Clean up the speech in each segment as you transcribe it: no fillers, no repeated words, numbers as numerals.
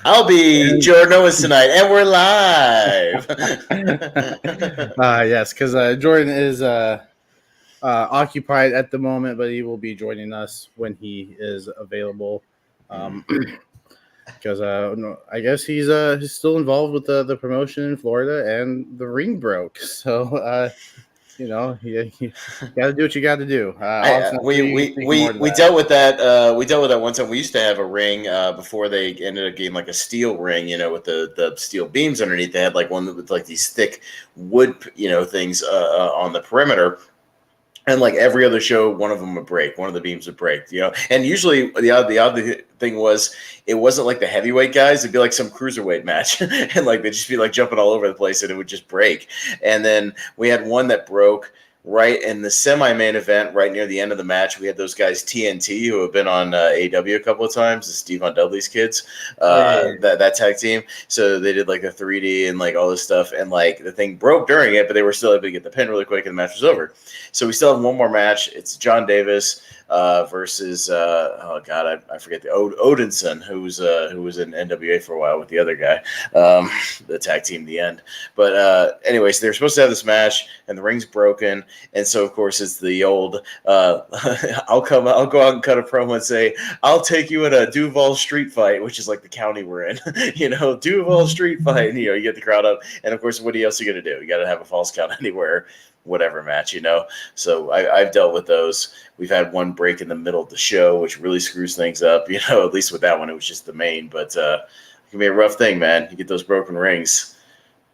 I'll be Jordan Owens tonight, and we're live. Yes, because Jordan is occupied at the moment, but he will be joining us when he is available. Because I guess he's still involved with the promotion in Florida, and the ring broke. So you got to do what you got to do. We dealt with that. We dealt with that one time. We used to have a ring before they ended up getting like a steel ring, with the steel beams underneath. They had like one with like these thick wood, things on the perimeter. And like every other show, one of them would break. One of the beams would break, And usually the odd thing was it wasn't like the heavyweight guys. It'd be like some cruiserweight match, and like they'd just be like jumping all over the place, and it would just break. And then we had one that broke right in the semi-main event, right near the end of the match. We had those guys TNT who have been on AEW a couple of times, the Steve on Dudley's kids, that tag team. So they did like a 3D and like all this stuff, and like the thing broke during it, but they were still able to get the pin really quick, and the match was over. So we still have one more match. It's John Davis versus I forget the Odinson, who was in NWA for a while with the other guy, the tag team in the end. But anyways, they're supposed to have this match, and the ring's broken, and so of course it's the old I'll go out and cut a promo and say I'll take you in a Duval street fight, which is like the county we're in, Duval street fight, and you get the crowd up, and of course what else are you gonna do? You got to have a false count anywhere. Whatever match, So I've dealt with those. We've had one break in the middle of the show, which really screws things up. At least with that one, it was just the main. But it can be a rough thing, man. You get those broken rings.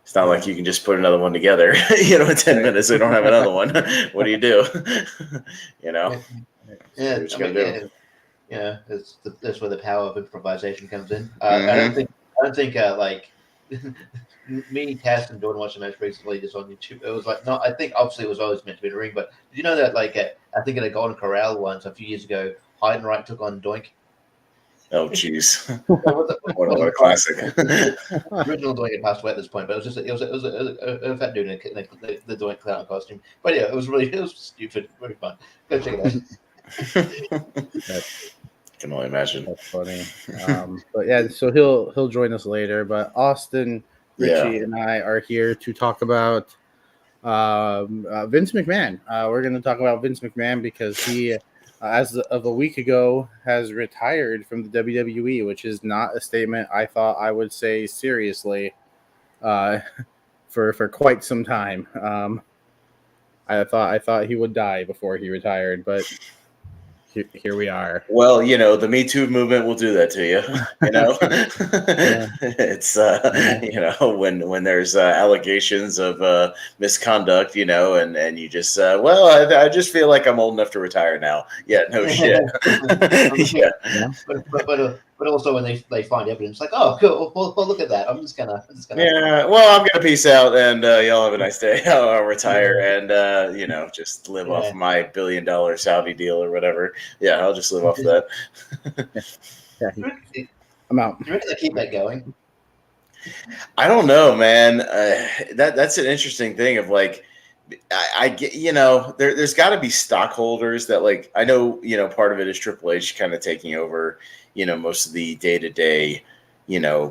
It's not like you can just put another one together. In 10 minutes they don't have another one. What do you do? Yeah, that's where the power of improvisation comes in. I don't think like. Me, Cass, and Jordan watched the match recently just on YouTube. It was like, no, I think obviously it was always meant to be in a ring, but did you know that, like, I think in a Golden Corral once a few years ago, Heidenreich took on Doink? Oh, jeez. What a classic. Original Doink had passed away at this point, but it was a fat dude in the Doink clown costume. But yeah, it was stupid, very fun. Go check it out. Can only imagine. That's funny. But yeah, so he'll join us later. But Austin, Richie, and I are here to talk about Vince McMahon. We're going to talk about Vince McMahon because he, as of a week ago, has retired from the WWE, which is not a statement I thought I would say seriously for quite some time. I thought he would die before he retired, but here we are. Well, the Me Too movement will do that to you. It's when there's allegations of misconduct, and you just I just feel like I'm old enough to retire now. Yeah, no shit. Yeah. But also when they find evidence, like, oh, cool, well, look at that. I'm just gonna. Yeah, well, I'm gonna peace out, and y'all have a nice day. I'll retire, and just live off my $1 billion Saudi deal or whatever. Yeah, I'll just live off that. I'm out. Do you reckon they keep that going? I don't know, man. That's an interesting thing of like. I get, there's got to be stockholders that like, I know, part of it is Triple H kind of taking over, most of the day-to-day,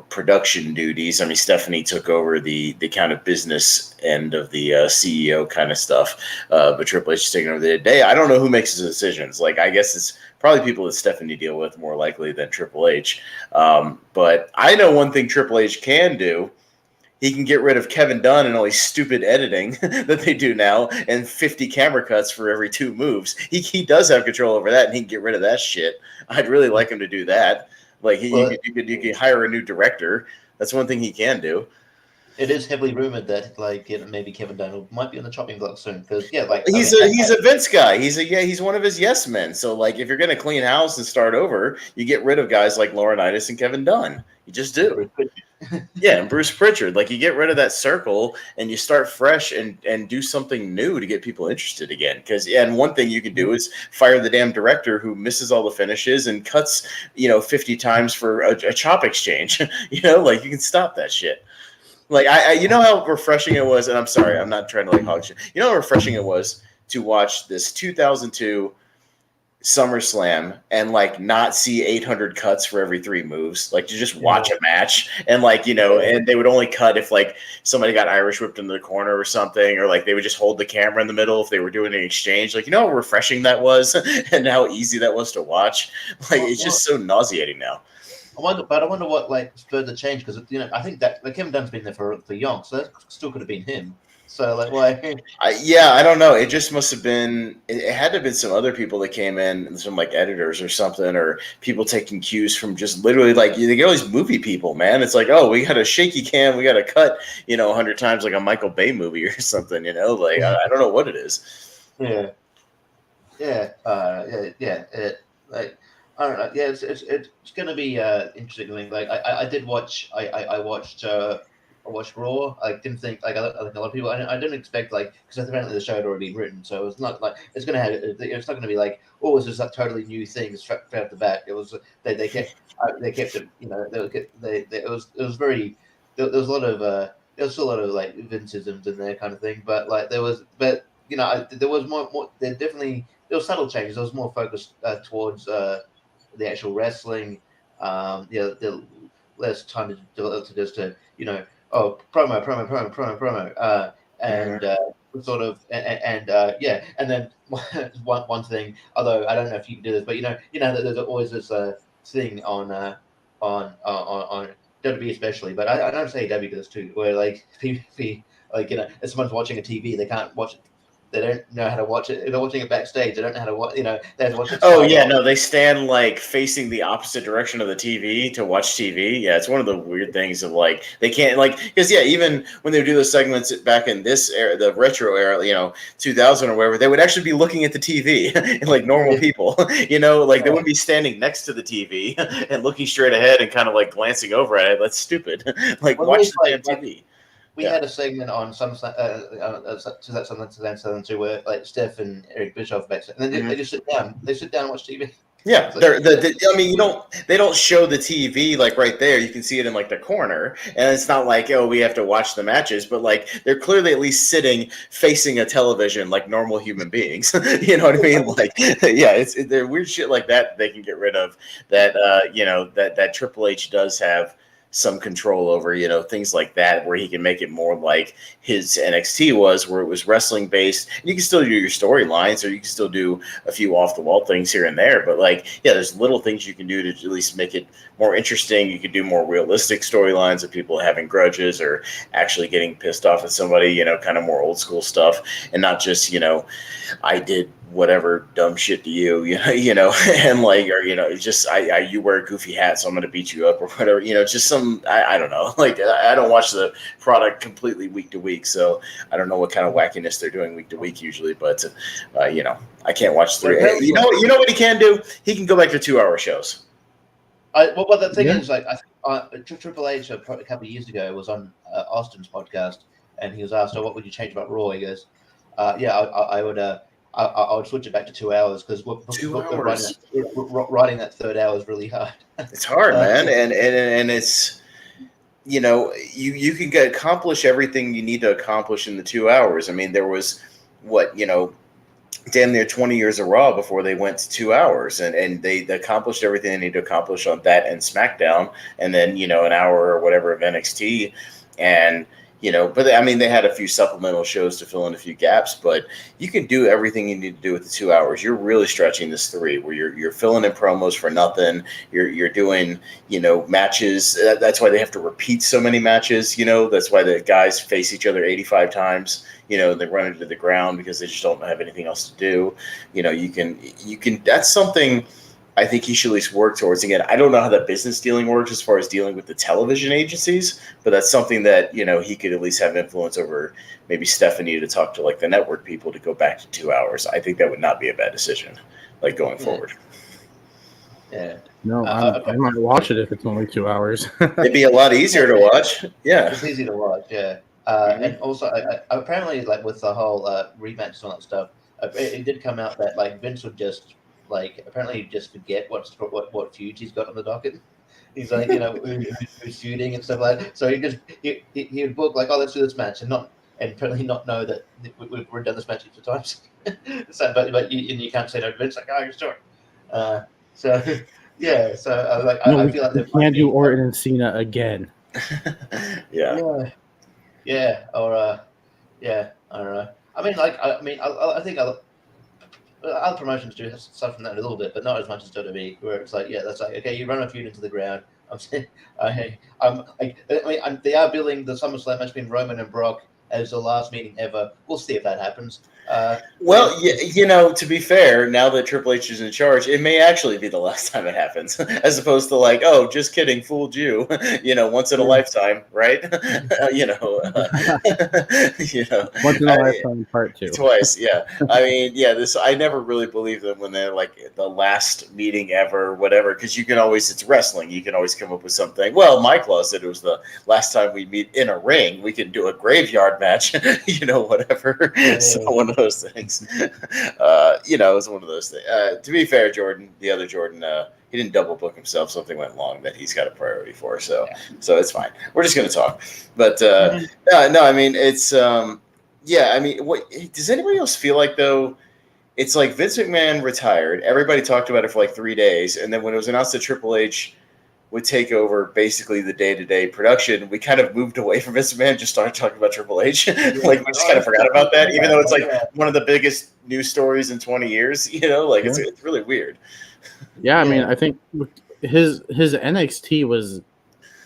production duties. I mean, Stephanie took over the kind of business end of the CEO kind of stuff, but Triple H is taking over the day. I don't know who makes the decisions. Like, I guess it's probably people that Stephanie deal with more likely than Triple H. But I know one thing Triple H can do. He can get rid of Kevin Dunn and all these stupid editing that they do now and 50 camera cuts for every 2 moves. He does have control over that, and he can get rid of that shit. I'd really like him to do that. Like, you could hire a new director. That's one thing he can do. It is heavily rumored that maybe Kevin Dunn might be on the chopping block soon because he's a Vince guy. He's one of his yes men. So like if you're gonna clean house and start over, you get rid of guys like Laurinaitis and Kevin Dunn. You just do. Yeah, and Bruce Pritchard. Like you get rid of that circle and you start fresh and do something new to get people interested again. And one thing you could do is fire the damn director who misses all the finishes and cuts 50 times for a chop exchange. Like you can stop that shit. Like I how refreshing it was, and I'm sorry, I'm not trying to like hog shit. How refreshing it was to watch this 2002 SummerSlam and like not see 800 cuts for every 3 moves, like to just watch a match and like, you know, and they would only cut if like somebody got Irish whipped into the corner or something, or like they would just hold the camera in the middle if they were doing an exchange. Like, you know how refreshing that was and how easy that was to watch. Like, it's just so nauseating now. I wonder what like spurred the change, because you know I think that like Kevin Dunn's been there for young, so that still could have been him. So like why? I don't know. It just must have been. It had to have been some other people that came in, some like editors or something, or people taking cues from just literally like you get all these movie people, man. It's like, oh, we got a shaky cam, we got to cut, you know, 100 times like a Michael Bay movie or something. You know, like I don't know what it is. Yeah. Like I don't know. Yeah, it's gonna be interesting. Like I did watch. I watched Raw. I didn't think like a lot of people. I didn't expect like, because apparently the show had already been written, so it's not like it's gonna have. It's not gonna be like, oh, it's just a totally new thing straight off the bat. It was they kept it. You know, it was very. There was a lot of there was still a lot of like Vinceisms in there kind of thing, but like there was you know there was more. There definitely there was subtle changes. There was more focused towards the actual wrestling. The less time to just you know, promo, and sort of and then one thing. Although I don't know if you can do this, but you know that there's always this thing on WWE especially, but I don't say W does too, where like people like, you know, if someone's watching a TV, they can't watch it. They don't know how to watch it. They're watching it backstage. They don't know how to watch. You know, they have to watch it. Oh yeah, no, they stand like facing the opposite direction of the TV to watch TV. Yeah, it's one of the weird things of like they can't like, because yeah, even when they would do those segments back in this era, the retro era, you know, 2000 or whatever, they would actually be looking at the TV like normal people. You know, like they wouldn't be standing next to the TV and looking straight ahead and kind of like glancing over at it. That's stupid. Like watch the damn TV. We had a segment on Summerslam 2002 where like Steph and Eric Bischoff back, and then they just sit down. They sit down and watch TV. Yeah, I mean, they don't show the TV like right there. You can see it in like the corner, and it's not like, oh, we have to watch the matches, but like they're clearly at least sitting facing a television like normal human beings. You know what I mean? Like, yeah, they're weird shit like that they can get rid of. That you know that Triple H does have some control over, you know, things like that, where he can make it more like his NXT was, where it was wrestling based. And you can still do your storylines, or you can still do a few off the wall things here and there. But like, yeah, there's little things you can do to at least make it more interesting. You could do more realistic storylines of people having grudges or actually getting pissed off at somebody, you know, kind of more old school stuff, and not just, you know, I did whatever dumb shit to you, you know, and like, or, you know, it's just, you wear a goofy hat, so I'm going to beat you up or whatever, you know, just some, I don't know, like, I don't watch the product completely week to week, so I don't know what kind of wackiness they're doing week to week usually, but, you know, I can't watch 3. You know what he can do? He can go back to 2-hour shows. Well, the thing is, like, I think Triple H a couple of years ago was on Austin's podcast, and he was asked, "Oh, what would you change about Raw?" He goes, I would switch it back to 2 hours, because 2 hours writing that third hour is really hard. It's hard, man, and it's, you know, you can accomplish everything you need to accomplish in the 2 hours. I mean, there was damn near 20 years of Raw before they went to 2 hours, and they accomplished everything they need to accomplish on that and SmackDown, and then, you know, an hour or whatever of NXT, and, you know, but I mean, they had a few supplemental shows to fill in a few gaps, but you can do everything you need to do with the 2 hours. You're really stretching this 3, where you're filling in promos for nothing. You're doing, you know, matches. That's why they have to repeat so many matches. You know, that's why the guys face each other 85 times. You know, they run into the ground because they just don't have anything else to do. You know, you can. That's something I think he should at least work towards. Again, I don't know how the business dealing works as far as dealing with the television agencies, but that's something that, you know, he could at least have influence over. Maybe Stephanie to talk to like the network people to go back to 2 hours. I think that would not be a bad decision, like going forward. Yeah. No, I might watch it if it's only 2 hours. It'd be a lot easier to watch. Yeah. It's easy to watch. Yeah. And also, apparently, like with the whole rematches and all that stuff, it did come out that like Vince would just apparently just forget what feuds he's got on the docket. He's like, you know, who's feuding and stuff like that. So he would book like, oh, let's do this match, and apparently not know that we've done this match 2 times. So, but you can't say no to Vince, like, oh, you're sure. So yeah, so I feel like we there might can't do be Orton and Cena again. yeah, or yeah, I don't know. I mean, I think other promotions do stuff from that a little bit, but not as much as WWE, where it's like, yeah, that's like, okay, you run a feud into the ground. I'm saying, they are billing the SummerSlam match between Roman and Brock as the last meeting ever. We'll see if that happens. Well, to be fair, now that Triple H is in charge, it may actually be the last time it happens, as opposed to like, oh, just kidding, fooled you, once in a lifetime, right? Once in a lifetime, part 2. Twice, yeah. I mean, I never really believe them when they're like the last meeting ever, whatever, because it's wrestling. You can always come up with something. Well, my clause said it was the last time we meet in a ring. We can do a graveyard match, whatever. So one of those things. It's one of those things. To be fair, Jordan, the other Jordan, he didn't double book himself. Something went wrong that he's got a priority for. So it's fine. We're just going to talk. But no, I mean, it's what does anybody else feel like though? It's like Vince McMahon retired. Everybody talked about it for like 3 days, and then when it was announced that Triple H would take over basically the day-to-day production, we kind of moved away from Vince McMahon, just started talking about Triple H. Like we just kind of forgot about that, even though it's like one of the biggest news stories in 20 years. It's really weird. Yeah, I mean, I think his NXT was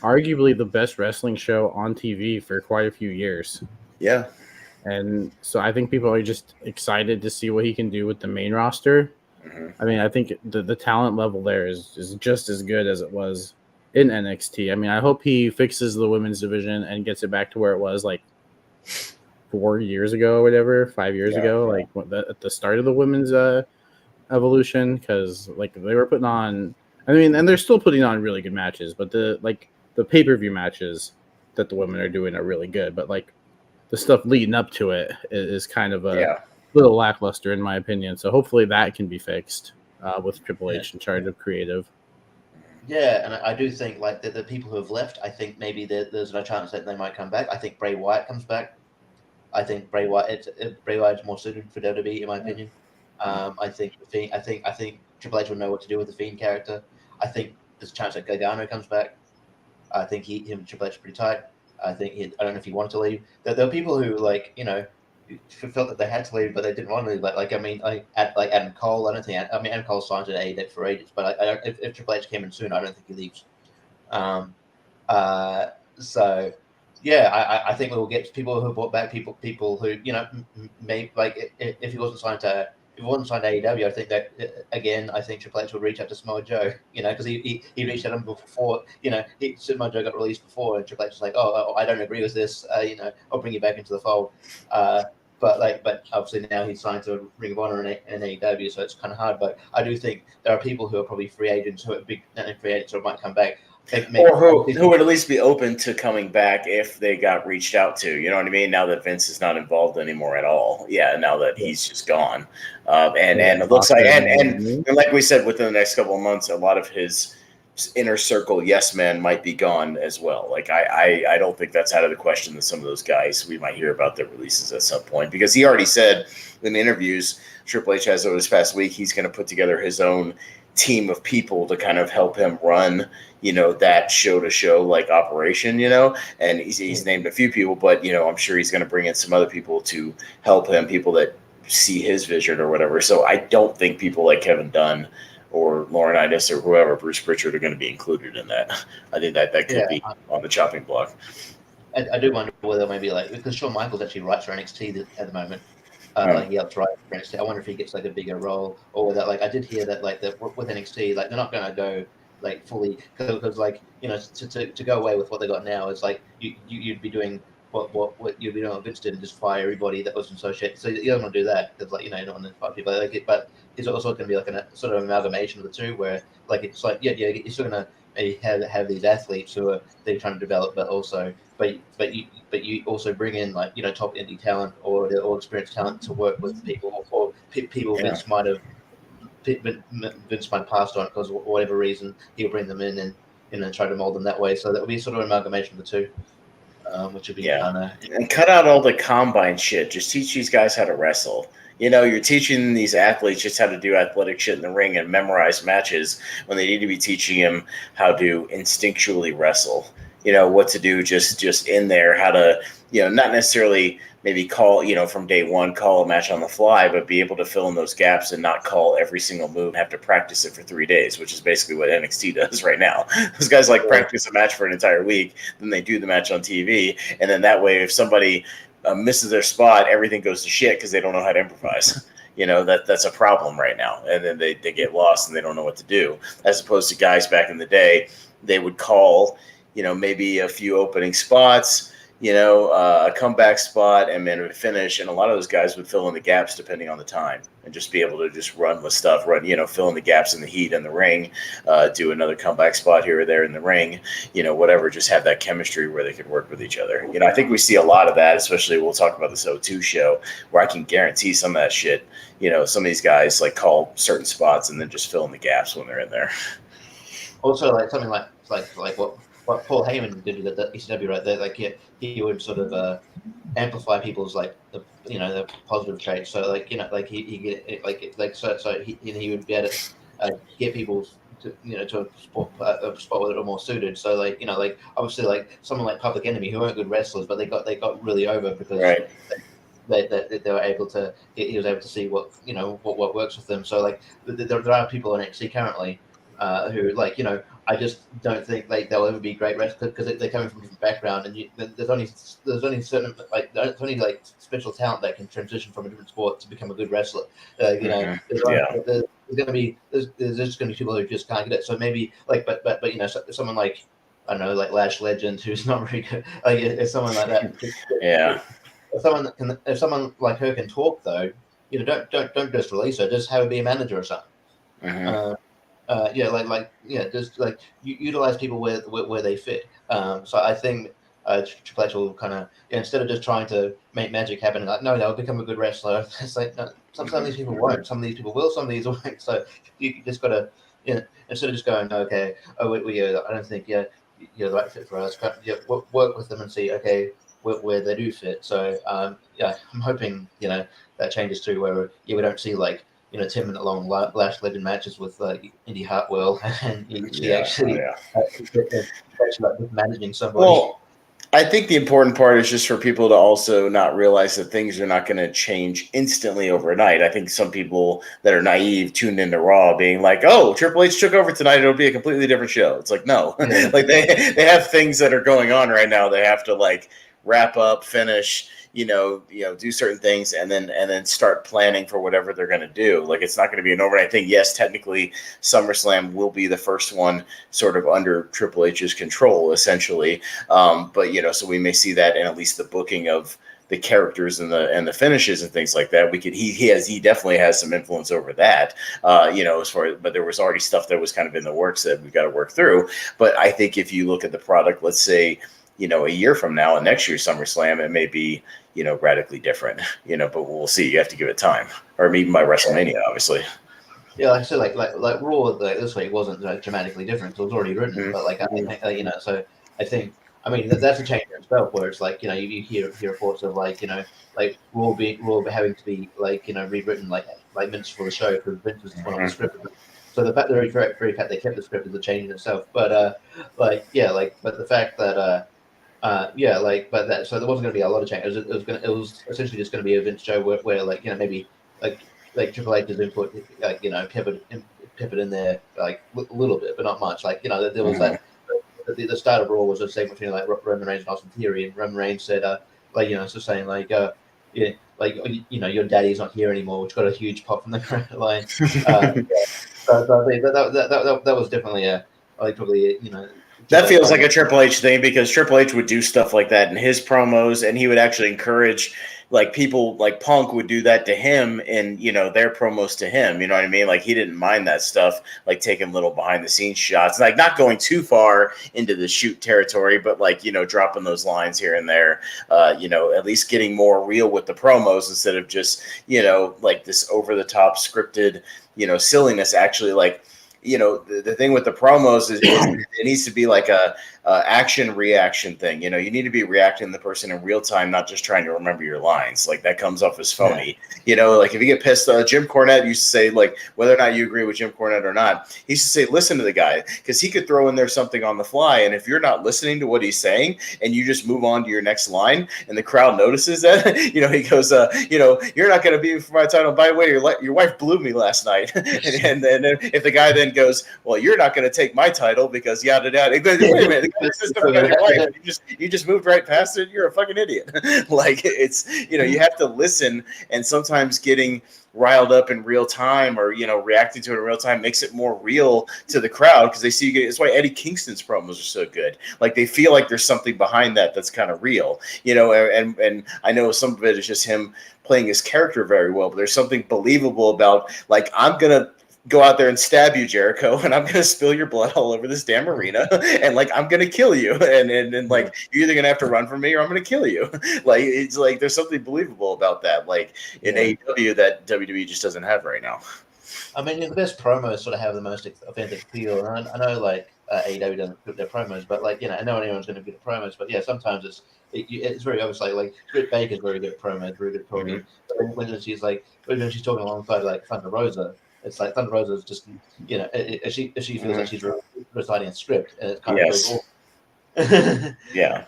arguably the best wrestling show on TV for quite a few years. Yeah. And so I think people are just excited to see what he can do with the main roster. Mm-hmm. I mean, I think the talent level there is just as good as it was in NXT. I mean, I hope he fixes the women's division and gets it back to where it was like 4 years ago or whatever, 5 years ago, like at the start of the women's evolution, because like they were putting on, I mean, and they're still putting on really good matches, but the pay-per-view matches that the women are doing are really good, but like the stuff leading up to it is kind of a little lackluster in my opinion. So hopefully that can be fixed with Triple H in charge of creative. Yeah, and I do think like the people who have left, I think maybe there's no chance that they might come back. I think Bray Wyatt comes back. I think Bray Wyatt's more suited for WWE in my opinion. I think Triple H will know what to do with the Fiend character. I think there's a chance that Gargano comes back. I think him and Triple H are pretty tight. I don't know if he wanted to leave. There were people who felt that they had to leave, but they didn't want to leave. Like Adam Cole. Adam Cole signed at AEW for ages, but if Triple H came in soon, I don't think he leaves. So yeah, I think we will get people who brought back people who may like if he wasn't signed to. If it wasn't signed to AEW, I think that again. I think Triple H would reach out to Samoa Joe, because he reached out to him before. Samoa Joe got released before, and Triple H was like, "Oh, I don't agree with this. I'll bring you back into the fold." But obviously now he's signed to Ring of Honor and AEW, so it's kind of hard. But I do think there are people who are probably free agents who are big free agents who might come back. Or who would at least be open to coming back if they got reached out to. You know what I mean? Now that Vince is not involved anymore at all. Yeah, now that he's just gone. And it looks like, and like we said, within the next couple of months, a lot of his inner circle yes men might be gone as well. Like I don't think that's out of the question that some of those guys, we might hear about their releases at some point, because he already said in interviews Triple H has over this past week, he's going to put together his own team of people to kind of help him run, that show to show like operation, and he's named a few people, but I'm sure he's going to bring in some other people to help him, people that see his vision or whatever. So I don't think people like Kevin Dunn or Laurinaitis or whoever, Bruce Pritchard, are going to be included in that. I think that could be on the chopping block. I do wonder whether maybe because Shawn Michaels actually writes for NXT at the moment. He helps write for NXT. I wonder if he gets like a bigger role, or whether I did hear that with NXT, they're not going to go fully, because to go away with what they got now is you'd be doing what you'd be doing with Vince did and just fire everybody that was associated. So you don't want to do that because you don't want to fire people but it's also going to be a sort of amalgamation of the two, where it's you're still going to maybe have these athletes who are they're trying to develop, but you also bring in top indie talent or experienced talent to work with people or people Vince might have passed on because of whatever reason. He'll bring them in and try to mold them that way. So that will be sort of an amalgamation of the two, which would be kind of. And cut out all the combine shit. Just teach these guys how to wrestle. You know, you're teaching these athletes just how to do athletic shit in the ring and memorize matches when they need to be teaching them how to instinctually wrestle. You know, what to do just in there, how to, you know, not necessarily maybe call, you know, from day one, call a match on the fly, but be able to fill in those gaps and not call every single move and have to practice it for 3 days, which is basically what NXT does right now. Those guys like practice a match for an entire week, then they do the match on TV. And then that way, if somebody misses their spot, everything goes to shit because they don't know how to improvise. You know, that's a problem right now. And then they get lost and they don't know what to do. As opposed to guys back in the day, they would call, you know, maybe a few opening spots, you know, a comeback spot, and then a finish. And a lot of those guys would fill in the gaps depending on the time and just be able to just run with stuff, you know, fill in the gaps in the heat in the ring, do another comeback spot here or there in the ring, you know, whatever, just have that chemistry where they could work with each other. You know, I think we see a lot of that, especially we'll talk about this O2 show where I can guarantee some of that shit, you know, some of these guys like call certain spots and then just fill in the gaps when they're in there. Also, like something like what Paul Heyman did with the ECW right there, like he would sort of amplify people's like the positive traits. So like he get he would be able to get people to a spot where they're more suited. So like obviously like someone like Public Enemy who weren't good wrestlers, but they got really over because they were able to he was able to see what works with them. So like there are people in NXT currently who I just don't think they'll ever be great wrestlers because they're coming from a different background, and there's only certain there's only special talent that can transition from a different sport to become a good wrestler. There's just going to be people who just can't get it. So maybe but someone like I don't know, like Lash Legend, who's not very good. If someone like that, if someone like her can talk though, don't just release her, just have her be a manager or something. Mm-hmm. Just utilize people where they fit. So I think Triple H will kind of instead of just trying to make magic happen, like no, they'll become a good wrestler. It's like no, some of these people won't. Some of these people will. Some of these won't. So you just got to instead of just going okay, I don't think you're the right fit for us. Work with them and see where they do fit. So I'm hoping that changes too, where we don't see like 10-minute long Lash Legend matches with Indy Hartwell, and actually managing somebody. Well, I think the important part is just for people to also not realize that things are not going to change instantly overnight. I think some people that are naive tuned into Raw being like, oh, Triple H took over tonight, it'll be a completely different show. It's like, no. Like they have things that are going on right now. They have to like wrap up, finish, do certain things and then start planning for whatever they're going to do. Like, it's not going to be an overnight thing. Yes, technically Summerslam will be the first one sort of under Triple H's control, essentially. But, so we may see that in at least the booking of the characters and the finishes and things like that. He definitely has some influence over that, but there was already stuff that was kind of in the works that we've got to work through. But I think if you look at the product, let's say, a year from now and next year's SummerSlam, it may be, radically different, but we'll see. You have to give it time, or even by WrestleMania, obviously. Yeah, like I said, like Raw this week wasn't dramatically different. So it was already written, mm-hmm. But I think, so I think, that's a change in itself where it's like, you hear reports of like Raw having to be rewritten like minutes for the show because Vince was one on the script. So the fact they're very fact they kept the script is a change in itself. But but the fact that so there wasn't going to be a lot of change. It was essentially just going to be a Vince show where maybe like Triple H's input peppered in there like a little bบ, but not much. There was that the start of Raw was a segment between Roman Reigns and Austin Theory, and Roman Reigns said just saying your daddy's not here anymore, which got a huge pop from the crowd line. So I think that was definitely probably that feels like a Triple H thing, because Triple H would do stuff like that in his promos, and he would actually encourage people like Punk would do that to him in their promos to him. You know what I mean? Like, he didn't mind that stuff, like taking little behind the scenes shots, like not going too far into the shoot territory, but dropping those lines here and there. At least getting more real with the promos instead of just this over the top scripted silliness. Actually, the thing with the promos is it needs to be like a action reaction thing. You know, you need to be reacting to the person in real time, not just trying to remember your lines. Like that comes off as phony. Yeah. You know, like if you get pissed, Jim Cornette used to say, like, whether or not you agree with Jim Cornette or not, he used to say, listen to the guy, because he could throw in there something on the fly, and if you're not listening to what he's saying and you just move on to your next line, and the crowd notices that, you know, he goes, you know, you're not going to be for my title. By the way, your wife blew me last night, and then if the guy then goes, well, you're not going to take my title because yada yada. Wait a minute, the guy says something about your wife. You just moved right past it. You're a fucking idiot. Like it's, you know, you have to listen, and sometimes getting riled up in real time, or, you know, reacting to it in real time makes it more real to the crowd, because they see you. It's why Eddie Kingston's promos are so good. Like they feel like there's something behind that's kind of real, you know. And I know some of it is just him playing his character very well, but there's something believable about, like, I'm gonna go out there and stab you, Jericho, and I'm gonna spill your blood all over this damn arena, and like I'm gonna kill you, and like you're either gonna have to run from me or I'm gonna kill you. Like it's like there's something believable about that, like in AEW, that WWE just doesn't have right now. I mean, the best promos sort of have the most authentic feel, and I know like AEW doesn't put their promos, but like, you know, I know anyone's going to get promos, but yeah, sometimes it's very obvious. Like Britt Baker's very good at promos, very good at talking. Mm-hmm. But when she's talking alongside like Thunder Rosa, it's like Thunder Rosa is just, you know, she feels like she's reciting a script, and it's kind of awful. Yeah.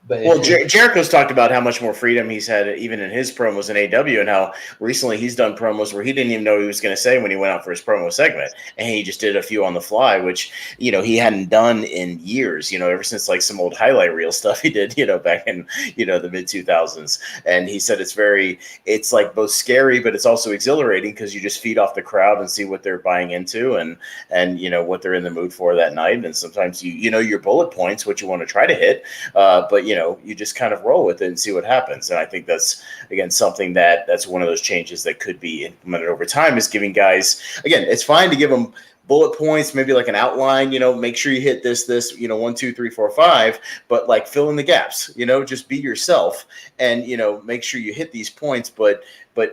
Well, Jericho's talked about how much more freedom he's had even in his promos in AEW, and how recently he's done promos where he didn't even know what he was going to say when he went out for his promo segment, and he just did a few on the fly, which, you know, he hadn't done in years, you know, ever since like some old highlight reel stuff he did, you know, back in, you know, the mid 2000s. And he said it's like both scary, but it's also exhilarating, because you just feed off the crowd and see what they're buying into, and you know what they're in the mood for that night. And sometimes you know your bullet points, what you want to try to hit, but you know, you just kind of roll with it and see what happens. And I think that's, again, something that's one of those changes that could be implemented over time, is giving guys, again, it's fine to give them bullet points, maybe like an outline, you know, make sure you hit this, you know, 1, 2, 3, 4, 5, but like fill in the gaps, you know, just be yourself, and, you know, make sure you hit these points, but,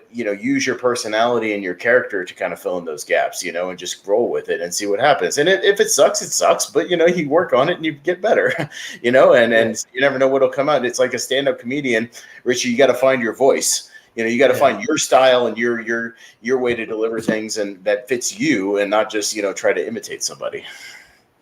you know, use your personality and your character to kind of fill in those gaps, you know, and just roll with it and see what happens. And if it sucks, it sucks, but, you know, you work on it and you get better, you know, and you never know what'll come out. It's like a stand-up comedian, Richie, you got to find your voice. You know, you got to find your style and your way to deliver things, and that fits you, and not just, you know, try to imitate somebody.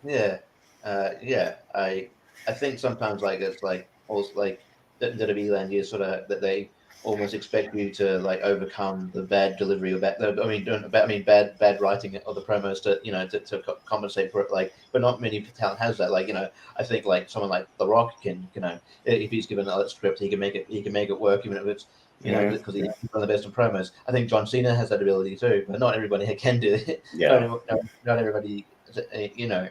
Yeah. I think sometimes like it's like also like WWE land is sort of that they almost expect you to like overcome the bad delivery or bad writing of the promos to, you know, to compensate for it. Like, but not many talent has that. Like, you know, I think like someone like The Rock can, you know, if he's given a script, he can make it work, even if it's, you know, because he's one of the best in promos. I think John Cena has that ability too, but not everybody can do it. Yeah. Not everybody, you know,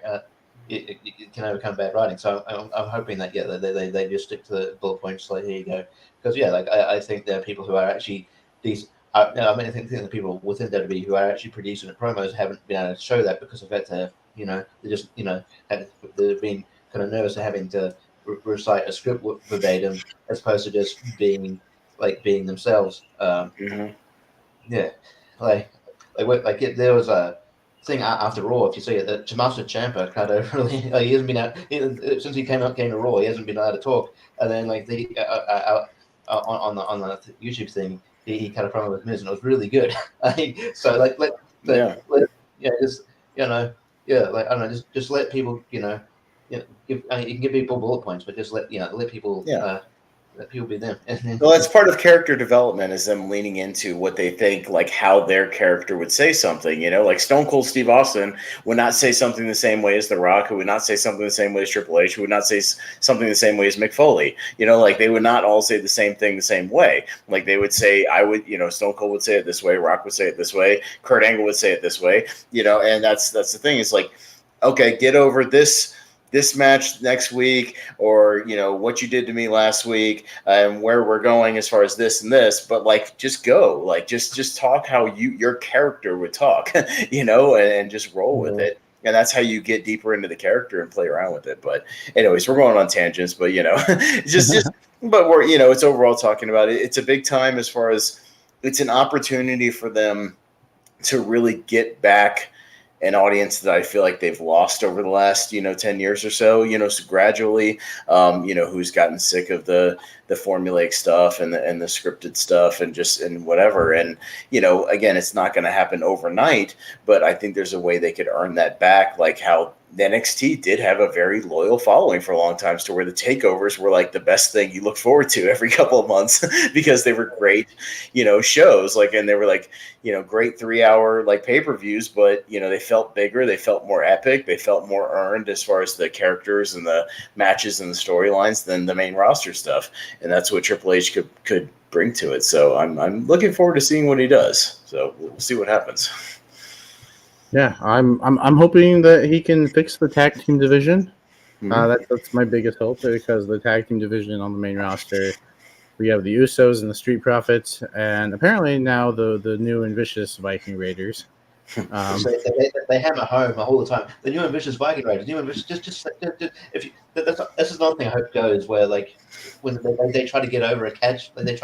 it can overcome bad writing. So I'm hoping that they just stick to the bullet points. Like, here you go, because like I think there are people who are actually these. I think the people within WWE who are actually producing the promos haven't been able to show that, because of that, you know, they just, you know, they've been kind of nervous of having to recite a script verbatim, as opposed to just being themselves. Yeah, like there was a thing after Raw, if you see it, that Tommaso Ciampa kind of really, he hasn't been out since he came to Raw. He hasn't been allowed to talk, and then like the on the YouTube thing, he kind of promo with Miz, and it was really good. So like just, you know, like I don't know, just let people, you know, you can give people bullet points, but just let people. Let people be them. Well, that's part of character development, is them leaning into what they think, like how their character would say something, you know, like Stone Cold Steve Austin would not say something the same way as The Rock, who would not say something the same way as Triple H, who would not say something the same way as Mick Foley, you know, like they would not all say the same thing the same way. Like they would say, you know, Stone Cold would say it this way, Rock would say it this way, Kurt Angle would say it this way, you know, and that's the thing. It's like, okay, get over this match next week, or, you know, what you did to me last week, and where we're going as far as this and this, but like just go, like just talk how your character would talk, you know, and just roll with it. And that's how you get deeper into the character and play around with it. But anyways, we're going on tangents, but you know, but we're, you know, it's overall talking about it. It's a big time, as far as it's an opportunity for them to really get back an audience that I feel like they've lost over the last 10 years or so. So gradually, who's gotten sick of the formulaic stuff and the scripted stuff and whatever. And again, it's not going to happen overnight, but I think there's a way they could earn that back, like how the NXT did have a very loyal following for a long time, to where the takeovers were like the best thing you look forward to every couple of months because they were great, shows, and they were great 3-hour pay-per-views, but they felt bigger, they felt more epic, they felt more earned as far as the characters and the matches and the storylines than the main roster stuff. And that's what Triple H could bring to it. So I'm looking forward to seeing what he does. So we'll see what happens. Yeah, I'm hoping that he can fix the tag team division. That's my biggest hope, because the tag team division on the main roster, we have the Usos and the Street Profits, and apparently now the new and vicious Viking Raiders. They hammer home all the time. The new and vicious Viking Raiders, new and vicious. Just if you, this is another thing I hope goes, where when they try to get over a catch, just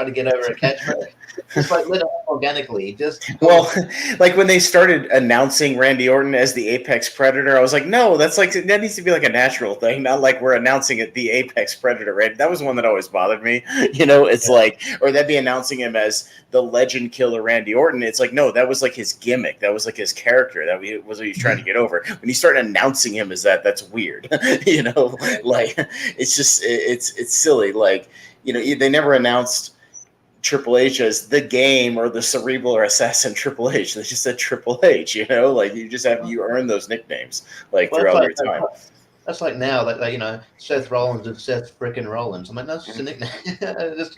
let it organically. When they started announcing Randy Orton as the Apex Predator, I was like, no, that needs to be a natural thing, not like we're announcing it the Apex Predator. Right? That was one that always bothered me. It's or that'd be announcing him as the Legend Killer Randy Orton. It's no, that was his gimmick. That was his character. That was what he was trying to get over. When you start announcing him as that's weird. It's just it's silly. They never announced Triple H as the Game or the Cerebral or Assassin Triple H. They just said Triple H. You just you earn those nicknames throughout your time. That's now Seth Rollins and Seth frickin' Rollins. I'm that's just a nickname.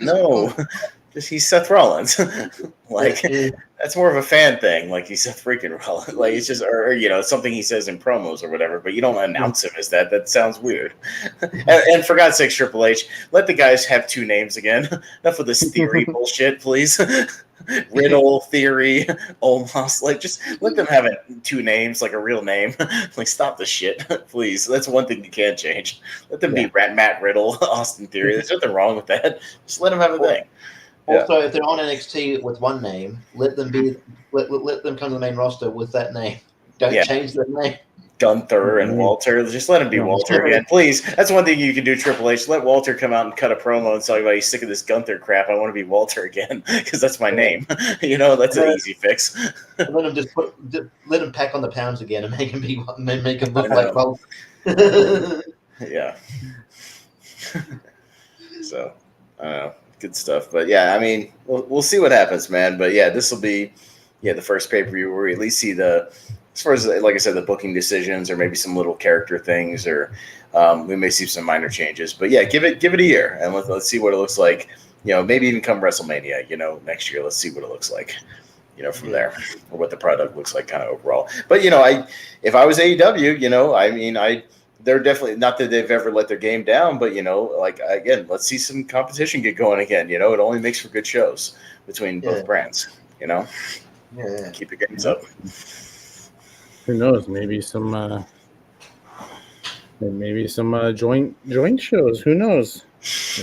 No. He's Seth Rollins. That's more of a fan thing. He's Seth freaking Rollins. It's just, or something he says in promos or whatever. But you don't announce him as that. That sounds weird. and for God's sake, Triple H, let the guys have 2 names again. Enough of this theory bullshit, please. Riddle, Theory, Omos. Just let them have 2 names, a real name. Stop the shit, please. That's one thing you can't change. Let them be Matt Riddle, Austin Theory. There's nothing wrong with that. Just let them have a thing. Also, if they're on NXT with one name, let them come to the main roster with that name. Don't change their name. Gunther and Walter. Just let him be Walter again, please. That's one thing you can do, Triple H. Let Walter come out and cut a promo and tell you he's sick of this Gunther crap. I want to be Walter again because that's my name. That's an easy fix. Let him pack on the pounds again and make him look like Walter. Yeah. So I don't know. Good stuff. But yeah, I mean, we'll see what happens, man. But yeah, this will be the first pay-per-view where we at least see as far as, like I said, the booking decisions or maybe some little character things, or we may see some minor changes. But yeah, give it a year and let's see what it looks like. Maybe even come WrestleMania, next year. Let's see what it looks like, from there, or what the product looks like kind of overall. But if I was AEW, they're definitely, not that they've ever let their game down, but again, let's see some competition get going again. It only makes for good shows between both brands. Keep your games up. Who knows? Maybe some joint shows. Who knows?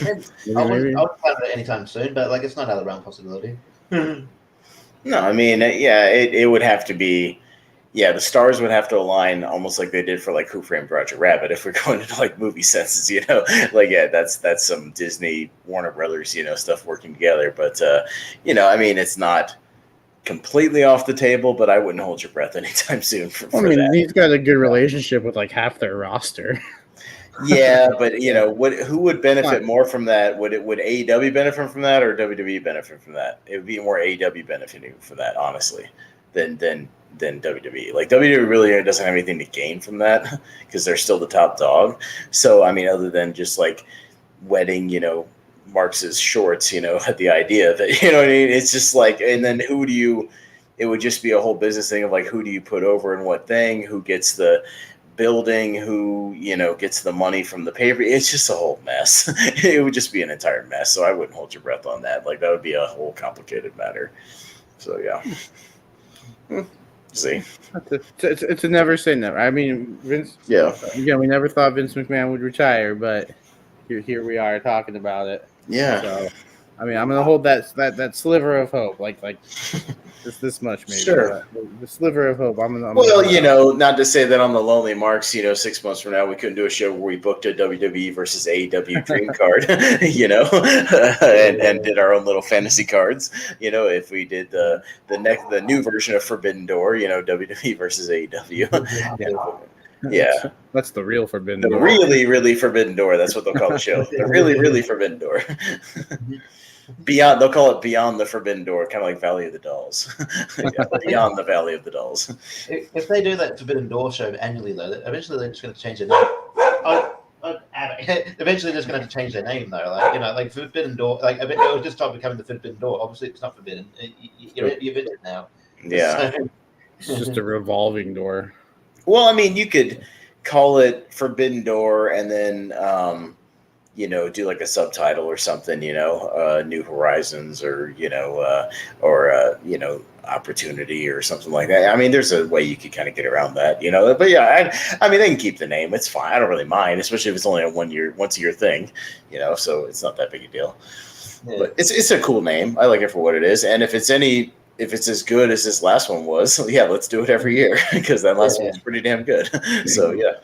I wouldn't plan it anytime soon, but it's not out of the realm of possibility. No, I mean, it would have to be. Yeah, the stars would have to align almost like they did for Who Framed Roger Rabbit. If we're going into movie senses, that's some Disney, Warner Brothers, stuff working together. But it's not completely off the table. But I wouldn't hold your breath anytime soon. That. He's got a good relationship with half their roster. Yeah, but who would benefit more from that? Would AEW benefit from that, or WWE benefit from that? It would be more AEW benefiting from that, honestly, than WWE. WWE really doesn't have anything to gain from that because they're still the top dog. So, I mean, other than just wetting, Marx's shorts, at the idea that, what I mean? It's just and then it would just be a whole business thing of who do you put over and what thing, who gets the building, who, gets the money from the paper. It's just a whole mess. It would just be an entire mess. So I wouldn't hold your breath on that. That would be a whole complicated matter. So, yeah. See, it's a never say never. I mean, Vince. Yeah. Again, we never thought Vince McMahon would retire, but here we are talking about it. Yeah. So, I mean, I'm gonna hold that sliver of hope, like just this much maybe. Sure. But the sliver of hope. I'm gonna well, not to say that on the lonely marks, 6 months from now we couldn't do a show where we booked a WWE versus AEW dream card, and did our own little fantasy cards. If we did the new version of Forbidden Door, WWE versus AEW. Yeah. That's the real Forbidden The Door. really, really Forbidden Door. That's what they'll call the show. The really, really Forbidden Door. They'll call it Beyond the Forbidden Door, kind of like Valley of the Dolls. Beyond the Valley of the Dolls. If they do that Forbidden Door show annually, though, eventually they're just going to change their name. Eventually, they're just going to have to change their name, though. Like Forbidden Door, it will just start becoming the Forbidden Door. Obviously, it's not forbidden. You're in it now. Yeah. So, It's just a revolving door. Well, I mean, you could call it Forbidden Door and then, do like a subtitle or something, New Horizons or, Opportunity or something like that. I mean, there's a way you could kind of get around that, but yeah, I mean, they can keep the name. It's fine. I don't really mind, especially if it's only a once a year thing, so it's not that big a deal. Yeah. But it's a cool name. I like it for what it is. And if it's as good as this last one was, yeah, let's do it every year because that last one was pretty damn good. So yeah.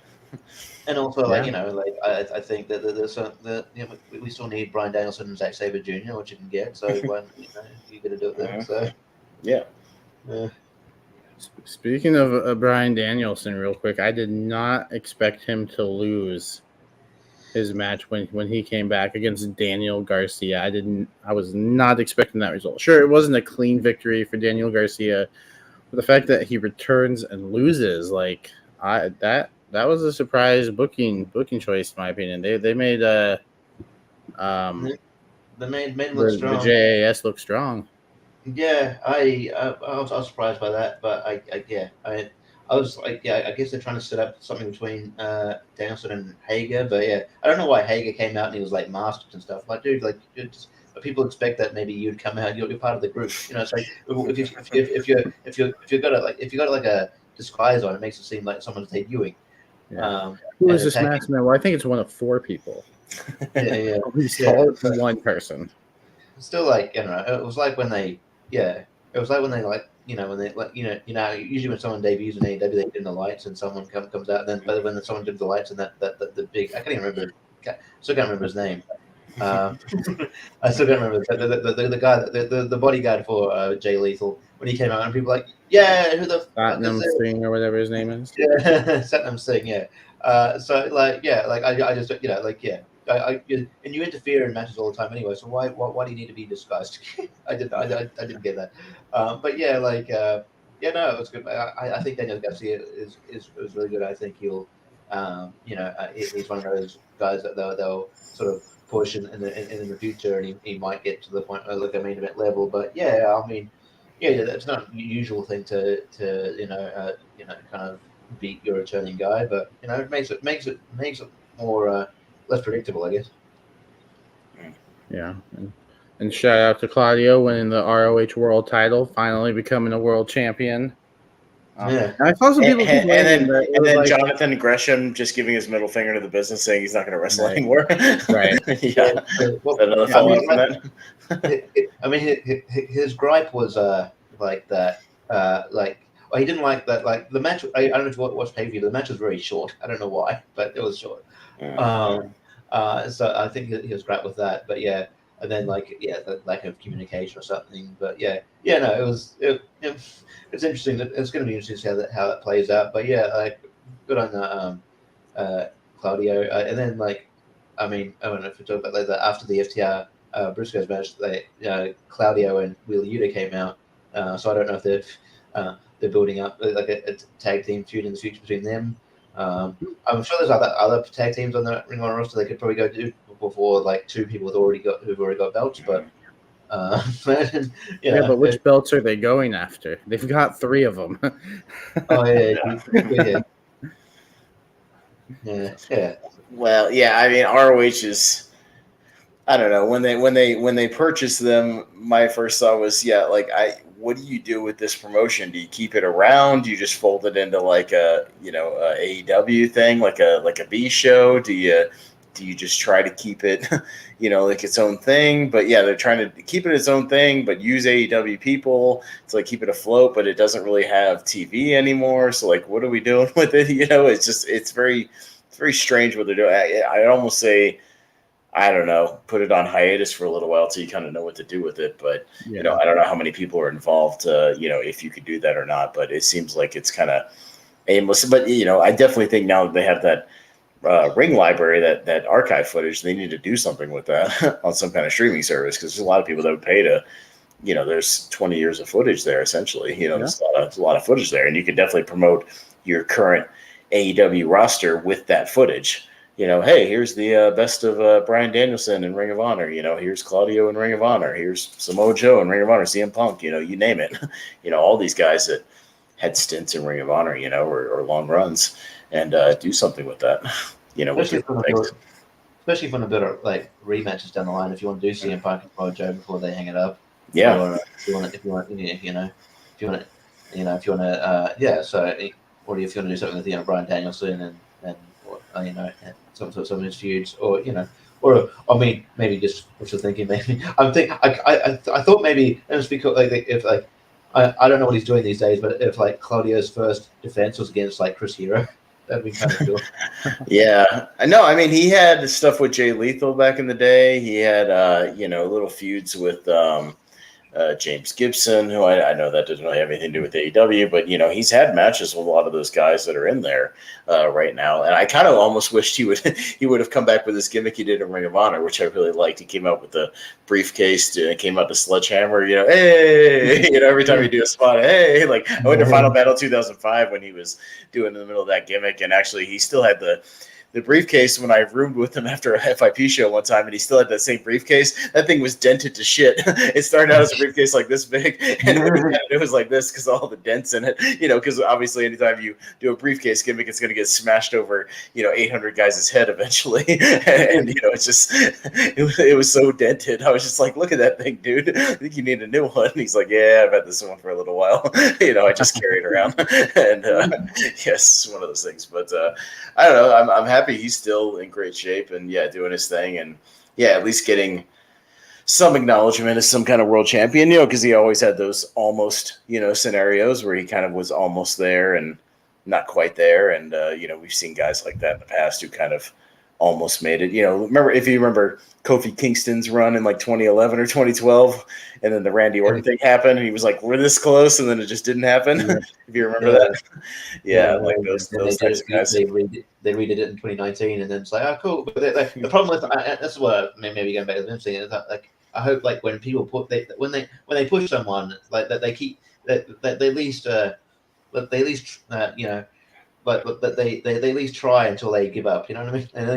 And also, I think that we still need Bryan Danielson and Zack Sabre Jr., which you can get. So when you're gonna do it then. So yeah. Speaking of Bryan Danielson, real quick, I did not expect him to lose his match when he came back against Daniel Garcia. I was not expecting that result. Sure, it wasn't a clean victory for Daniel Garcia, but the fact that he returns and loses, that was a surprise booking choice, in my opinion. They made they made look strong. The JAS look strong. Yeah, I was surprised by that, but I was like, I guess they're trying to set up something between Danielson and Hager, but yeah, I don't know why Hager came out and he was like masked and stuff. Like, dude, people expect that maybe you'd come out, you're part of the group. It's like if you got a disguise on, it makes it seem like someone's debuting. Yeah. Who is this masked man? Well, I think it's one of 4 people. Yeah. One person. Still, it was like when they usually when someone debuts in AEW, they dim the lights and someone comes out, and then when someone dims the lights and the big, I can't even remember, still can't remember his name. I still can't remember the guy, the bodyguard for Jay Lethal, when he came out and people were like, yeah, who the Satnam Singh or whatever his name is. Yeah, Satnam Singh, yeah. I just and you interfere in matches all the time anyway. So why do you need to be disguised? I didn't get that. But yeah, no, it was good. I think Daniel Garcia is really good. I think he'll, he's one of those guys that they'll sort of push in the future, and he might get to the point where like a main event level. But yeah, I mean, that's not a usual thing to kind of beat your returning guy, but it makes it more less predictable, I guess. Yeah, and shout out to Claudio winning the ROH World Title, finally becoming a world champion. Yeah, I saw some people and then Jonathan Gresham just giving his middle finger to the business, saying he's not going to wrestle anymore. Right. Yeah. Another follow-up from that. I mean, his gripe was like that. Well, he didn't like that. Like the match, I don't know if you watched pay-per-view. The match was very short. I don't know why, but it was short. So I think he was great with that. But yeah, and then the lack of communication or something. But no, it's interesting. It's going to be interesting to see how that plays out. But yeah, good on Claudio. And then I don't know if we talk about later after the FTR Briscoes match, Claudio and Wheeler Yuta came out. So I don't know if they're building up a tag team feud in the future between them. I'm sure there's other tag teams on the Ring of Honor roster they could probably go do before 2 people who've already got belts. But but which belts are they going after? They've got 3 of them. Oh yeah. Yeah. Well, yeah. I mean, ROH is. I don't know when they purchased them. My first thought was, what do you do with this promotion? Do you keep it around? Do you just fold it into a AEW thing, like a B show? Do you do you just try to keep it, like its own thing? But yeah, they're trying to keep it its own thing, but use AEW people to like keep it afloat. But it doesn't really have TV anymore. So like, what are we doing with it? It's very strange what they're doing. I'd almost say, I don't know, put it on hiatus for a little while till you kind of know what to do with it. But, I don't know how many people are involved, if you could do that or not. But it seems like it's kind of aimless. But, I definitely think now that they have that ring library, that archive footage, they need to do something with that on some kind of streaming service, because there's a lot of people that would pay to, there's 20 years of footage there, essentially. There's a lot of footage there. And you could definitely promote your current AEW roster with that footage. Hey, here's the best of Bryan Danielson in Ring of Honor. Here's Claudio in Ring of Honor. Here's Samoa Joe in Ring of Honor, CM Punk, you name it. All these guys that had stints in Ring of Honor, or long runs, and do something with that. Especially from a bit of like rematches down the line. If you want to do CM Punk and Samoa Joe before they hang it up, yeah. Or if you want to, or if you want to do something with Bryan Danielson and some of his feuds, or maybe just what you're thinking. Maybe I thought maybe it was because I don't know what he's doing these days, but if like Claudio's first defense was against like Chris Hero, that'd be kind of cool. Yeah, I know. I mean, he had stuff with Jay Lethal back in the day. He had little feuds with James Gibson, who I know that doesn't really have anything to do with AEW, but he's had matches with a lot of those guys that are in there right now. And I kind of almost wished he would have come back with this gimmick he did in Ring of Honor, which I really liked. He came out with the briefcase, came out the sledgehammer, hey, every time you do a spot, hey, like I went to Final Battle 2005 when he was doing in the middle of that gimmick, and actually he still had the briefcase when I roomed with him after a FIP show one time, and he still had that same briefcase. That thing was dented to shit. It started out as a briefcase like this big, and it was like this because all the dents in it, because obviously anytime you do a briefcase gimmick, it's going to get smashed over, 800 guys' head eventually. And, it's just, it was so dented. I was just like, look at that thing, dude. I think you need a new one. And he's like, yeah, I've had this one for a little while. I just carry it around. And yes, one of those things. But I don't know. I'm happy he's still in great shape and doing his thing, and at least getting some acknowledgement as some kind of world champion, because he always had those almost scenarios where he kind of was almost there and not quite there, and we've seen guys like that in the past who kind of almost made it. If you remember Kofi Kingston's run in like 2011 or 2012, and then the Randy Orton thing happened, and he was like, we're this close, and then it just didn't happen. If you remember that. Like those types of guys. They redid it in 2019, and then it's like, oh, cool. But the problem with that's what maybe going back to the Vince thing is that, like, I hope like when people when they push someone like that, they keep that they at least but they at least but they at least try until they give up. You know what I mean? And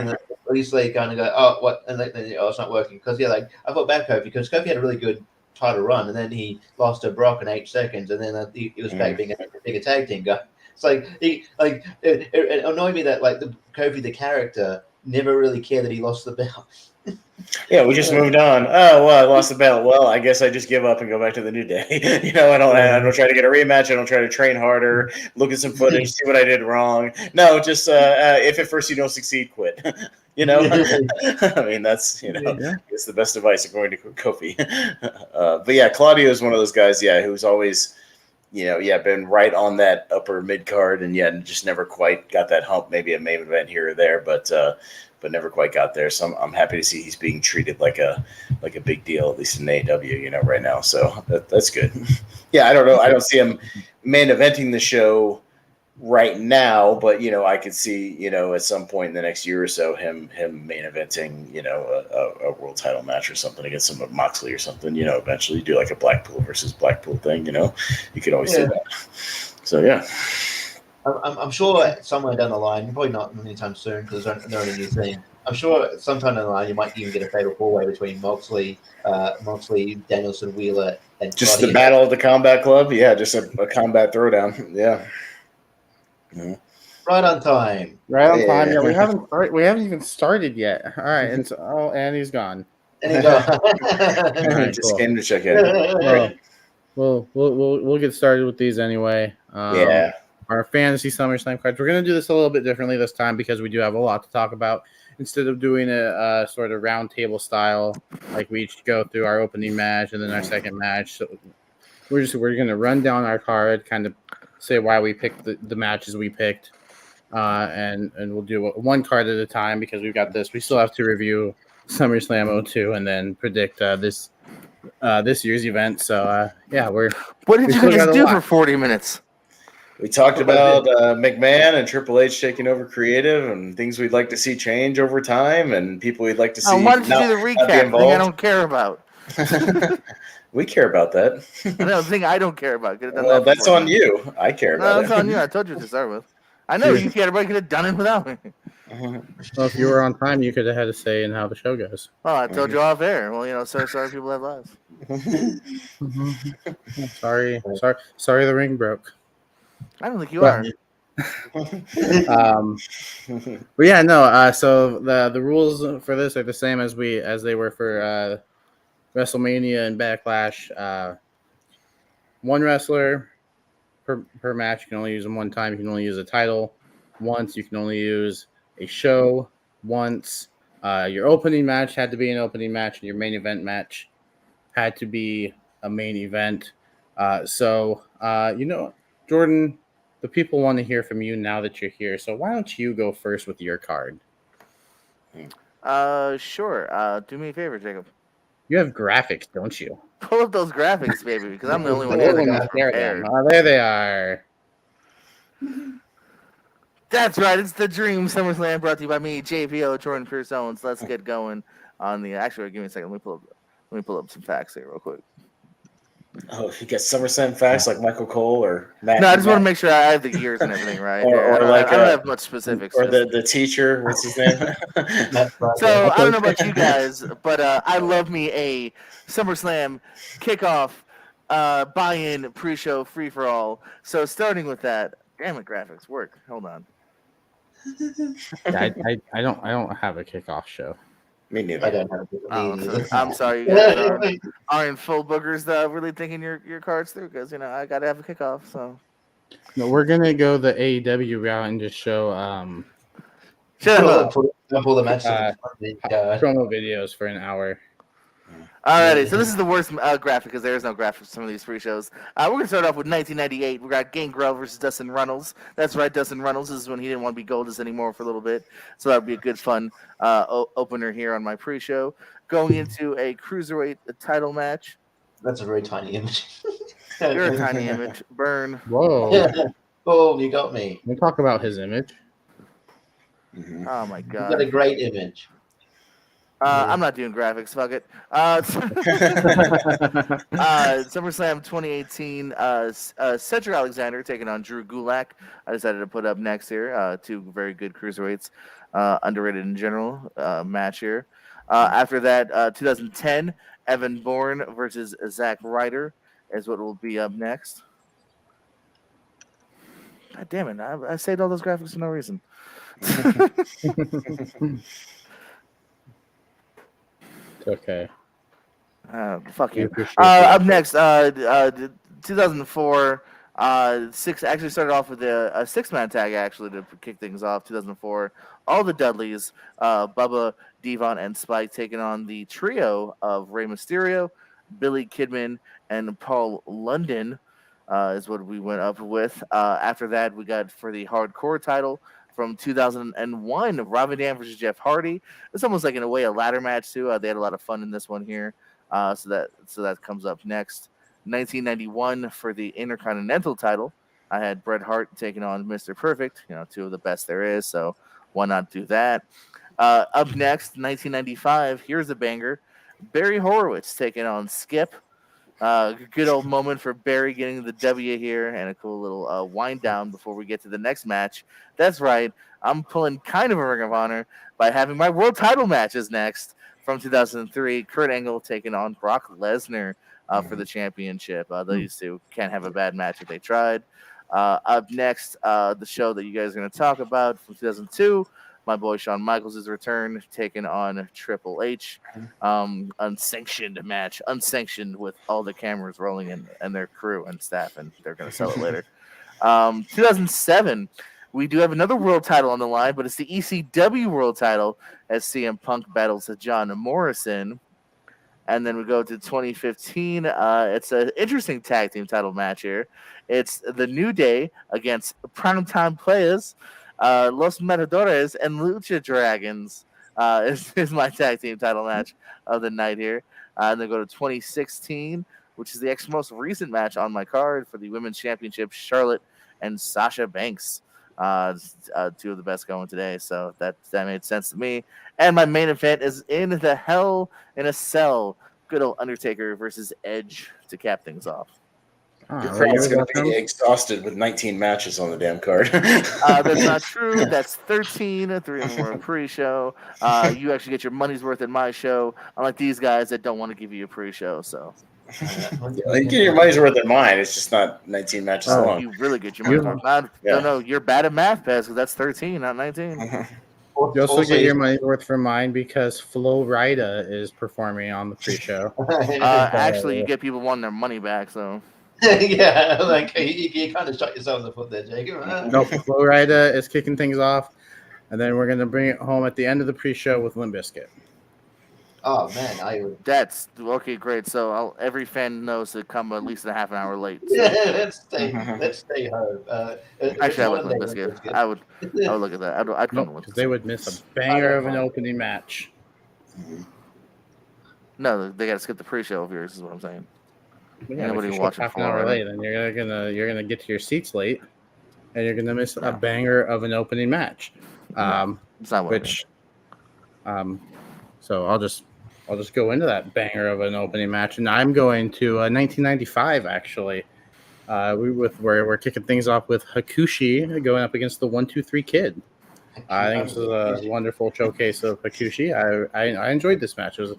at least they kind of go, oh, what? And it's not working, because like I felt bad Kofi, because Kofi had a really good title run, and then he lost to Brock in 8 seconds, and then he was back being a bigger tag team guy. It's like it annoyed me that like the Kofi the character never really cared that he lost the belt. Yeah, we just moved on. Oh, well, I lost the belt. Well, I guess I just give up and go back to the New Day. I don't try to get a rematch. I don't try to train harder, look at some footage, see what I did wrong. No, just if at first you don't succeed, quit. I mean, that's it's the best advice according to Kofi. But Claudio is one of those guys, who's always been right on that upper mid card, and just never quite got that hump. Maybe a main event here or there, but never quite got there. So I'm happy to see he's being treated like a big deal, at least in AEW, right now. So that's good. I don't know. I don't see him main eventing the show right now, but I could see at some point in the next year or so him main eventing a world title match or something against some of Moxley or something. Eventually do like a Blackpool versus Blackpool thing. You could always do that. So I'm sure somewhere down the line, probably not anytime soon because they're not a new thing. I'm sure sometime down the line you might even get a fatal 4-way between Moxley, Danielson, Wheeler, and just Claudio. The battle of the Combat Club. Yeah, just a combat throwdown. Yeah. Mm-hmm. Right on time. Yeah, we haven't even started yet. All right, and he's gone. And he's gone. Right, just came to check in. We'll get started with these anyway. Our fantasy SummerSlam cards. We're going to do this a little bit differently this time because we do have a lot to talk about instead of doing a sort of round table style, like we each go through our opening match and then our second match. So we're gonna run down our card, kind of say why we picked the matches we picked, and we'll do one card at a time because we've got this. We still have to review SummerSlam 02 and then predict this year's event. So What did you guys do for 40 minutes? We talked about McMahon and Triple H taking over creative and things we'd like to see change over time and people we'd like to see. Why don't you do the recap? Thing I don't care about. We care about that. I know, the thing I don't care about. Well, that's on you. I care about it. That's on you. I told you to start with. I know you cared about it. You could have done it without me. Well, if you were on time, you could have had a say in how the show goes. Oh, I told you off air. Well, sorry people have lives. Sorry, the ring broke. I don't think you are. But yeah, no. So the rules for this are the same as they were for WrestleMania and Backlash. One wrestler per match. You can only use them one time. You can only use a title once. You can only use a show once. Your opening match had to be an opening match, and your main event match had to be a main event. Jordan, the people want to hear from you now that you're here. So why don't you go first with your card? Sure. Do me a favor, Jacob. You have graphics, don't you? Pull up those graphics, baby, because I'm the only one here that got prepared. There they are. That's right. It's the Dream SummerSlam brought to you by me, JPO, Jordan Pierce Owens. Let's get going on the. Actually, give me a second. Let me pull up some facts here real quick. Oh, you get SummerSlam facts like Michael Cole or Matt. No, I just want to make sure I have the years and everything right. or I don't have much specifics. Or the teacher, what's his name? So I don't know about you guys, but I love me a SummerSlam kickoff, buy-in, pre-show, free-for-all. So starting with that, damn it, graphics work. Hold on. I don't have a kickoff show. Me neither. I don't have So I'm sorry, you guys are in full boogers really thinking your cards through because I gotta have a kickoff. So no, we're gonna go the AEW route and just show pull the match promo videos for an hour. Alrighty, so this is the worst graphic because there is no graphic for some of these free shows. We're going to start off with 1998. We got Gangrel versus Dustin Runnels. That's right, Dustin Runnels. This is when he didn't want to be Goldust anymore for a little bit. So that would be a good, fun opener here on my pre-show. Going into a Cruiserweight title match. That's a very tiny image. You're a tiny image. Burn. Whoa. Boom, you got me. We'll talk about his image. Mm-hmm. Oh, my God. You got a great image. I'm not doing graphics. Fuck it. SummerSlam 2018. Cedric Alexander taking on Drew Gulak. I decided to put up next here. Two very good cruiserweights, underrated in general match here. After that, 2010, Evan Bourne versus Zack Ryder is what will be up next. God damn it! I saved all those graphics for no reason. Okay. Fuck you. Up next, 2004. Six actually started off with a 6-man tag actually to kick things off. 2004. All the Dudleys, Bubba, Devon, and Spike taking on the trio of Rey Mysterio, Billy Kidman, and Paul London. Is what we went up with. After that, we got for the hardcore title. From 2001, Rob Van Dam versus Jeff Hardy. It's almost like in a way a ladder match too. They had a lot of fun in this one here. So that comes up next. 1991 for the Intercontinental title. I had Bret Hart taking on Mr. Perfect. Two of the best there is. So why not do that? Up next, 1995. Here's a banger. Barry Horowitz taking on Skip. Good old moment for Barry getting the W here and a cool little wind down before we get to the next match. That's right. I'm pulling kind of a Ring of Honor by having my world title matches next from 2003. Kurt Angle taking on Brock Lesnar for the championship. These two can't have a bad match if they tried. Up next, the show that you guys are going to talk about from 2002. My boy Shawn Michaels' return, taking on Triple H. Unsanctioned match. Unsanctioned with all the cameras rolling in and their crew and staff, and they're going to sell it later. 2007, we do have another world title on the line, but it's the ECW world title as CM Punk battles John Morrison. And then we go to 2015. It's an interesting tag team title match here. It's the New Day against Primetime Players, Los Matadores, and Lucha Dragons. Is my tag team title match of the night here. And then go to 2016, which is the most recent match on my card for the Women's Championship, Charlotte and Sasha Banks. Two of the best going today, so that made sense to me. And my main event is in the Hell in a Cell, good old Undertaker versus Edge to cap things off. Your crowd's going to be exhausted with 19 matches on the damn card. That's not true. That's 13. 3 of them were pre-show. You actually get your money's worth in my show, unlike these guys that don't want to give you a pre-show. So. You get your money's worth in mine. It's just not 19 matches long. You really get your money's worth. No, you're bad at math, Pez, because that's 13, not 19. You also get your money's worth from mine because Flo Rida is performing on the pre-show. Actually, you get people wanting their money back, so. Yeah, like you kind of shot yourself in the foot there, Jacob. No, Flo Rida is kicking things off, and then we're going to bring it home at the end of the pre-show with Limp Bizkit. Oh man, I would. That's okay, great. So every fan knows to come at least a half an hour late. So. Yeah, let's stay home. Actually, I would look at this. I would look at that. I'd come because they would miss a banger of an opening match. No, they got to skip the pre-show of yours. Is what I'm saying. Yeah, nobody will watch half an hour late, and you're gonna get to your seats late, and you're gonna miss a banger of an opening match. It's not which, so I'll just go into that banger of an opening match, and I'm going to 1995 actually. We're kicking things off with Hakushi going up against the 1-2-3 Kid. I think this is a wonderful showcase of Hakushi. I enjoyed this match. It was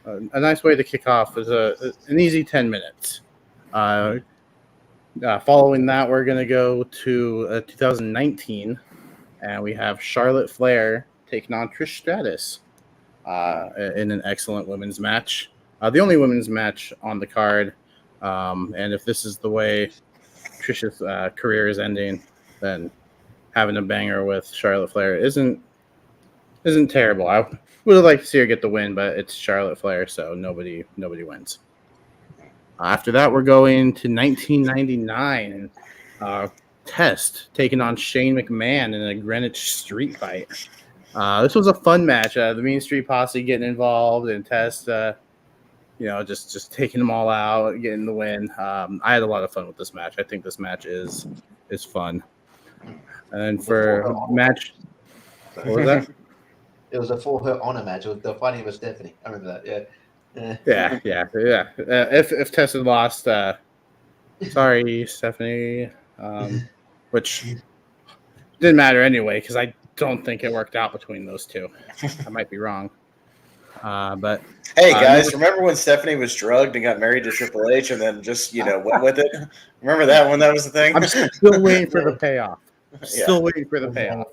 a nice way to kick off. It was an easy 10 minutes. Following that, we're going to go to 2019, and we have Charlotte Flair taking on Trish Stratus in an excellent women's match. The only women's match on the card. And if this is the way Trish's career is ending, then having a banger with Charlotte Flair isn't terrible. I would have liked to see her get the win, but it's Charlotte Flair, so nobody wins. After that, we're going to 1999 and Test taking on Shane McMahon in a Greenwich street fight. This was a fun match. The Mean Street Posse getting involved, and Test, just taking them all out, getting the win. I had a lot of fun with this match. I think this match is fun. And then for match, what was that? It was a for her honor match. It was the fighting with Stephanie. I remember that. Yeah. If Tess had lost, sorry, Stephanie, which didn't matter anyway because I don't think it worked out between those two. I might be wrong. But hey guys, remember when Stephanie was drugged and got married to Triple H and then just went with it? Remember that when that was the thing? I'm still waiting for the payoff. Still waiting for the payoff.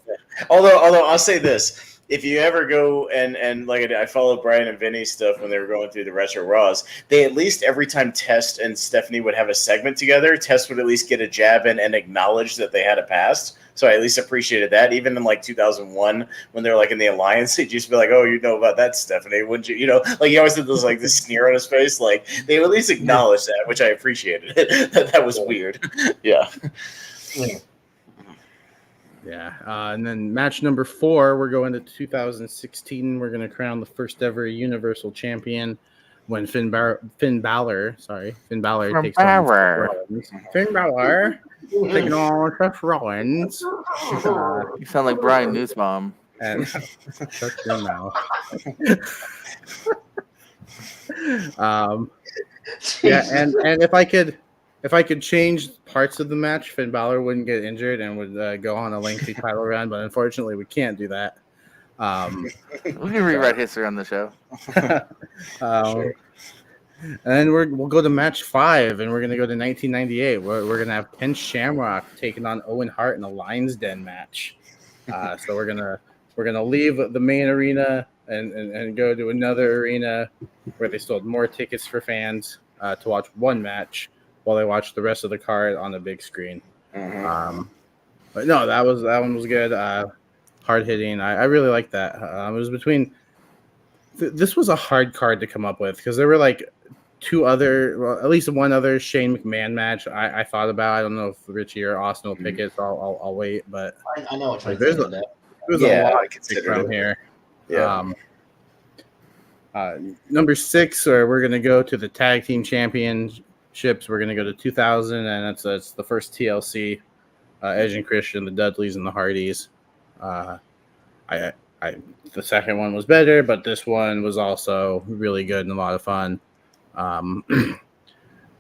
Although I'll say this. If you ever go and like I followed Brian and Vinny's stuff when they were going through the Retro Raws, they at least every time Test and Stephanie would have a segment together, Test would at least get a jab in and acknowledge that they had a past. So I at least appreciated that. Even in like 2001, when they were like in the Alliance, they'd just be like, "Oh, you know about that, Stephanie? Wouldn't you?" Like he always had this like this sneer on his face. Like they would at least acknowledge that, which I appreciated. that was weird. Yeah. Yeah, and then match number 4, we're going to 2016. We're going to crown the first ever Universal Champion when Finn Balor takes on Finn Balor taking on Seth Rollins. You sound like Brian Nussbaum. And shut your mouth. And if I could change parts of the match, Finn Balor wouldn't get injured and would go on a lengthy title run, but unfortunately we can't do that. We can rewrite history on the show. Sure. And then we'll go to match 5, and we're going to go to 1998. We're going to have Ken Shamrock taking on Owen Hart in a Lion's Den match. So we're gonna leave the main arena and go to another arena where they sold more tickets for fans to watch one match while they watch the rest of the card on the big screen. But no, that one was good. Hard hitting. I really like that. It was between. This was a hard card to come up with because there were like at least one other Shane McMahon match I thought about. I don't know if Richie or Austin will pick it, so I'll wait. But I know what like, there's there's a lot I to pick considered from it. here. Yeah. Number 6, or we're gonna go to the tag team championships. We're gonna go to 2000, and that's the first TLC. Edge and Christian, the Dudleys, and the Hardys. The second one was better, but this one was also really good and a lot of fun.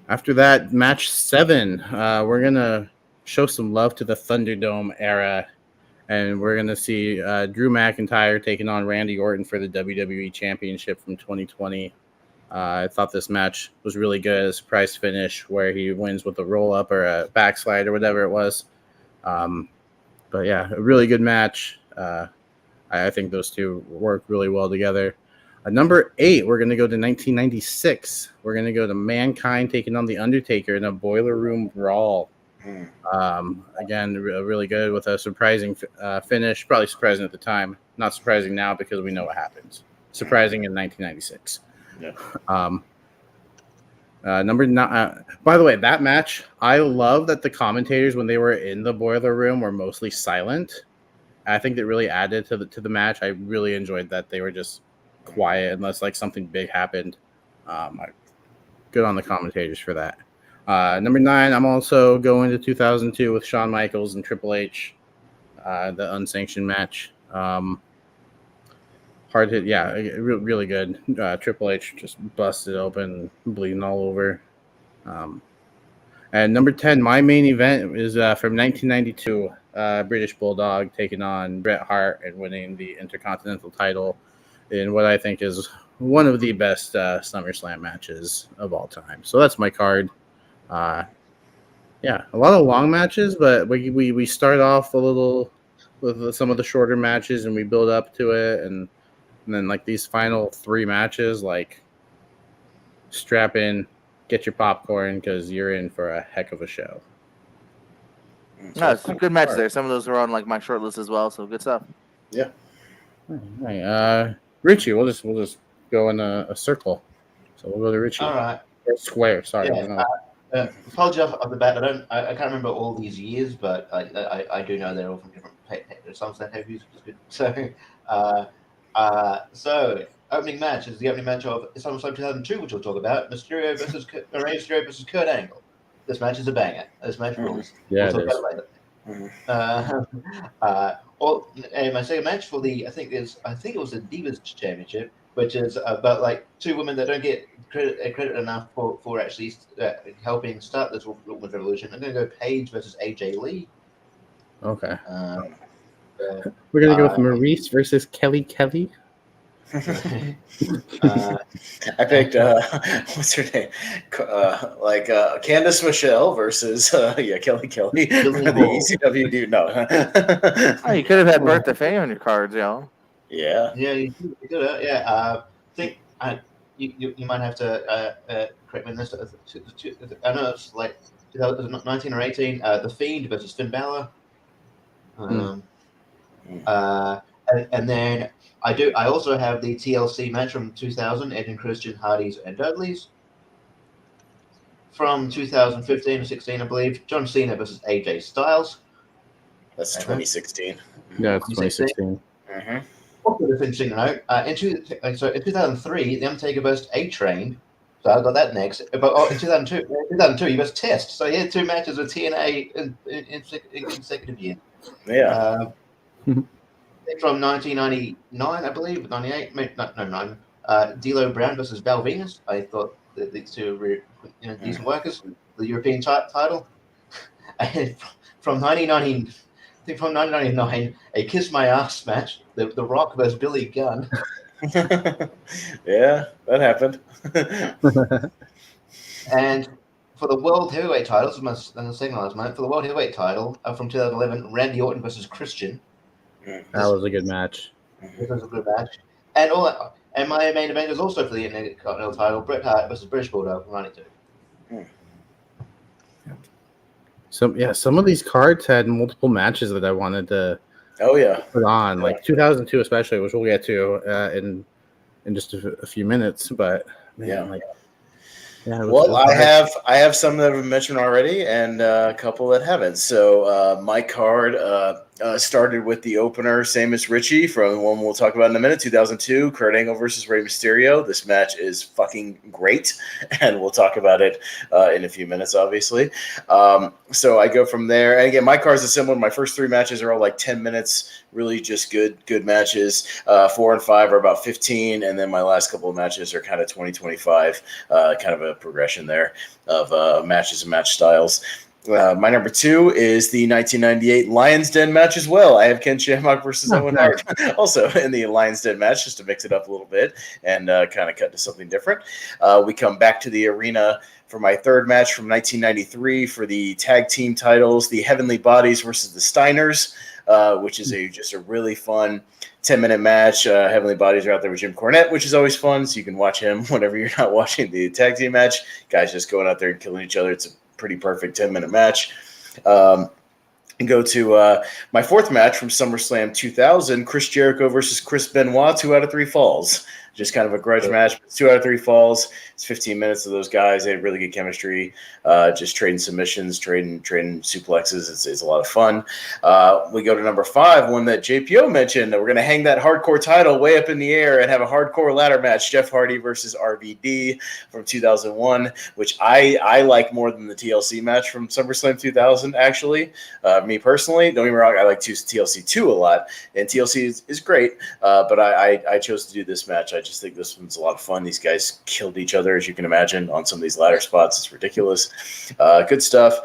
After that, match 7, we're gonna show some love to the Thunderdome era, and we're gonna see Drew McIntyre taking on Randy Orton for the WWE Championship from 2020. I thought this match was really good. A surprise finish where he wins with a roll up or a backslide or whatever it was. But yeah, a really good match. I think those two work really well together. Number 8, we're going to go to 1996. We're going to go to Mankind taking on The Undertaker in a Boiler Room Brawl. Again, really good with a surprising finish. Probably surprising at the time. Not surprising now because we know what happens. Surprising in 1996. Yeah. Number 9. By the way, that match, I love that the commentators, when they were in the Boiler Room, were mostly silent. I think that really added to the match. I really enjoyed that they were just quiet unless like something big happened. Good on the commentators for that. Number 9, I'm also going to 2002 with Shawn Michaels and Triple H, the unsanctioned match. Hard hit, yeah, really good. Triple H just busted open, bleeding all over. And number 10, my main event is from 1992. British Bulldog taking on Bret Hart and winning the Intercontinental title in what I think is one of the best SummerSlam matches of all time. So that's my card. Yeah, a lot of long matches, but we start off a little with some of the shorter matches and we build up to it, and then like these final 3 matches, like strap in, get your popcorn because you're in for a heck of a show. No, it's a good match there. Some of those are on like my short list as well, so good stuff. Yeah. All right. Richie, we'll just go in a circle. So we'll go to Richie. All right. Square. Sorry. Yeah. Apology off the bat. I can't remember all these years, but I do know they're all from different SummerSlam pay-per-views, which is good. So opening match is the opening match of SummerSlam 2002, which we'll talk about. Rey Mysterio versus Kurt Angle. This match is a banger. This match rules. Yeah, we'll it talk is. about it later. My second match for I think it was the Divas Championship, which is about like 2 women that don't get credit enough for actually helping start this women's revolution. I'm going to go Paige versus AJ Lee. Okay. We're gonna go with Maurice versus Kelly. I picked what's her name? Candice Michelle versus Kelly. The ECW dude. No. Oh, you could have had Bertha Faye on your cards, yo. Yeah. Yeah, you could have. Yeah. I think you might have to correct me on this. I know it's like 2019 or 18. The Fiend versus Finn Balor. And then I also have the TLC match from 2000, Edge and Christian, Hardys, and Dudleys. From 2015 or 16, I believe, John Cena versus AJ Styles. That's 2016. Yeah, it's 2016. Mm-hmm. Also, that's interesting to note. In 2003, The Undertaker versus A-Train. So I got that next. But in 2002, he was Test. So he had 2 matches with TNA in consecutive years. Yeah. From 1999, I believe, 98, no, 9. D'Lo Brown versus Val Venus. I thought that these 2 were decent workers. The European title. And from 1999, a Kiss My Ass match. The Rock versus Billy Gunn. Yeah, that happened. And for the World Heavyweight title, this was my second last match. For the World Heavyweight title from 2011, Randy Orton versus Christian. That was a good match. This was a good match. And my main event is also for the Intercontinental title, Bret Hart versus British Bulldog from 92. some of these cards had multiple matches that I wanted to put on, like 2002 especially, which we'll get to in just a few minutes. But man, I have some that have been mentioned already, and a couple that haven't. So my card started with the opener, same as Richie, from the one we'll talk about in a minute, 2002, Kurt Angle versus Rey Mysterio. This match is fucking great, and we'll talk about it in a few minutes, obviously. So I go from there, and again, my cards are similar. My first 3 matches are all like 10 minutes, really just good matches. 4 and 5 are about 15, and then my last couple of matches are kind of 20, 25, kind of a progression there of matches and match styles. My number 2 is the 1998 Lions Den match as well. I have Ken Shamrock versus Owen Hart also in the Lions Den match, just to mix it up a little bit and kind of cut to something different. We come back to the arena for my 3rd match from 1993 for the tag team titles, the Heavenly Bodies versus the Steiners, which is just a really fun 10-minute match. Heavenly Bodies are out there with Jim Cornette, which is always fun, so you can watch him whenever you're not watching the tag team match. Guys just going out there and killing each other. It's a pretty perfect 10-minute match. And go to my 4th match from SummerSlam 2000, Chris Jericho versus Chris Benoit, 2 out of 3 falls. Just kind of a grudge match. But 2 out of 3 falls. It's 15 minutes of those guys. They had really good chemistry. Just trading submissions, trading suplexes. It's a lot of fun. We go to number 5, one that JPO mentioned. We're going to hang that hardcore title way up in the air and have a hardcore ladder match. Jeff Hardy versus RVD from 2001, which I like more than the TLC match from SummerSlam 2000, actually. Me personally, don't get me wrong, I like TLC 2 a lot, and TLC is great, but I chose to do this match. I just think this one's a lot of fun. These guys killed each other, as you can imagine, on some of these ladder spots. It's ridiculous. Good stuff.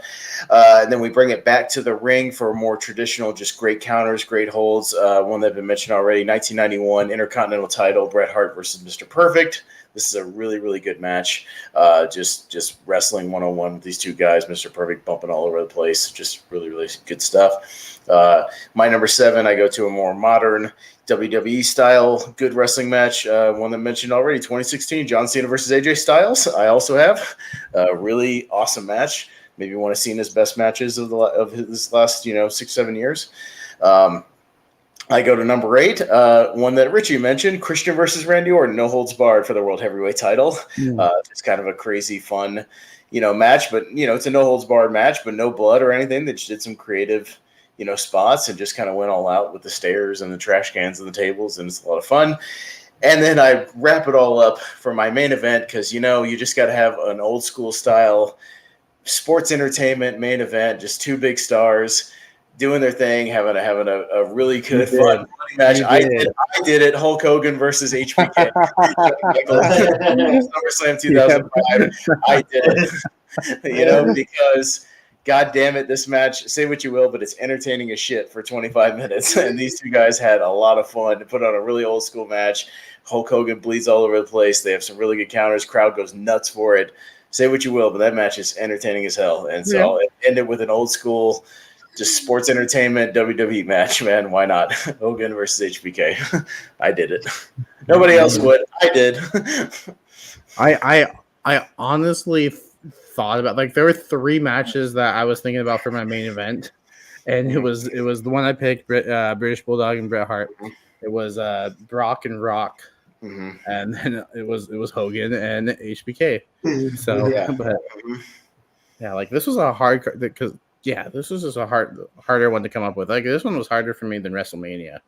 And then we bring it back to the ring for more traditional, just great counters, great holds. One that's been mentioned already, 1991 Intercontinental title, Bret Hart versus Mr. Perfect. This is a really, really good match. Just wrestling one-on-one with these two guys, Mr. Perfect bumping all over the place. Just really, really good stuff. My number 7, I go to a more modern WWE style good wrestling match. One that I mentioned already, 2016, John Cena versus AJ Styles. I also have a really awesome match. Maybe one of Cena's best matches of his last 6-7 years. I go to number 8, one that Richie mentioned, Christian versus Randy Orton, no holds barred for the World Heavyweight title. It's kind of a crazy, fun, match, but it's a no holds barred match, but no blood or anything. They just did some creative, spots and just kind of went all out with the stairs and the trash cans and the tables, and it's a lot of fun. And then I wrap it all up for my main event because you just got to have an old school style sports entertainment main event, just 2 big stars doing their thing, having a really good fun match. I did it. Hulk Hogan versus HBK. SummerSlam 2005. I did it. Because God damn it, this match, say what you will, but it's entertaining as shit for 25 minutes. And these 2 guys had a lot of fun to put on a really old school match. Hulk Hogan bleeds all over the place. They have some really good counters. Crowd goes nuts for it. Say what you will, but that match is entertaining as hell. And so I'll end it with an old school, just sports entertainment WWE match, man. Why not? Hogan versus HBK. I did it. Nobody else would. I did. I honestly thought about, there were 3 matches that I was thinking about for my main event, and it was the one I picked, British Bulldog and Bret Hart. It was Brock and Rock. And then it was Hogan and HBK. So, this was a hard because this was just a harder one to come up with. This one was harder for me than WrestleMania.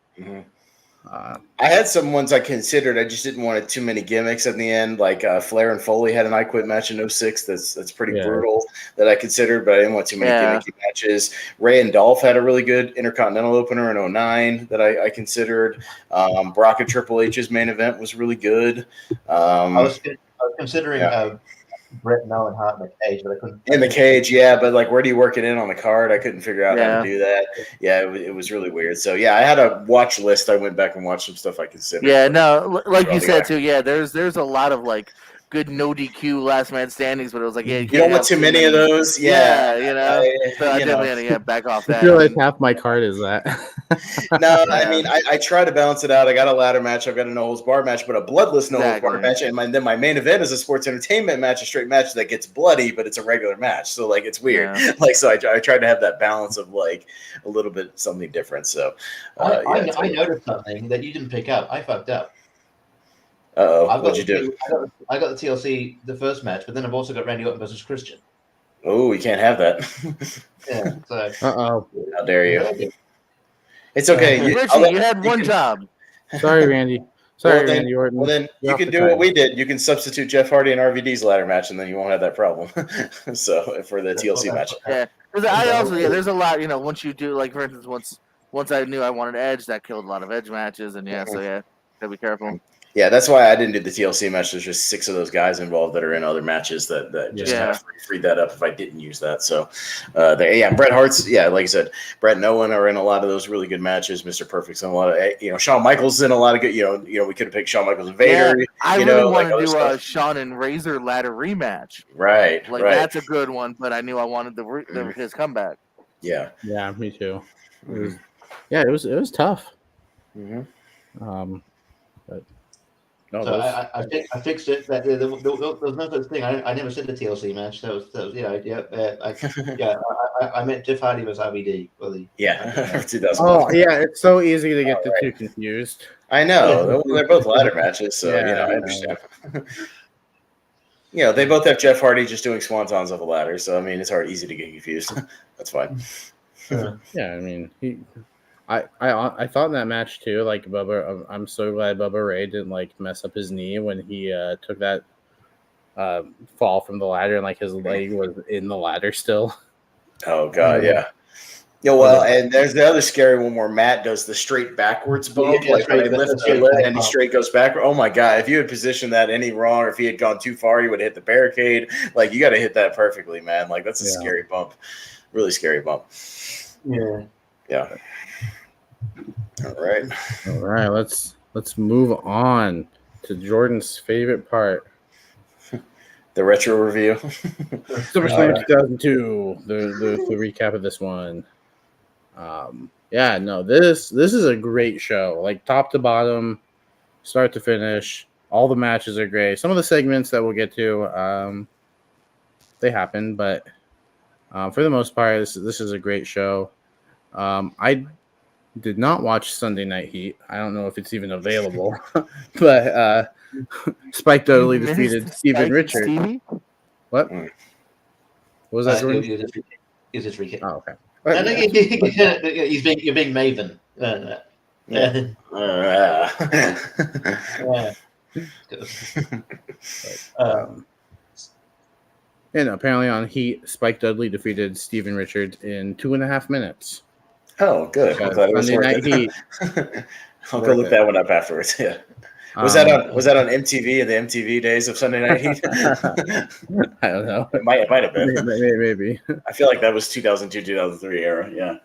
I had some ones I considered. I just didn't want too many gimmicks at the end. Like Flair and Foley had an I Quit match in 06. That's pretty brutal that I considered, but I didn't want too many gimmicky matches. Ray and Dolph had a really good Intercontinental opener in 09 that I considered. Brock and Triple H's main event was really good. I was considering Brett and Owen Hart in the cage, but I couldn't. In the cage, but where do you work it in on the card? I couldn't figure out how to do that. It was really weird. So I had a watch list. I went back and watched some stuff I considered. Like you said too. There's a lot of good no DQ last man standings, but it was like, yeah, You don't want too many of those. Yeah, you know. So I definitely had to get back off that. I feel like half my card is that. No, I mean, I try to balance it out. I got a ladder match, I've got a no holds bar match, but a bloodless no holds bar match, and then my main event is a sports entertainment match, a straight match that gets bloody, but it's a regular match. So like, it's weird. Yeah. Like, so I try to have that balance of like a little bit something different. So I noticed something that you didn't pick up. I fucked up. What'd you do? I got the TLC the first match, but then I've also got Randy Orton versus Christian. Oh, you can't have that. Yeah. So. How dare you? It's okay. Richie, you had one job. Sorry, Randy. Sorry, Randy Orton. Well, then you can do what we did. You can substitute Jeff Hardy and RVD's ladder match, and then you won't have that problem. So for the TLC match. Yeah. There's a lot. Once you do, like for instance, once I knew I wanted Edge, that killed a lot of Edge matches, and gotta be careful. Yeah, that's why I didn't do the TLC match. There's just 6 of those guys involved that are in other matches that just kind of freed that up if I didn't use that. So, Bret Hart's, like I said, Bret and Owen are in a lot of those really good matches. Mr. Perfect's in a lot of, Shawn Michaels is in a lot of good, we could have picked Shawn Michaels and Vader. Yeah, I really want to do a Shawn and Razor ladder rematch. Right. That's a good one, but I knew I wanted his comeback. Yeah. Yeah, me too. It was tough. Mm-hmm. I fixed it. There was no such thing. I never said the TLC match. I meant Jeff Hardy versus RVD. Yeah, 2000. Oh yeah, it's so easy to get the two confused. I know they're both ladder matches, so I understand. They both have Jeff Hardy just doing swantons off a ladder, so I mean it's easy to get confused. That's fine. Yeah, I mean I thought in that match too, like Bubba. I'm so glad Bubba Ray didn't like mess up his knee when he took that fall from the ladder and like his leg was in the ladder still. Oh god, yeah. Well, and there's the other scary one where Matt does the straight backwards bump, like when they lift and he straight goes backward. Oh my god! If you had positioned that any wrong, or if he had gone too far, he would have hit the barricade. Like you got to hit that perfectly, man. Like that's a scary bump, really scary bump. Yeah. Yeah. All right. Let's move on to Jordan's favorite part. The retro review. Summerslam 2002. The recap of this one. This is a great show. Like top to bottom, start to finish. All the matches are great. Some of the segments that we'll get to, they happen, but for the most part, this is a great show. I did not watch Sunday Night Heat. I don't know if it's even available, but Spike Dudley defeated Steven Richards. What? What was that? Is this recap? Oh, okay. I think you're being Maven. And apparently on Heat, Spike Dudley defeated Steven Richards in 2.5 minutes. Oh, good. Sunday Night Heat. I'll go look that one up afterwards. Yeah. Was that on MTV in the MTV days of Sunday Night Heat? I don't know. It might have been. Maybe. I feel like that was 2002, 2003 era. Yeah.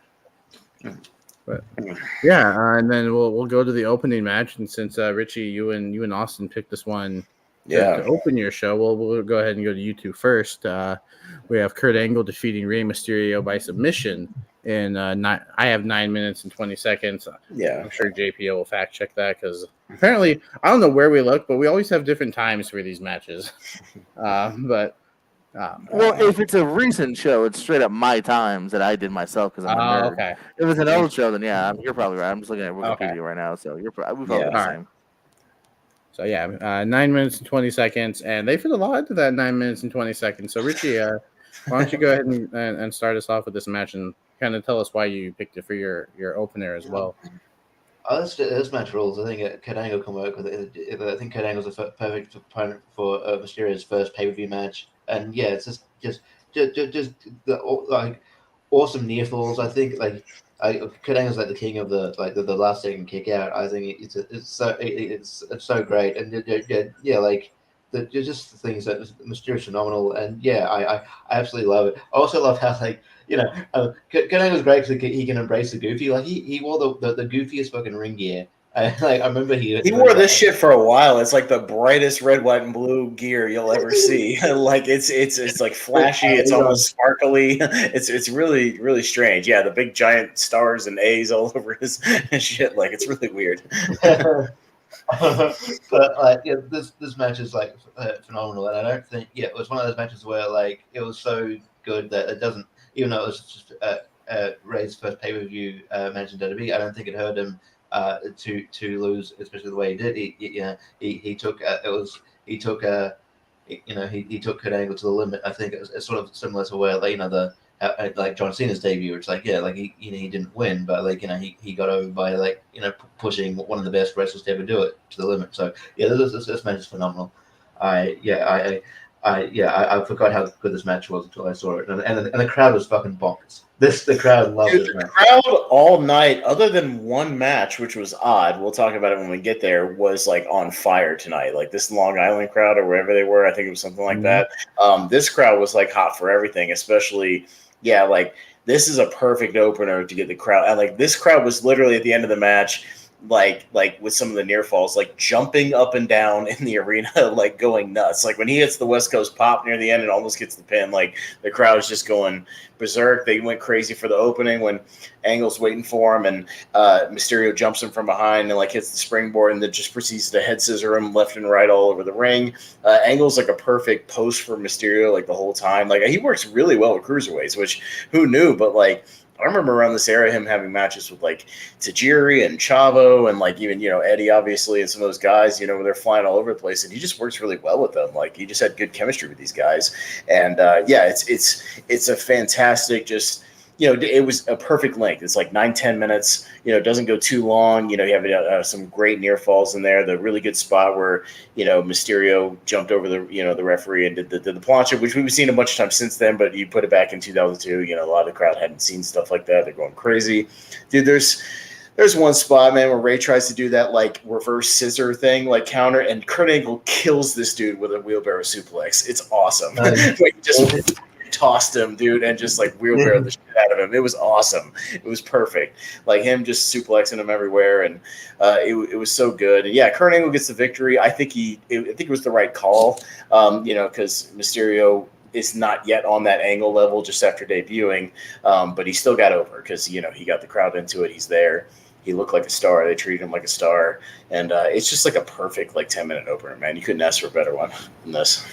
But and then we'll go to the opening match, and since Richie, you and Austin picked this one to open your show, we'll go ahead and go to you two first. We have Kurt Angle defeating Rey Mysterio by submission. And I have 9 minutes and 20 seconds. Yeah, I'm sure JPO will fact check that because apparently I don't know where we look, but we always have different times for these matches. Well, if it's a recent show, it's straight up my times that I did myself because I'm a nerd. Okay. If it's an old show, then you're probably right. I'm just looking at Wikipedia right now, so we're probably the same. So 9 minutes and 20 seconds, and they fit a lot into that 9 minutes and 20 seconds. So Richie, why don't you go ahead and start us off with this match and kind of tell us why you picked it for your opener as well. This match rules. I think Kurt Angle can work with it. I think Kurt Angle's a perfect opponent for Mysterio's first pay-per-view match, and it's just like awesome near falls. I think Kurt Angle's like the king of the last second kick out. I think it's so great, and just the things that Mysterio's phenomenal, and I absolutely love it. I also love how Kurt Angle's great because he can embrace the goofy. Like he wore the goofiest fucking ring gear I remember he wore this shit for a while. It's like the brightest red, white, and blue gear you'll ever see. Like it's like flashy. It's almost sparkly. It's really really strange. Yeah, the big giant stars and A's all over his shit. Like it's really weird. But like, yeah, this match is like phenomenal, and I don't think it was one of those matches where like it was so good that it doesn't, even though it was just Ray's first pay per view match in WWE, I don't think it hurt him to lose, especially the way he did. He took he took Kurt Angle to the limit. I think it's sort of similar to where like John Cena's debut. It's like like he didn't win, but like he got over by like pushing one of the best wrestlers to ever do it to the limit. So yeah, this match is phenomenal. I forgot how good this match was until I saw it, and the crowd was fucking bonkers. The crowd loved it. The crowd all night, other than one match, which was odd. We'll talk about it when we get there. Was like on fire tonight. Like this Long Island crowd or wherever they were, I think it was something like that. This crowd was like hot for everything, especially like this is a perfect opener to get the crowd. And like this crowd was literally at the end of the match. Like with some of the near falls, like jumping up and down in the arena, like going nuts. Like when he hits the West Coast pop near the end and almost gets the pin, like the crowd is just going berserk. They went crazy for the opening when Angle's waiting for him, and Mysterio jumps him from behind and like hits the springboard, and then just proceeds to head scissor him left and right all over the ring. Angle's like a perfect post for Mysterio, like the whole time. Like he works really well with cruiserweights, which who knew? But like I remember around this era him having matches with like Tajiri and Chavo and like even Eddie obviously and some of those guys where they're flying all over the place, and he just works really well with them. Like he just had good chemistry with these guys, and it's a fantastic it was a perfect length. It's like 9-10 minutes. It doesn't go too long. You have some great near falls in there. The really good spot where Mysterio jumped over the referee and did the plancha, which we've seen a bunch of times since then. But you put it back in 2002. A lot of the crowd hadn't seen stuff like that. They're going crazy, dude. There's one spot, man, where Ray tries to do that like reverse scissor thing, like counter, and Kurt Angle kills this dude with a wheelbarrow suplex. It's awesome. Like just tossed him, dude, and just like wheelbarrowed the shit out of him. It was awesome. It was perfect. Like him just suplexing him everywhere, and it was so good. And yeah, Kurt Angle gets the victory. I think it was the right call, because Mysterio is not yet on that Angle level just after debuting, but he still got over because he got the crowd into it. He's there. He looked like a star. They treated him like a star, and it's just like a perfect 10-minute opener, man. You couldn't ask for a better one than this.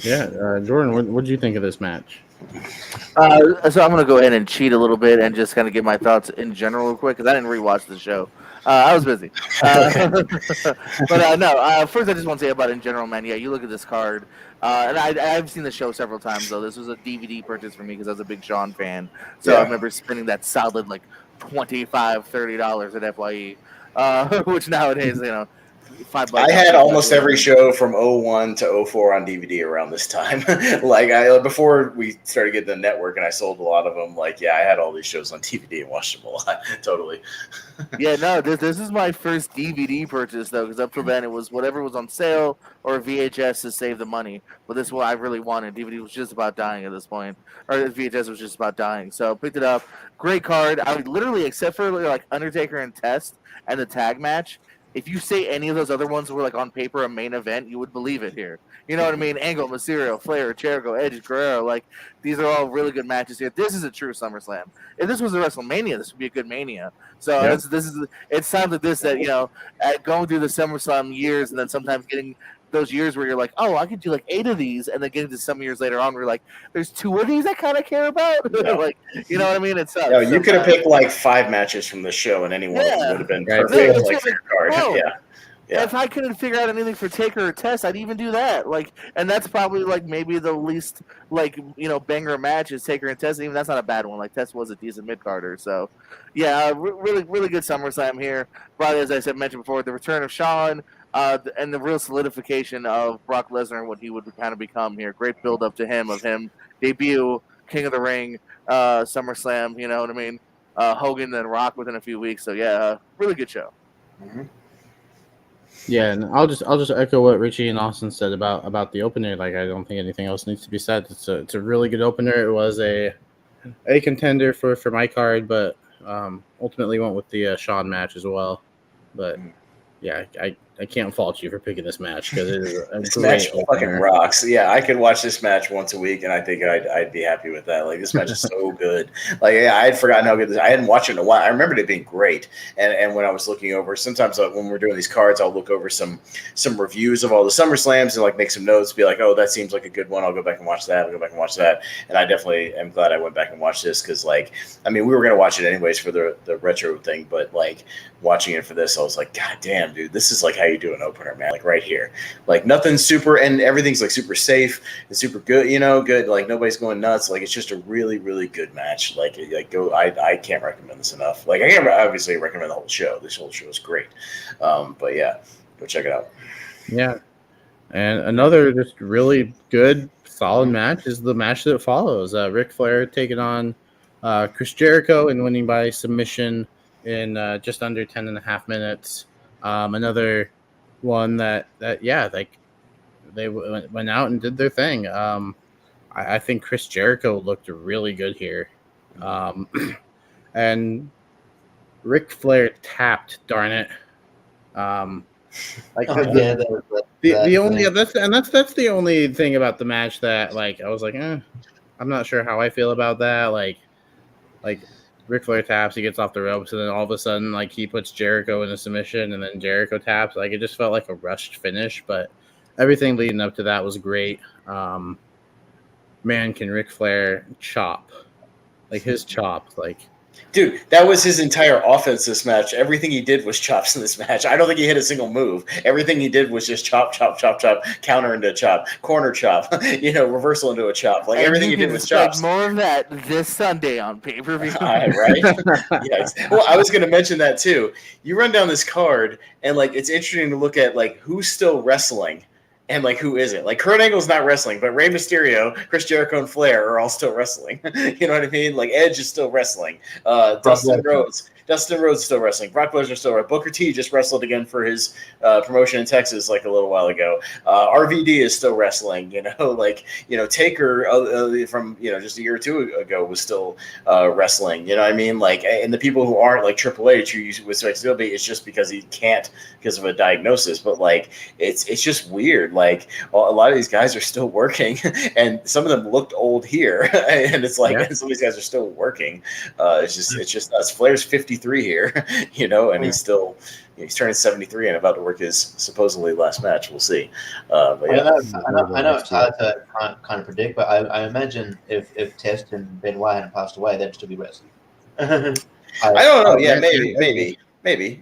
Yeah, Jordan, what did you think of this match? So I'm going to go ahead and cheat a little bit and just kind of give my thoughts in general real quick because I didn't rewatch the show. I was busy. But no, first I just want to say about it in general, man. Yeah, you look at this card, and I've seen the show several times, though. This was a DVD purchase for me because I was a big Sean fan. So I remember spending that solid $25, $30 at FYE, which nowadays, $5. I had almost every show from 01 to 04 on DVD around this time. Before we started getting the network and I sold a lot of them, I had all these shows on DVD and watched them a lot. Totally. Yeah, no, this is my first DVD purchase, though, because up to then it was whatever was on sale or VHS to save the money. But this is what I really wanted. DVD was just about dying at this point. Or VHS was just about dying. So picked it up. Great card. I would literally, except for Undertaker and Test and the tag match, if you say any of those other ones were on paper a main event, you would believe it here. You know what I mean? Angle, Mysterio, Flair, Jericho, Edge, Guerrero. These are all really good matches here. This is a true SummerSlam. If this was a WrestleMania, this would be a good Mania. So it's times like this that, going through the SummerSlam years and then sometimes getting those years where you're like, oh, I could do 8 of these, and then getting to some years later on, we're like, there's 2 of these I kind of care about. Yeah. You know what I mean? It's you could have picked 5 matches from the show, and any one of them would have been perfect for your card. Oh. Yeah. If I couldn't figure out anything for Taker or Test, I'd even do that. And that's probably maybe the least banger match is Taker and Test. Even that's not a bad one. Test was a decent mid carder. So, yeah, really really good SummerSlam here. But as I mentioned before, the return of Shawn. And the real solidification of Brock Lesnar and what he would kind of become here. Great build up to him debut, King of the Ring, SummerSlam. You know what I mean? Hogan then Rock within a few weeks. So yeah, really good show. Mm-hmm. Yeah, and I'll just echo what Richie and Austin said about the opener. I don't think anything else needs to be said. It's a really good opener. It was a contender for my card, but ultimately went with the Shawn match as well. But yeah, I can't fault you for picking this match because it is a This great match opener. fucking rocks. Yeah, I could watch this match once a week, and I think I'd be happy with that. Like, this match is so good. Like, yeah, I had forgotten how good this. I hadn't watched it in a while. I remembered it being great. And when I was looking over, sometimes when we're doing these cards, I'll look over some reviews of all the Summerslams and like make some notes. Be like, oh, that seems like a good one. I'll go back and watch that. I'll go back and watch that. And I definitely am glad I went back and watched this because, like, I mean, we were gonna watch it anyways for the retro thing, but like watching it for this, I was like, God damn, dude, this is like how you do an opener, man. Like right here. Like nothing super, and everything's like super safe and super good, good. Like nobody's going nuts. Like it's just a really, really good match. Like go. I can't recommend this enough. Like I can't obviously recommend the whole show. This whole show is great. But yeah, go check it out. Yeah, and another just really good, solid match is the match that follows. Ric Flair taking on Chris Jericho and winning by submission in just under 10.5 minutes. Another one that like they went out and did their thing. I think Chris Jericho looked really good here, and Ric Flair tapped. Darn it! Like the only that's the only thing about the match that like I was like, I'm not sure how I feel about that. Like Ric Flair taps, he gets off the ropes, and then all of a sudden, like he puts Jericho in a submission, and then Jericho taps. Like it just felt like a rushed finish, but everything leading up to that was great. Man, can Ric Flair chop? Like his chops, like. Dude, that was his entire offense this match. Everything he did was chops in this match. I don't think he hit a single move. Everything he did was just chop, chop, chop, chop, counter into a chop, corner chop, reversal into a chop. Like everything he did was chops. More of that this Sunday on pay-per-view. Right? Yes. Well, I was going to mention that too. You run down this card, and like it's interesting to look at like who's still wrestling. And like who isn't? Like Kurt Angle's not wrestling, but Rey Mysterio, Chris Jericho, and Flair are all still wrestling. You know what I mean? Like Edge is still wrestling. Dustin Rhodes is still wrestling. Brock Lesnar still wrestling. Booker T just wrestled again for his promotion in Texas like a little while ago. RVD is still wrestling. Taker from just a year or two ago was still wrestling. You know what I mean? Like, and the people who aren't like Triple H who use with flexibility, it's just because he can't because of a diagnosis. But like, it's just weird. Like a lot of these guys are still working, and some of them looked old here, and it's like some of these guys are still working. It's just nuts. Flair's 53 here, and he's still he's turning 73 and about to work his supposedly last match. We'll see. But yeah. I know it's hard to kind of predict, but I imagine if Test and Benoit hadn't passed away, they'd still be wrestling. I don't know. Yeah, maybe.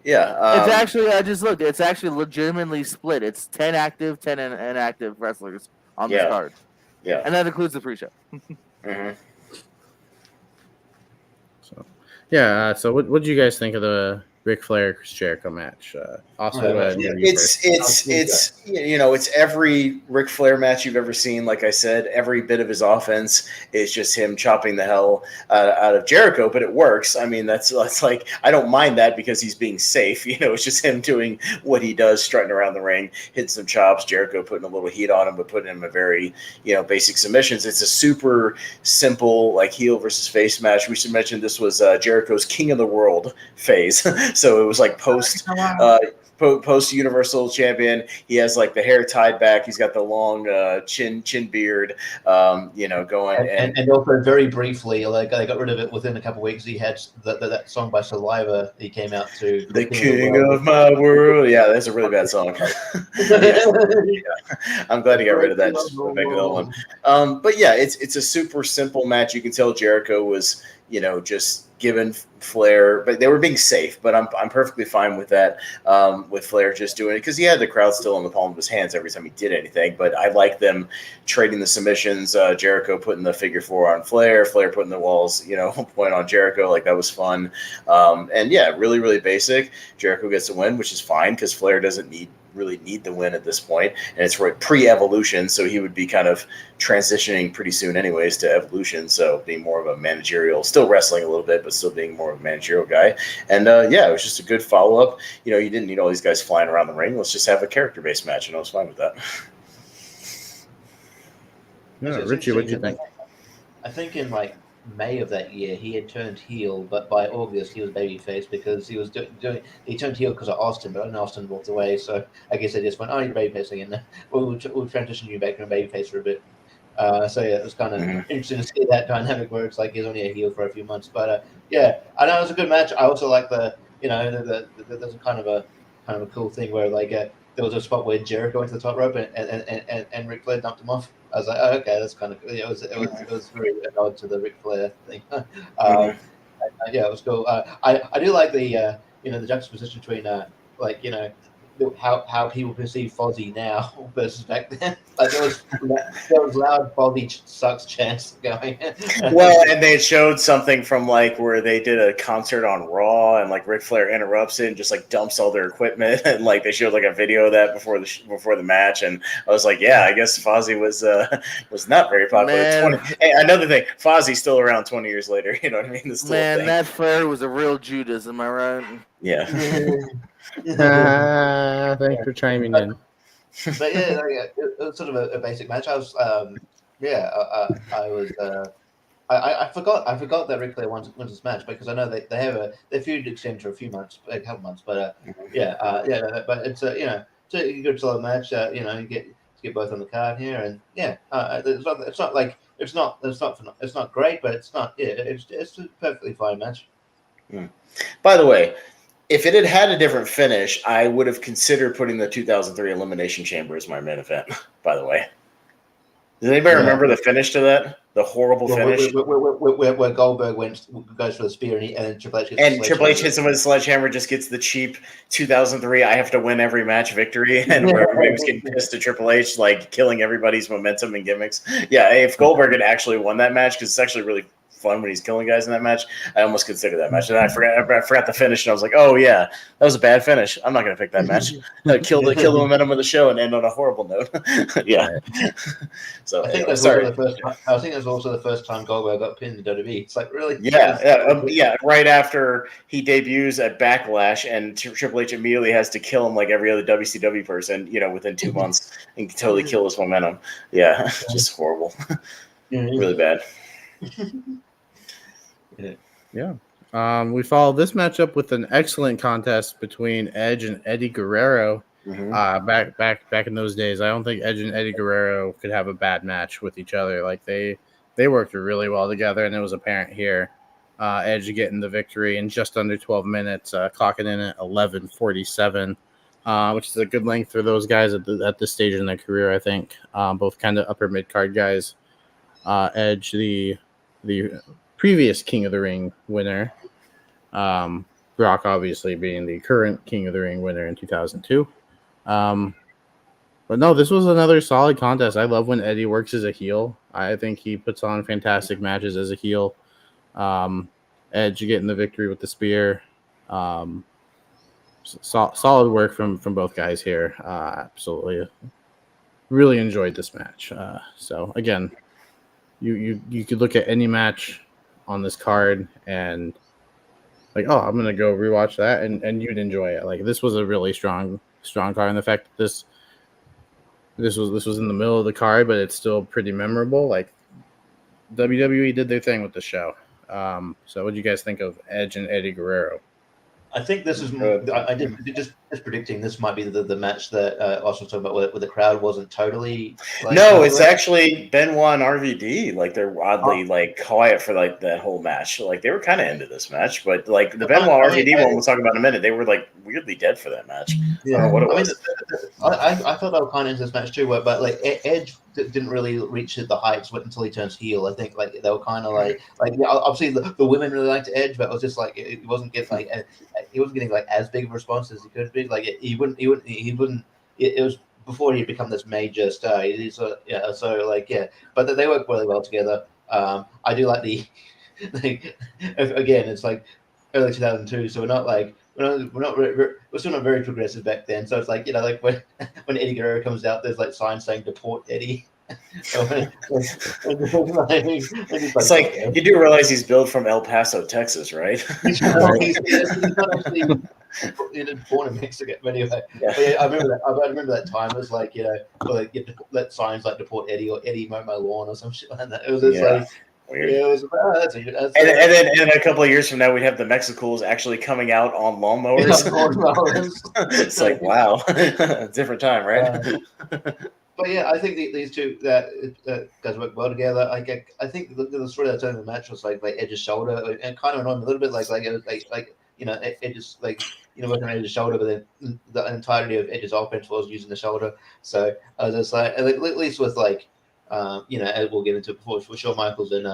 Yeah. It's actually I just looked. It's actually legitimately split. It's 10 active, 10 inactive wrestlers on this card. Yeah, and that includes the pre-show. Mm-hmm. So what did you guys think of the Ric Flair Chris Jericho match? It's every Ric Flair match you've ever seen. Like I said, every bit of his offense is just him chopping the hell out of Jericho, but it works. I mean, that's like I don't mind that because he's being safe. It's just him doing what he does, strutting around the ring, hitting some chops. Jericho putting a little heat on him, but putting him a very basic submissions. It's a super simple like heel versus face match. We should mention this was Jericho's King of the World phase. So it was like post Universal Champion. He has like the hair tied back. He's got the long chin beard, going. And also very briefly, like I got rid of it within a couple of weeks. He had that song by Saliva. He came out to the King of My World. Yeah, that's a really bad song. I'm glad he got rid of that. Just to make another one. But yeah, it's a super simple match. You can tell Jericho was just given Flair, but they were being safe. But I'm perfectly fine with that. With Flair just doing it because he had the crowd still in the palm of his hands every time he did anything. But I like them trading the submissions. Jericho putting the figure four on Flair putting the walls, point on Jericho. Like that was fun. And yeah, really, really basic. Jericho gets the win, which is fine because Flair doesn't really need the win at this point, and it's pre-evolution, so he would be kind of transitioning pretty soon anyways to evolution, so being more of a managerial, still wrestling a little bit, but still being more of a managerial guy. And it was just a good follow-up. You didn't need all these guys flying around the ring. Let's just have a character-based match, and I was fine with that. Yeah, Richie, what do you think? I think in like May of that year, he had turned heel, but by August he was babyface because he was he turned heel because of Austin, but then Austin walked away. So I guess they just went, "Oh, you're babyface again. We'll transition you back to a babyface for a bit." So yeah, it was kind of interesting to see that dynamic where it's like he's only a heel for a few months. But yeah, I know it was a good match. I also like there's a kind of a cool thing where like there was a spot where Jericho went to the top rope and Ric Flair dumped him off. I was like, oh, okay, that's kind of cool. Yeah, it was very a nod to the Ric Flair thing. Yeah, it was cool. I do like the the juxtaposition between how people perceive Fozzy now versus back then. Like there was loud Fozzy sucks chants going. Well, and they showed something from like where they did a concert on Raw, and like Ric Flair interrupts it and just like dumps all their equipment, and like they showed like a video of that before the match, and I was like, yeah, I guess Fozzy was not very popular. Hey, another thing, Fozzy's still around 20 years later. You know what I mean? Man, that Flair was a real Judas. Am I right? Yeah. Thanks for chiming in. But yeah, it was sort of a basic match. I was, I forgot that Ric Flair won this match because I know they have their feud extends for a couple months. But but it's it's a good solid match. You get both on the card here, and it's not great, but it's not it's a perfectly fine match. By the way, if it had had a different finish, I would have considered putting the 2003 Elimination Chamber as my main event, by the way. Does anybody remember the finish to that? The horrible finish? Where Goldberg goes for the spear and Triple H hits him with a sledgehammer, just gets the cheap 2003 I have to win every match victory, and where everybody was getting pissed at Triple H, like killing everybody's momentum and gimmicks. Yeah, if Goldberg had actually won that match, because it's actually really fun when he's killing guys in that match, I almost considered that match. And I forgot the finish, and I was like, oh yeah, that was a bad finish. I'm not going to pick that match. Kill the momentum of the show and end on a horrible note. Yeah. So I think that's also the first time Goldberg got pinned in WWE. It's like, really? Yeah. Right after he debuts at Backlash, and Triple H immediately has to kill him like every other WCW person, within 2 months, and totally kill his momentum. Yeah, just horrible. Really bad. Yeah. We followed this matchup with an excellent contest between Edge and Eddie Guerrero. Back in those days, I don't think Edge and Eddie Guerrero could have a bad match with each other. Like they worked really well together, and it was apparent here. Edge getting the victory in just under 12 minutes, clocking in at 11:47, which is a good length for those guys at this stage in their career. I think both kind of upper mid card guys. Edge, the previous King of the Ring winner. Brock obviously being the current King of the Ring winner in 2002. But no, this was another solid contest. I love when Eddie works as a heel. I think he puts on fantastic matches as a heel. Edge getting the victory with the spear. Solid work from both guys here. Absolutely. Really enjoyed this match. So again, you could look at any match on this card and like, oh, I'm gonna go rewatch that, and you'd enjoy it. Like this was a really strong card, and the fact that this was in the middle of the card, but it's still pretty memorable. Like WWE did their thing with the show. So what do you guys think of Edge and Eddie Guerrero? I think this is I did just predicting this might be the match that Austin was talking about where the crowd wasn't totally no, it's actually Benoit and RVD. Like they're oddly like quiet for like that whole match. Like they were kind of into this match, but like the Benoit RVD one we'll talk about in a minute, they were like weirdly dead for that match. Yeah, I don't know what it was. I thought they were kind of into this match too, but like Edge didn't really reach the heights until he turns heel. I think like they were kind of like obviously the women really liked Edge, but it was just like it wasn't getting like he wasn't getting like as big of a response as he could be. Like he wouldn't. It was before he had become this major star. But they work really well together. I do like the again. It's like early 2002, so we're still not very progressive back then. So it's like like when Eddie Guerrero comes out, there's like signs saying "Deport Eddie." It's like you do realize he's billed from El Paso, Texas, right? He's not actually born in Mexico, but anyway. Yeah. But yeah, I remember that time. It was like let signs like "Deport Eddie" or "Eddie mow my lawn" or some shit like that. It was just Weird. Yeah, it was, and then a couple of years from now, we'd have the Mexicools actually coming out on lawnmowers. It's like, wow, different time, right? But yeah, I think these two guys work well together. I think the story that's in the match was like Edge's shoulder, and kind of annoying a little bit, it was like Edge's working on Edge's shoulder, but then the entirety of Edge's offense was using the shoulder. So I was just like, at least with as we'll get into it before for Shawn Michaels and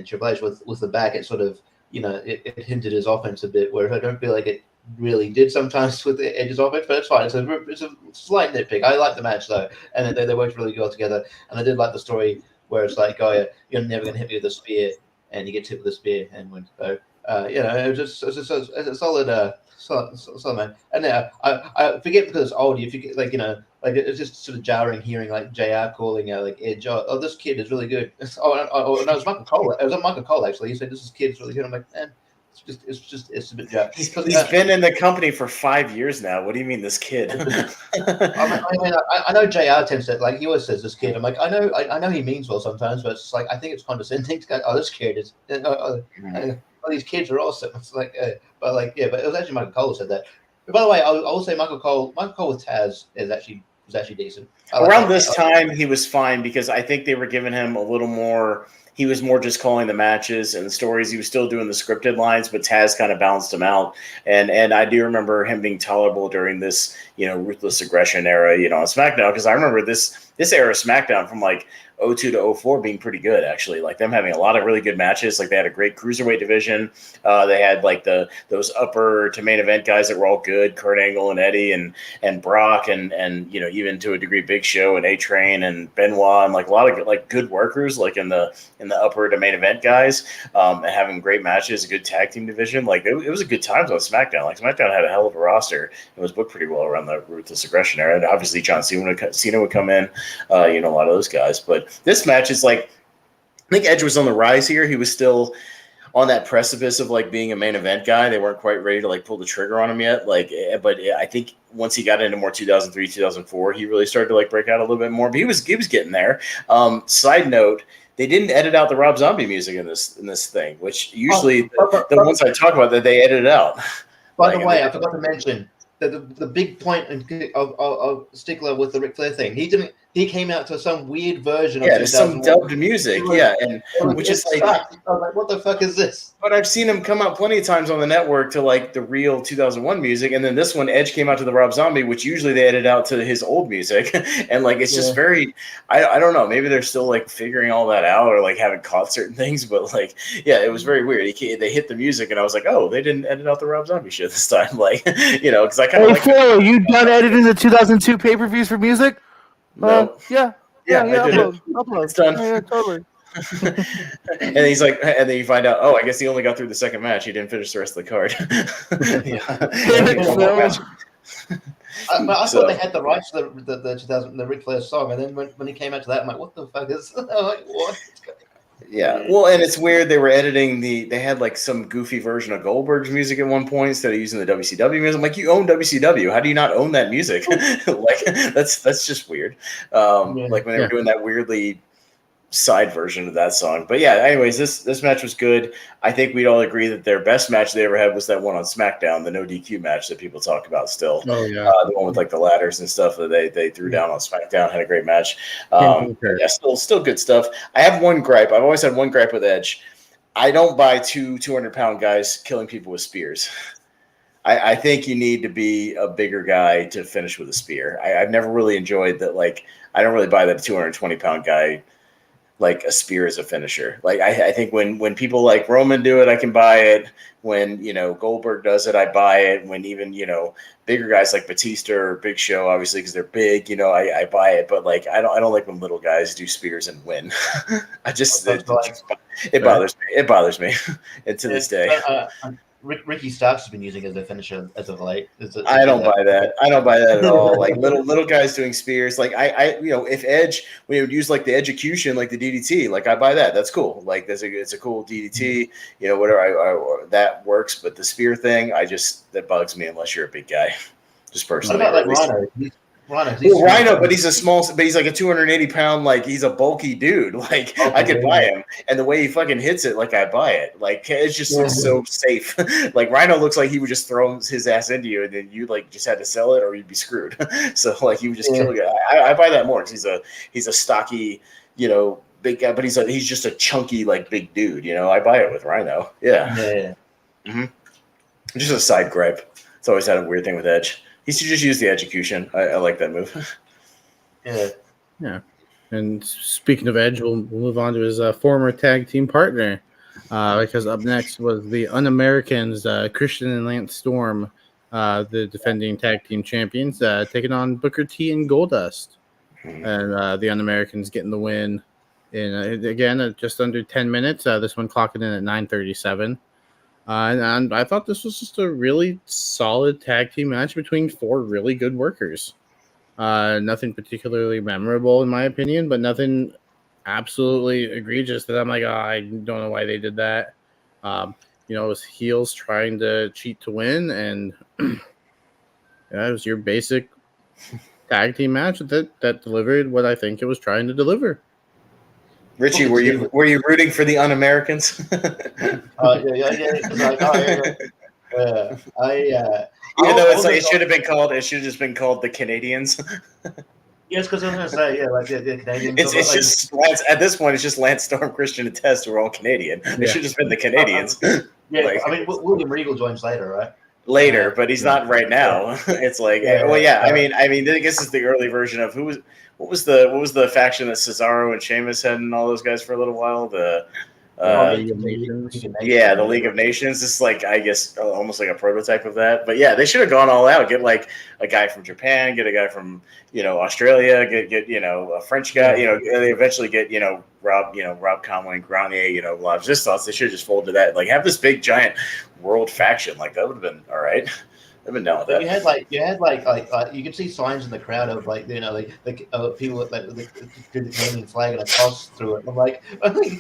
Triple H with the back, it sort of it hindered his offense a bit, where I don't feel like it really did sometimes with the Edge's offense, but it's fine. It's a slight nitpick. I like the match though, and they worked really well together. And I did like the story where it's like, oh yeah, you're never gonna hit me with a spear, and you get hit with a spear and win. So it was just a solid man. And I forget because it's old. You forget it's just sort of jarring hearing like JR calling out like Edge. Oh, this kid is really good. No, it was Michael Cole. It was Michael Cole actually. He said this kid's really good. I'm like, man. It's a bit jarring. He's been in the company for 5 years now. What do you mean, this kid? I know JR tends to he always says this kid. I'm like, I know he means well sometimes, but it's like I think it's condescending to go, oh, this kid is. These kids are awesome. It's like, but it was actually Michael Cole who said that. But by the way, I will say Michael Cole with Taz was actually decent. Around this time, he was fine because I think they were giving him a little more. He was more just calling the matches and the stories. He was still doing the scripted lines, but Taz kind of balanced him out. And I do remember him being tolerable during this, ruthless aggression era, on SmackDown, because I remember this era of SmackDown from 02 to 04 being pretty good, actually. Them having a lot of really good matches. They had a great cruiserweight division. They had those upper to main event guys that were all good, Kurt Angle and Eddie and Brock and even to a degree Big Show and A-Train and Benoit and a lot of good workers in the upper to main event guys and having great matches, a good tag team division. It was a good time on SmackDown. SmackDown had a hell of a roster. It was booked pretty well around the ruthless aggression era. And obviously John Cena would come in, a lot of those guys. But this match is I think Edge was on the rise here. He was still on that precipice of being a main event guy. They weren't quite ready to pull the trigger on him yet. But I think once he got into more 2003, 2004, he really started to break out a little bit more. But he was getting there. Side note, they didn't edit out the Rob Zombie music in this thing, which usually the ones I talk about that they edited out. By the way, I forgot to mention that the big point of Stickler with the Ric Flair thing, he came out to some weird version of some dubbed music, and which is I was like, what the fuck is this? But I've seen him come out plenty of times on the network to the real 2001 music, and then this one Edge came out to the Rob Zombie, which usually they edit out to his old music, and it's just very, I don't know, maybe they're still figuring all that out or haven't caught certain things, but it was very weird. They hit the music, and I was like, oh, they didn't edit out the Rob Zombie shit this time, because I kind of Phil, are you done editing the 2002 pay-per-views for music? No. Yeah, upload. It's done. Yeah, totally. And he's and then you find out, oh, I guess he only got through the second match. He didn't finish the rest of the card. But I thought they had the rights to the 2000 the Ric Flair song, and then when he came out to that, I'm like, what the fuck is? I'm like, what? Yeah, well, and it's weird. They were editing they had some goofy version of Goldberg's music at one point instead of using the WCW music. I'm like, you own WCW. How do you not own that music? That's just weird. When they were doing that weirdly side version of that song. But yeah, anyways, this match was good. I think we'd all agree that their best match they ever had was that one on SmackDown, the no DQ match that people talk about still. Oh yeah, the one with the ladders and stuff that they threw down on SmackDown. Had a great match. Still good stuff. I have one gripe. I've always had one gripe with Edge. I don't buy 200-pound guys killing people with spears. I think you need to be a bigger guy to finish with a spear. I've never really enjoyed that. I don't really buy that 220-pound guy. A spear as a finisher. I think when people like Roman do it, I can buy it. When Goldberg does it, I buy it. When even bigger guys like Batista or Big Show, obviously because they're big, I buy it. But I don't like when little guys do spears and win. It bothers me. It bothers me, and to this day. Ricky Starks has been using as a finisher as of late. I don't buy that. I don't buy that at all. Little guys doing spears. If Edge, we would use the execution, the DDT. I buy that. That's cool. It's a cool DDT. Whatever. That works. But the spear thing, that bugs me unless you're a big guy. Just personally. What about Rhino? Rhino, but he's a small, but he's like a 280-pound, like he's a bulky dude. Like I could buy him, and the way he fucking hits it, like I buy it. Like it's just so safe. Like Rhino looks like he would just throw his ass into you, and then you like just had to sell it, or you'd be screwed. So like he would just kill a guy. I buy that more because he's a stocky, big guy, but he's just a chunky like big dude. I buy it with Rhino. Yeah. Mm-hmm. Just a side gripe. It's always had a weird thing with Edge. He should just use the execution. I like that move. Yeah. And speaking of Edge, we'll move on to his former tag team partner, because up next was the Un-Americans, Christian and Lance Storm, the defending tag team champions, taking on Booker T and Goldust. And the Un-Americans getting the win in, again, just under 10 minutes. This one clocking in at 9:37. And I thought this was just a really solid tag team match between four really good workers. Nothing particularly memorable in my opinion, but nothing absolutely egregious that I'm like, I don't know why they did that. It was heels trying to cheat to win, and it was your basic tag team match that delivered what I think it was trying to deliver. Richie, were you rooting for the Un-Americans? Yeah. Even though it should have just been called the Canadians. Yes, because I was going to say, the Canadians. It's just Lance, at this point, it's just Lance Storm, Christian, and Test who are all Canadian. It should have just been the Canadians. William Regal joins later, right? Later, but he's not right now. It's like, I mean, I guess it's the early version of what was the faction that Cesaro and Sheamus had and all those guys for a little while? The League of Nations. Yeah, the League of Nations. This is like, I guess, almost like a prototype of that. But yeah, they should have gone all out. Get like a guy from Japan, get a guy from Australia, get a French guy. They eventually get Rob Conway, Grenier, a lot of just thoughts. They should have just folded to that. Like have this big giant world faction. Like that would have been all right. I've been down with that. You had you could see signs in the crowd of people with the Canadian flag and a cross through it. I'm like Canada.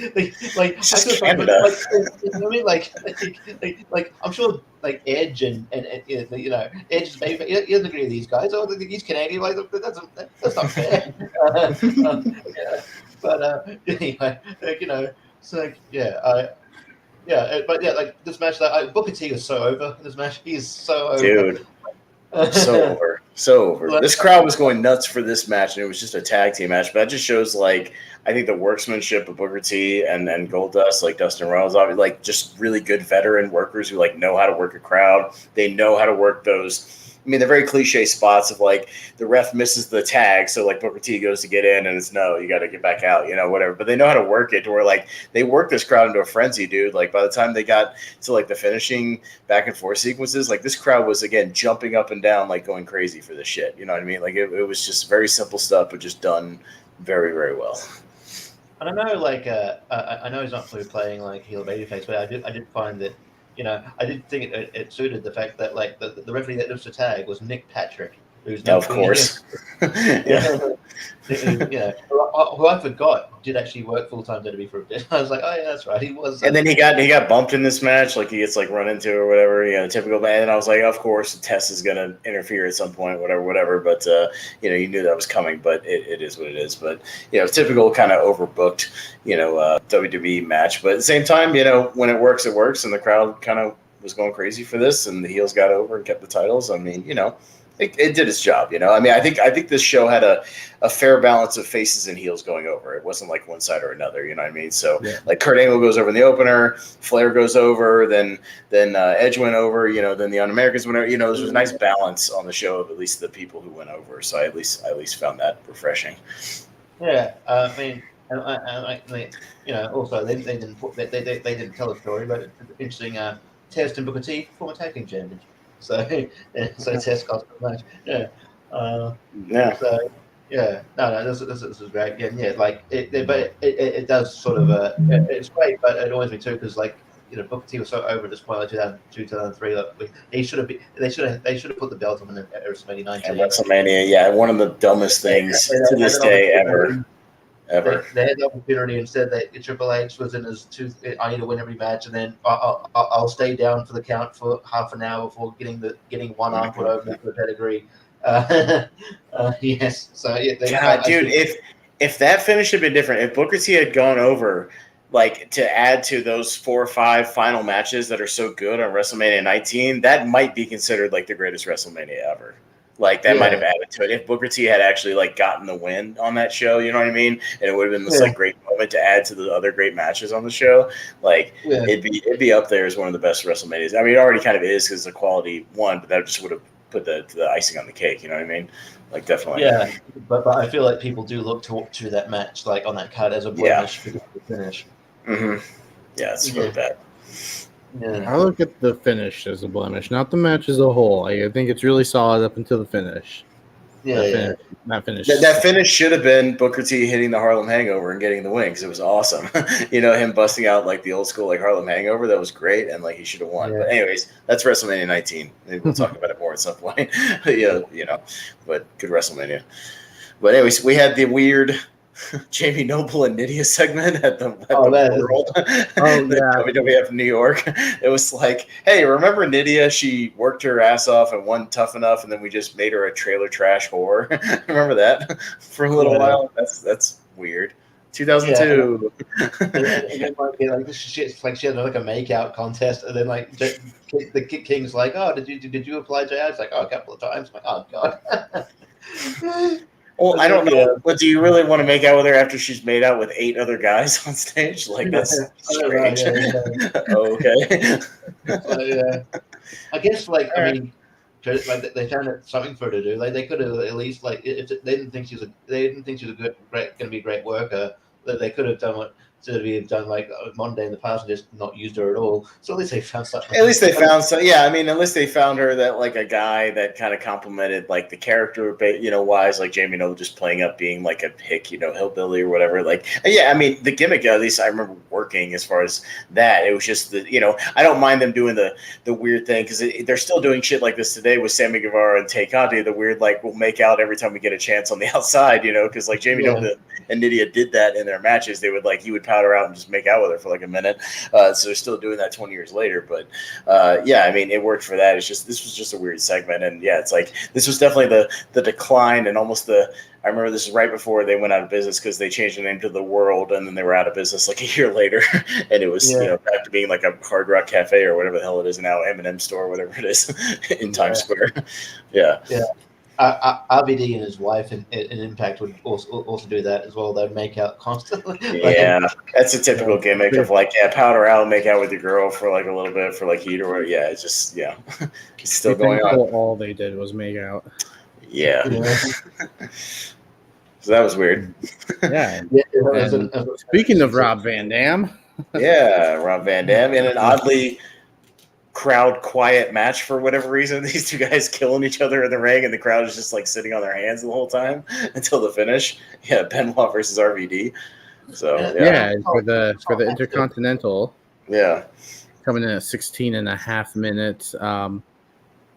I'm sure Edge and Edge maybe he doesn't agree with these guys. Oh, he's Canadian. That's not fair. But anyway, this match, Booker T is so over. This match, he's so over. Dude, so over. So over. This crowd was going nuts for this match, and it was just a tag team match. But that just shows, I think the workmanship of Booker T and Goldust, Dustin Rhodes, just really good veteran workers who, know how to work a crowd. They know how to work those. I mean, they're very cliche spots of the ref misses the tag, so Booker T goes to get in, and it's no, you got to get back out, whatever. But they know how to work it to where they work this crowd into a frenzy, dude. By the time they got to the finishing back and forth sequences, this crowd was again jumping up and down, going crazy for this shit. You know what I mean? It was just very simple stuff, but just done very, very well. And I know, I know he's not really playing heel babyface, but I did find that. I did think it suited the fact that the referee that was to tag was Nick Patrick, who's of course, who I forgot did actually work full time WWE for a bit. I was like, oh yeah, that's right, he was. And then he got bumped in this match, he gets run into or whatever. Typical. And I was like, of course, Tess is gonna interfere at some point, whatever. But you knew that was coming. But it is what it is. But typical kind of overbooked, WWE match. But at the same time, when it works, and the crowd kind of was going crazy for this, and the heels got over and kept the titles. I mean, it did its job, I mean, I think this show had a fair balance of faces and heels going over. It wasn't one side or another, you know what I mean? So Kurt Angle goes over in the opener, Flair goes over, then Edge went over, then the Un-Americans went over. There was a nice balance on the show of at least the people who went over. So I at least found that refreshing. Yeah, I mean, also they didn't tell a story, but it's interesting. Test and Booker T, former tag team champions. So Test got the match. So no, this is great. But it does sort of it's great, but it annoys me too because Booker T was so over at this point, 2002, 2003. They should have put the belt on him at WrestleMania 19. At WrestleMania, one of the dumbest things to this day ever. They had the opportunity and said that Triple H was in his I need to win every match, and then I'll stay down for the count for half an hour before getting one arm put over for the pedigree. Yes. So yeah, God, dude, if that finish had been different, if Booker T had gone over, like to add to those 4 or 5 final matches that are so good on WrestleMania 19, that might be considered like the greatest WrestleMania ever. Like that might have added to it if Booker T had actually like gotten the win on that show. You know what I mean? And it would have been this like great moment to add to the other great matches on the show. Like it'd be up there as one of the best WrestleManias. I mean, it already kind of is because the quality one, but that just would have put the icing on the cake. You know what I mean? Like definitely. Yeah, but I feel like people do look to that match like on that card as a blemish because of the finish. Mm-hmm. Yeah, it's really bad. I look at the finish as a blemish, not the match as a whole. I think it's really solid up until the finish. That finish should have been Booker T hitting the Harlem Hangover and getting the win because it was awesome. You know, him busting out like the old school like Harlem Hangover, that was great, and like he should have won. But anyways, that's WrestleMania 19. Maybe we'll talk about it more at some point. Yeah, you know, but good WrestleMania. But anyways, we had the weird Jamie Noble and Nydia segment at the World WWF New York. It was like, hey, remember Nydia? She worked her ass off and won Tough Enough, and then we just made her a trailer trash whore. Remember that for a little while? That's weird. 2002. Like she had like a make-out contest, and then like the King's like, oh, did you apply to ads? Like, oh, a couple of times. I'm like, oh god. Well, I don't know, but do you really want to make out with her after she's made out with 8 other guys on stage? Like, that's strange. Okay. I guess, like, I mean, like they found something for her to do. Like, they could have at least, like, if they didn't think she was going to be a great worker, they could have done what. So have done like Monday in the past and just not used her at all. So at least they found something. At least they found some. Yeah, I mean, at least they found her that like a guy that kind of complimented like the character, you know, wise, like Jamie Noble just playing up being like a hick, you know, hillbilly or whatever. Like, yeah, I mean, the gimmick at least I remember working as far as that. It was just the, you know, I don't mind them doing the weird thing because they're still doing shit like this today with Sammy Guevara and Tay Conti. The weird like we'll make out every time we get a chance on the outside, you know, because like Jamie Noble and Nydia did that in their matches. They would like he would powder out and just make out with her for like a minute. So they're still doing that 20 years later. But yeah, I mean, it worked for that. It's just this was just a weird segment, and yeah, it's like this was definitely the decline and almost the. I remember this is right before they went out of business because they changed the name to The World, and then they were out of business like a year later, and it was you know back to being like a Hard Rock Cafe or whatever the hell it is now, M&M store, whatever it is in Times Square. Yeah. RVD and his wife in Impact would also do that as well. They'd make out constantly. Yeah, that's a typical gimmick of like, powder out, make out with your girl for like a little bit for like heat or whatever. Yeah, it's just it's still going on. All they did was make out. Yeah. So that was weird. Yeah. Speaking of Rob Van Dam. Yeah, Rob Van Dam in an oddly crowd quiet match for whatever reason. These two guys killing each other in the ring, and the crowd is just like sitting on their hands the whole time until the finish. Yeah, Benoit versus RVD. So for the Intercontinental. Yeah, coming in at 16 and a half minutes. I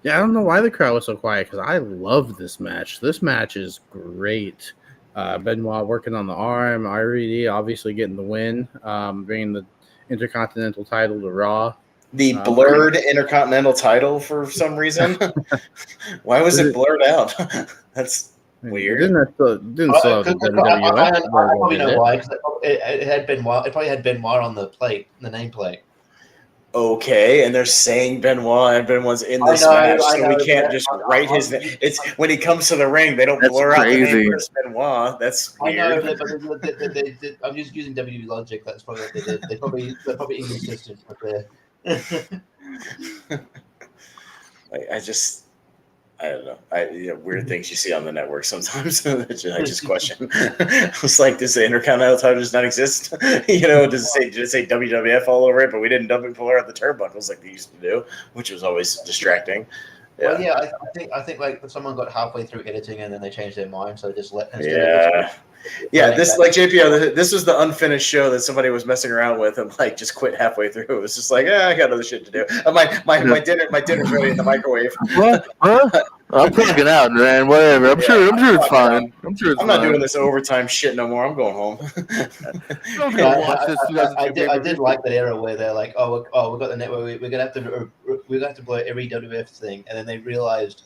don't know why the crowd was so quiet because I love this match. This match is great. Benoit working on the arm, RVD obviously getting the win, bringing the Intercontinental title to Raw. The blurred Intercontinental title for some reason. Why was it blurred out? That's weird. Didn't still have the WWF. I probably know why. Because it had Benoit. It probably had Benoit on the plate, the nameplate. Okay, and they're saying Benoit, and Benoit's in this match, so we can't just write his name. It's when he comes to the ring, they don't blur out the name versus Benoit. That's weird. I know, but I'm just using WWE logic. That's probably what they did. They're probably inconsistent up there. I don't know. Weird things you see on the network sometimes. I just question. It's like, does the Intercontinental title just not exist? You know, did it say WWF all over it? But we didn't pull out the turnbuckles like they used to do, which was always distracting. Yeah. Well, yeah, I think like someone got halfway through editing and then they changed their mind, so they just let. This like JPO. This was the unfinished show that somebody was messing around with and like just quit halfway through. It was just like, I got other shit to do. My dinner's ready in the microwave. What? I'm plugging out, man. Whatever. I'm sure it's fine. I'm not doing this overtime shit no more. I'm going home. I did like that era where they're like, we got the network. We're gonna have to blow every WWF thing, and then they realized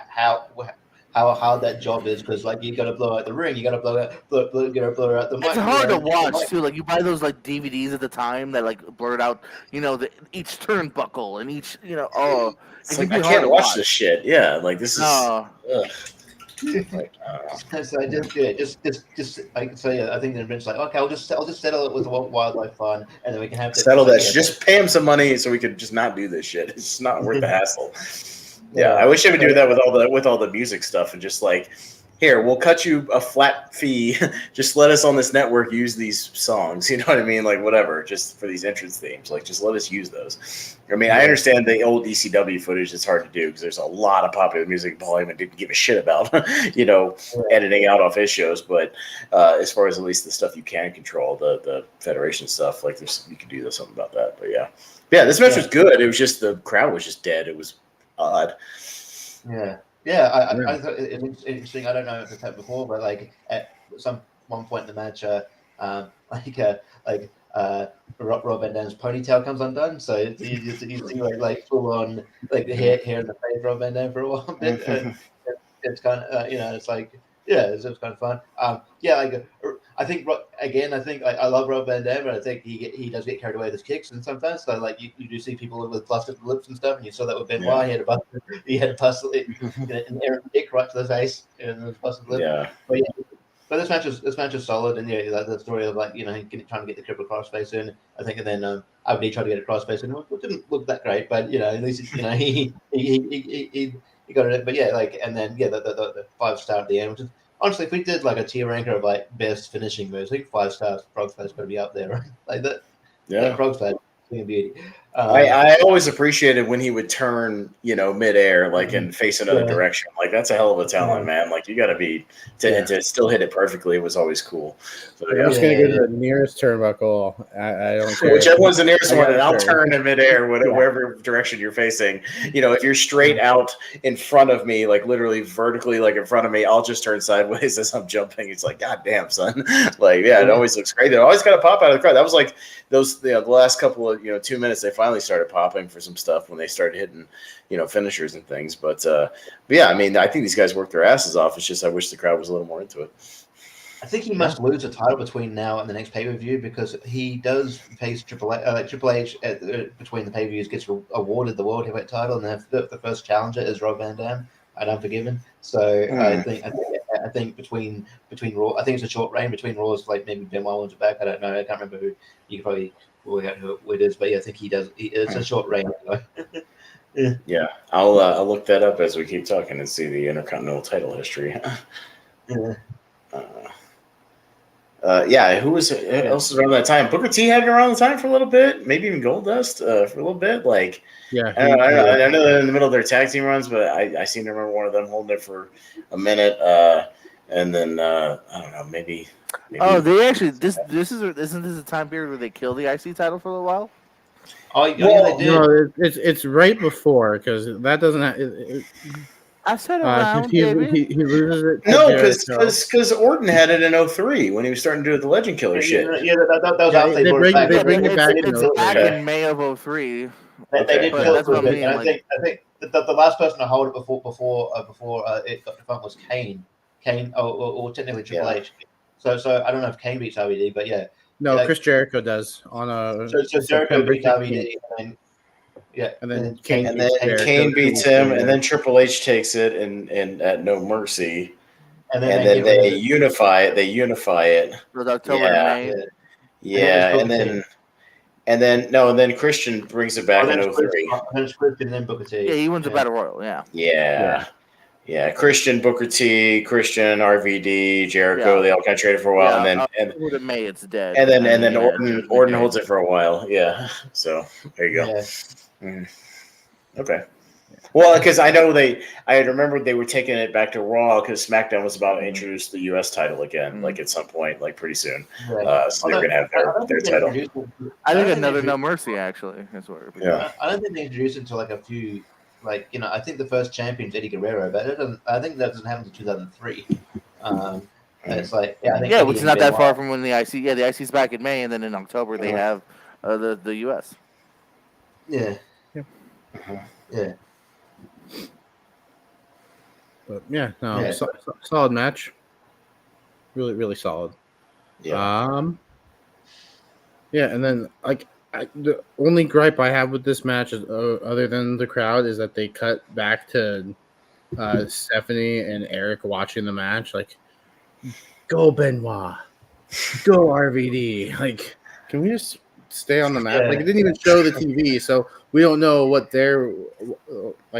how hard that job is, because like you got to blow out the ring, you got to blow out the mic. It's hard to watch too. Like you buy those like DVDs at the time that like blurred out, each turnbuckle and each, It's like I can't watch this shit. Yeah, like this is. So I just like so yeah, I think the Vince like, okay, I'll just settle it with wildlife fun, and then we can have settle that. Just pay him some money so we could just not do this shit. It's not worth the hassle. Yeah, I wish I would do that with all the music stuff and just like, here, we'll cut you a flat fee. Just let us on this network use these songs. You know what I mean? Like whatever, just for these entrance themes. Like just let us use those. I mean, I understand the old ECW footage is hard to do because there's a lot of popular music Paul Heyman didn't give a shit about, editing out off his shows. But as far as at least the stuff you can control, the Federation stuff, like you could do something about that. But yeah, this match was good. It was just the crowd was just dead. It was odd. Yeah, I thought it's interesting. I don't know if it's happened before, but like at one point in the match, Rob Van Dam's ponytail comes undone, so you see like full on like the hair in the face of Rob Van Dam for a while. It's kind of it's like it's kind of fun. I think I love Rob Van Dam, but I think he does get carried away with his kicks, and sometimes so like you do see people with busted lips and stuff, and you saw that with Benoit. He had a busted an air kick right to the face and his busted lip. Yeah. But this match is solid, and the story of like trying to get the triple crossface in. I think, and then IBD tried to get a crossface in. It didn't look that great, but at least he got it. But and then the 5-star at the end, which is honestly, if we did like a tier ranker of like best finishing moves, I think 5 stars Frog's Face got to be up there, right? Like that. Yeah, Frog's Face, thing of beauty. I always appreciated when he would turn, midair, like and face another direction. Like that's a hell of a talent, man. Like you got to be to still hit it perfectly was always cool. So, I'm just gonna go to the nearest turnbuckle. I don't care. Whichever one's the nearest one, and I'll turn in midair, wherever direction you're facing. If you're straight out in front of me, like literally vertically, like in front of me, I'll just turn sideways as I'm jumping. It's like, God damn, son. Like, it always looks great. It always got to pop out of the crowd. That was like those, the last couple of 2 minutes. They finally started popping for some stuff when they started hitting, finishers and things. But yeah, I mean, I think these guys worked their asses off. It's just I wish the crowd was a little more into it. I think he must lose the title between now and the next pay-per-view because he does face Triple H between the pay-per-views gets awarded the World Heavyweight title, and the first challenger is Rob Van Dam at Unforgiven. So I think between Raw, I think it's a short reign between Raws. Like maybe Benoit wants it back. I don't know. I can't remember who. You could probably work out who it is, but yeah, I think he does. It's a short reign. Yeah, I'll look that up as we keep talking and see the Intercontinental title history. Who else was around that time? Booker T had it around the time for a little bit, maybe even Goldust for a little bit. Like, I know they're in the middle of their tag team runs, but I seem to remember one of them holding it for a minute, and then I don't know, maybe. Oh, they actually isn't this a time period where they kill the IC title for a little while? Oh, they did. No, it's right before because that doesn't. I said around, he loses it. No, because Orton had it in 2003 when he was starting to do the Legend Killer shit. Yeah, that was after they bring it back. It's back in May of 2003. They did kill it. I think the last person to hold it before it got defunct was Kane. Or technically Triple H. So I don't know if Kane beats RVD, but yeah. No, Chris Jericho does on a. So Jericho beats RVD, and then Kane beats him, and then Triple H takes it and at No Mercy, and then they unify it. They unify it. With October to May. Yeah, and then Christian brings it back in 2003. Then Christian, then Booker T. Yeah, he wins the Battle Royal. Yeah, Christian, Booker T, Christian, RVD, Jericho, they all kind of traded for a while, and then May it's dead, and then Orton holds it for a while. Yeah, so there you go. Yeah. Okay. Well, because I remember they were taking it back to Raw because SmackDown was about to introduce the U.S. title again, like at some point, like pretty soon. So they're gonna have their title. I think another No Mercy actually. That's what. I don't think they introduced it to like a few. I think the first champion's Eddie Guerrero, but I think that doesn't happen until 2003. It's like which is not that far from when the IC. Yeah, the IC's back in May, and then in October they have the US. Yeah. Yeah. But solid match. Really, really solid. Yeah. And then the only gripe I have with this match is other than the crowd is that they cut back to Stephanie and Eric watching the match. Like, go Benoit, go RVD. Like, can we just stay on the match? Yeah. Like, it didn't even show the TV, so we don't know what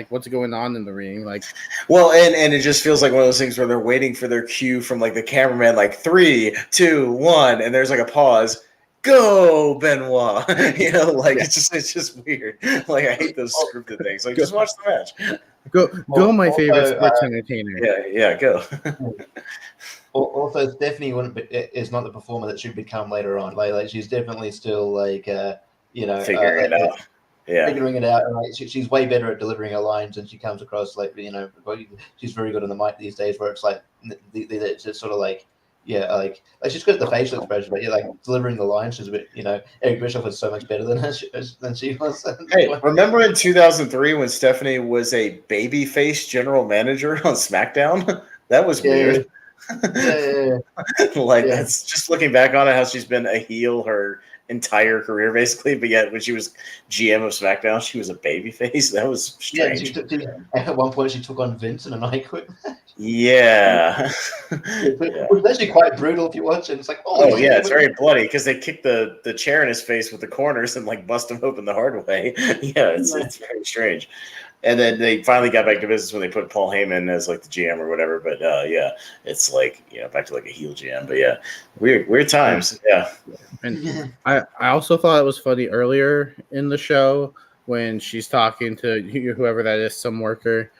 what's going on in the ring. Like, well, and it just feels like one of those things where they're waiting for their cue from like the cameraman, like 3, 2, 1, and there's like a pause. Go Benoit. It's just weird. Like, I hate those scripted things. Like, just watch the match. Go my favorite sports entertainer. Yeah, go. Also, Stephanie is not the performer that she'd become later on. Like she's definitely still figuring it out. Yeah, figuring it out. And she's way better at delivering her lines, and she comes across she's very good on the mic these days. Where it's like it's just sort of like she's good at the facial expression, but like delivering the lines, she's a bit. Eric Bischoff was so much better than she was. Hey, remember in 2003 when Stephanie was a babyface general manager on SmackDown? That was weird. Yeah. That's just looking back on it, how she's been a heel her entire career basically, but yet when she was GM of SmackDown, she was a babyface. That was strange. At one point, she took on Vince in an I Quit match. Yeah. It was actually quite brutal if you watch it. It's like, it's very bloody because they kick the chair in his face with the corners and like bust him open the hard way. It's very strange. And then they finally got back to business when they put Paul Heyman as like the GM or whatever. But it's like back to like a heel GM. But weird times. Yeah. And I also thought it was funny earlier in the show when she's talking to whoever that is, some worker.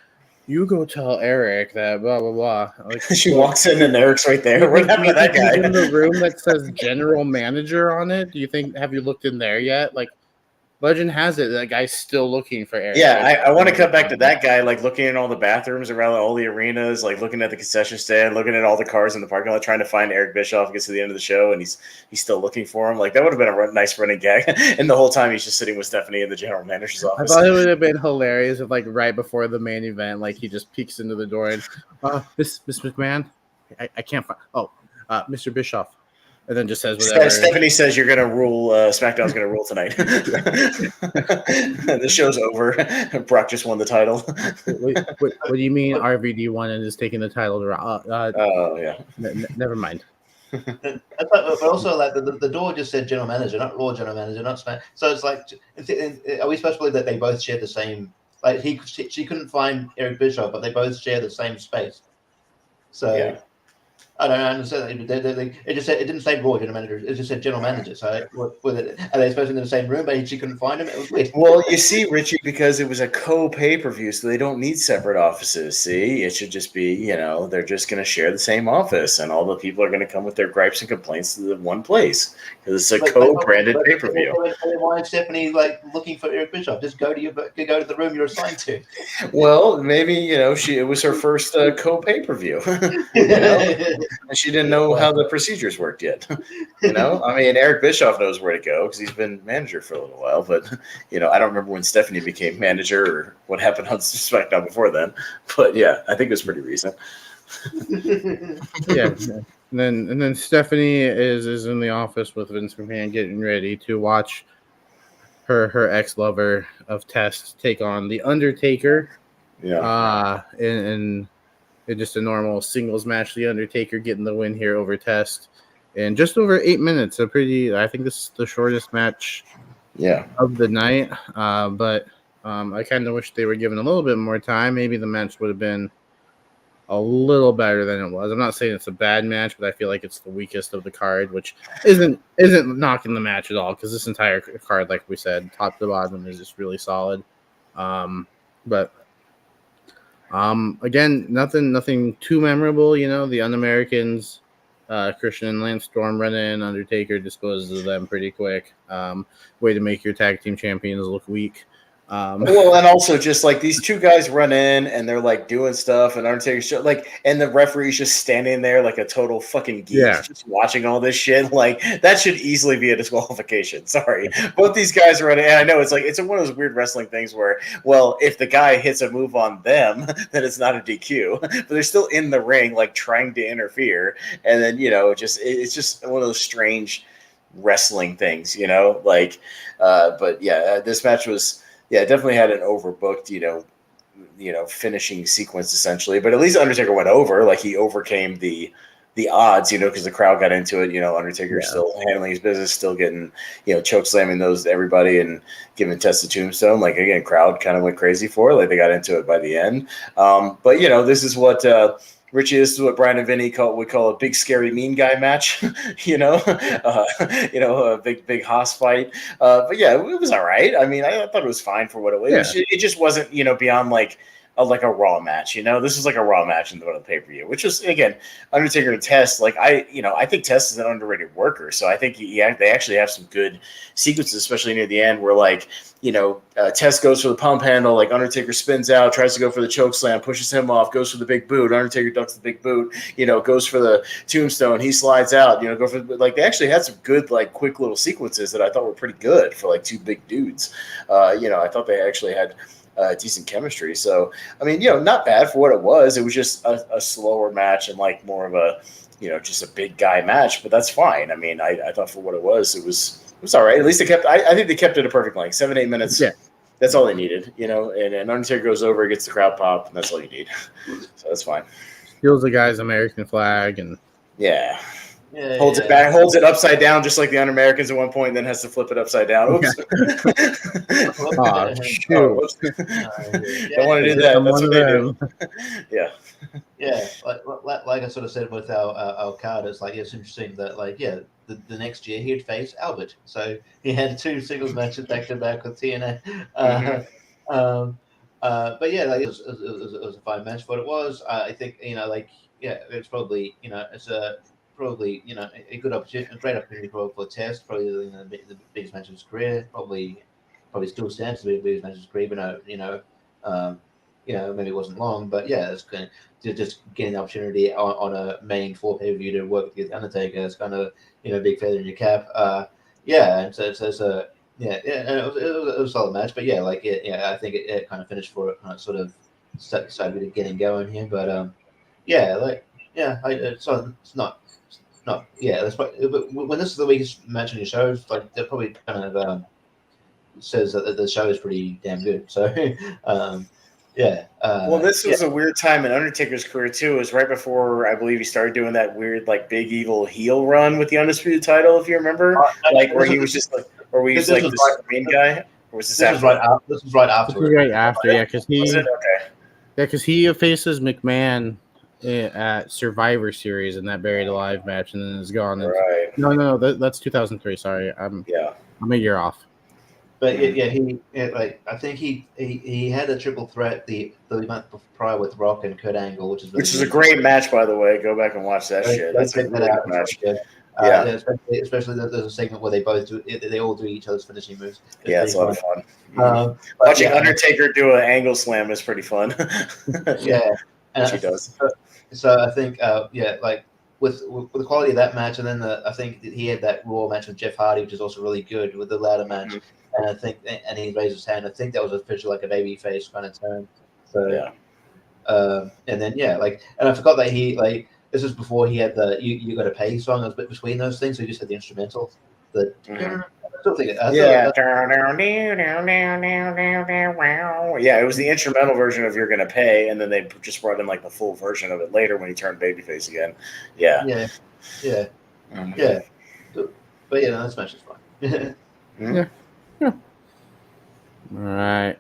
You go tell Eric that blah blah blah. Like, she walks in and Eric's right there. What happened to that guy in the room that says general manager on it? Do you think? Have you looked in there yet? Like, legend has it that guy's still looking for Eric. Yeah, I want to cut back to that guy, like looking in all the bathrooms around all the arenas, like looking at the concession stand, looking at all the cars in the parking lot, trying to find Eric Bischoff. Gets to the end of the show and he's still looking for him. Like, that would have been a nice running gag. And the whole time he's just sitting with Stephanie in the general manager's office. I thought it would have been hilarious if, like, right before the main event, like he just peeks into the door and Miss McMahon, I can't find. Mr. Bischoff. And then just says whatever. Stephanie says you're going to rule. SmackDown's going to rule tonight. The show's over. Brock just won the title. What do you mean RVD won and is taking the title to Raw? Never mind. But also, like the door just said general manager, not Raw general manager, not Smack. So it's like, are we supposed to believe that they both share the same? Like she couldn't find Eric Bischoff, but they both share the same space. So. Yeah. I don't understand. It just said it didn't say Raw general manager. It just said general manager. So are they supposed to be in the same room? But she couldn't find him. It was weird. Well, you see, Richie, because it was a co-pay-per-view, so they don't need separate offices. See, it should just be, they're just going to share the same office, and all the people are going to come with their gripes and complaints to the one place because it's a co-branded pay-per-view. Why is Stephanie looking for Eric Bischoff? Just go to the room you're assigned to. Well, maybe it was her first co-pay-per-view. And she didn't know how the procedures worked yet. I mean, Eric Bischoff knows where to go because he's been manager for a little while. But, I don't remember when Stephanie became manager or what happened on SmackDown before then. But, yeah, I think it was pretty recent. Yeah. And then Stephanie is in the office with Vince McMahon getting ready to watch her ex-lover of Test take on The Undertaker. Yeah. In just a normal singles match, The Undertaker getting the win here over Test in just over 8 minutes. I think this is the shortest match of the night. But I kind of wish they were given a little bit more time. Maybe the match would have been a little better than it was. I'm not saying it's a bad match, but I feel like it's the weakest of the card, which isn't knocking the match at all because this entire card, like we said, top to bottom, is just really solid. Again, nothing too memorable. The Un-Americans, Christian and Lance Storm run in. Undertaker disposes of them pretty quick. Way to make your tag team champions look weak. Well, and also just like these two guys run in and they're like doing stuff, and Undertaker's and the referee's just standing there like a total fucking geek, just watching all this shit. Like that should easily be a disqualification. Sorry, both these guys are running, and I know it's one of those weird wrestling things where, well, if the guy hits a move on them, then it's not a DQ, but they're still in the ring like trying to interfere, and then it's just one of those strange wrestling things, but yeah, this match was. Yeah, it definitely had an overbooked, finishing sequence essentially. But at least Undertaker went over. Like he overcame the odds, because the crowd got into it. Undertaker's still handling his business, still getting, choke slamming everybody and giving Test the tombstone. Like again, crowd kind of went crazy for it. Like they got into it by the end. But this is what Richie, this is what Brian and Vinny would call a big, scary, mean guy match, a big Haas fight. But yeah, it was all right. I mean, I thought it was fine for what it was. Yeah. It just wasn't, beyond like a Raw match. This is like a Raw match in the pay-per-view, which was, again, Undertaker and Test. Like I think Test is an underrated worker. So I think they actually have some good sequences, especially near the end where Test goes for the pump handle, like Undertaker spins out, tries to go for the choke slam, pushes him off, goes for the big boot. Undertaker ducks the big boot, goes for the tombstone. He slides out, go for they actually had some good, quick little sequences that I thought were pretty good for two big dudes. I thought they actually had decent chemistry. So, I mean, not bad for what it was. It was just a slower match and more of a, just a big guy match, but that's fine. I mean, I thought for what it was all right. At least I think they kept it a perfect length, 7-8 minutes. Yeah. That's all they needed, and Undertaker goes over, gets the crowd pop, and that's all you need. So that's fine. Steals the guy's American flag and holds it back, holds it upside down, just like the Un-Americans at one point, and then has to flip it upside down. Oops. Don't want to do that. That's what they do. Yeah. Yeah, like I sort of said with our card, it's it's interesting that the next year he'd face Albert, so he had 2 singles matches back to back with TNA. But yeah, it was a fine match for what it was. I think it's probably probably a good opportunity, a great opportunity for Test, probably the biggest match of his career, probably still stands to be the biggest match of his career, but maybe it wasn't long, but yeah, it's kind of just getting the opportunity on a main 4 pay-per-view to work with the Undertaker. It's kind of big feather in your cap. And so it was a solid match, but I think it kind of finished for it, kind of sort of started getting going here, but it's not. That's probably, but when this is the weakest match on your show, that probably kind of says that the show is pretty damn good. So. Well, this was a weird time in Undertaker's career too. It was right before I believe he started doing that weird big evil heel run with the Undisputed title, if you remember, where he was just the main guy. Or was this after? This was right after. This was right after, yeah, because he faces McMahon at Survivor Series in that Buried Alive match, and then is gone. Right. No, that's 2003. Sorry, I'm a year off. But I think he had a triple threat the month prior with Rock and Kurt Angle, which is a great match, by the way. Go back and watch that shit. That's a really good match. Especially there's a segment where they all do each other's finishing moves. It's a lot of fun. Watching Undertaker do an angle slam is pretty fun. And he does. So I think with the quality of that match, and then I think he had that Raw match with Jeff Hardy, which is also really good with the ladder match. Mm-hmm. And I think, and he raised his hand. I think that was officially a baby face kind of turn. So and then and I forgot that he this is before he had the you got to pay song. It was between those things, so he just had the instrumental. I still think it was the instrumental version of "You're Gonna Pay," and then they just brought in the full version of it later when he turned babyface again. But this match is fun. Yeah. All right.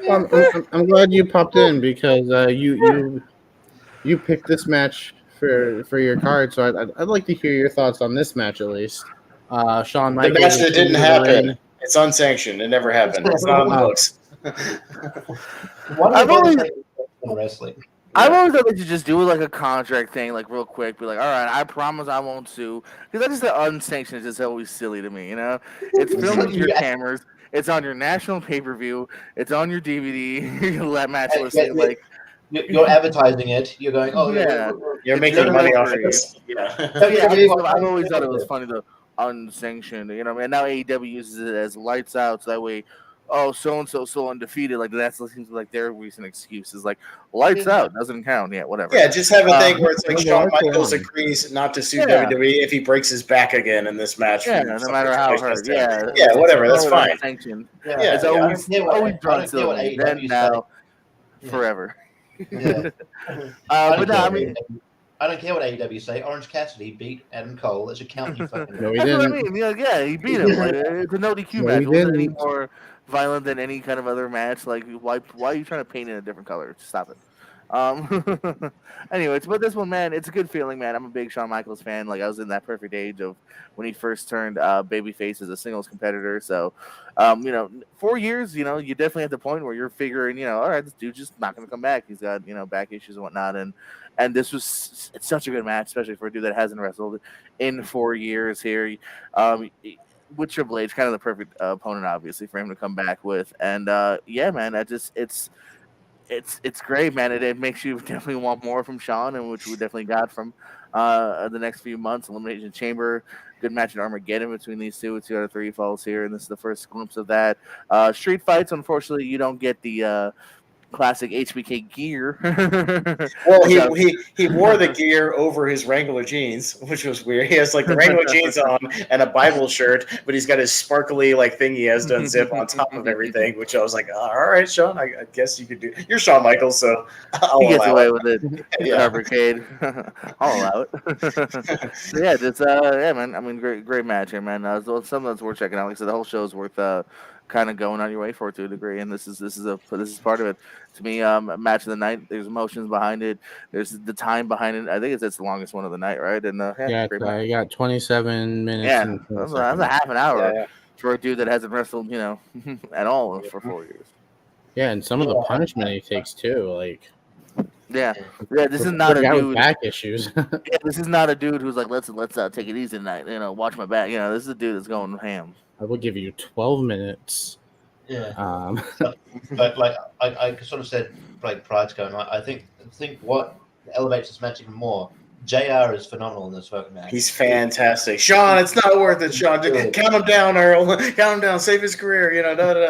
I'm glad you popped in because you picked this match for your card, so I'd like to hear your thoughts on this match at least. Shawn Michaels. The match that didn't happen. It's unsanctioned. It never happened. It's not on the books. I've only wrestling. I've always thought they should just do like a contract thing, like real quick. Be like, all right, I promise I won't sue. Because that's just the unsanctioned is just always silly to me, you know? It's filmed with your cameras. It's on your national pay-per-view. It's on your DVD match listing. Like, you're advertising it. You're going, oh yeah. You're making money off of this. Yeah. I've always thought it was funny, the unsanctioned, you know, and now AEW uses it as lights out, so that way, oh, so-and-so so undefeated, like that seems like their recent excuse is like, lights out, doesn't count, whatever. Yeah, just have a thing where it's like Shawn Michaels agrees not to sue WWE if he breaks his back again in this match. Yeah, no matter how hurt. Yeah, whatever, that's fine. It's always done silly, then, now, forever. Yeah. But no, I mean, I don't care what AEW say. Orange Cassidy beat Adam Cole. That should count. You fucking. No, he that's didn't. what I mean. Yeah, he beat him. Like, it's a no DQ match. It wasn't any more violent than any kind of other match. Like, why are you trying to paint it a different color? Stop it. Anyways, but this one, man, it's a good feeling, man. I'm a big Shawn Michaels fan. Like, I was in that perfect age of when he first turned babyface as a singles competitor. So, 4 years, you definitely at the point where you're figuring, all right, this dude's just not going to come back. He's got, back issues and whatnot. And this was such a good match, especially for a dude that hasn't wrestled in 4 years here. With Triple H, kind of the perfect opponent, obviously, for him to come back with. And yeah, man, it's great, man. It makes you definitely want more from Shawn, and which we definitely got from the next few months. Elimination Chamber, good match at Armageddon between these two. 2 out of 3 falls here, and this is the first glimpse of that. Street fights, unfortunately, you don't get the classic HBK gear. Well, he wore the gear over his Wrangler jeans, which was weird. He has like the Wrangler jeans on and a Bible shirt, but he's got his sparkly like thing he has to unzip on top of everything, which I was like, all right, Shawn, I guess you could do. You're Shawn Michaels, so he gets away with it. Fabricade. I'll allow it. So yeah, just man. I mean, great match here, man. Something that's worth checking out. Like I said, the whole show is worth kind of going on your way for it to a degree, and this is part of it. To me, match of the night. There's emotions behind it. There's the time behind it. I think it's the longest one of the night, right? And I got 27 minutes. Yeah, that's a half an hour for a dude that hasn't wrestled, at all for 4 years. Yeah, and some of the punishment he takes too, like. Yeah. This is not a dude with back issues. Yeah, this is not a dude who's like, let's take it easy tonight. Watch my back. This is a dude that's going ham. I will give you 12 minutes. Yeah. But like I sort of said like prior to going, I think what elevates this match even more. JR is phenomenal in this fucking match. He's fantastic. Shawn, it's not worth it, Shawn. Count him down, Earl. Count him down. Save his career.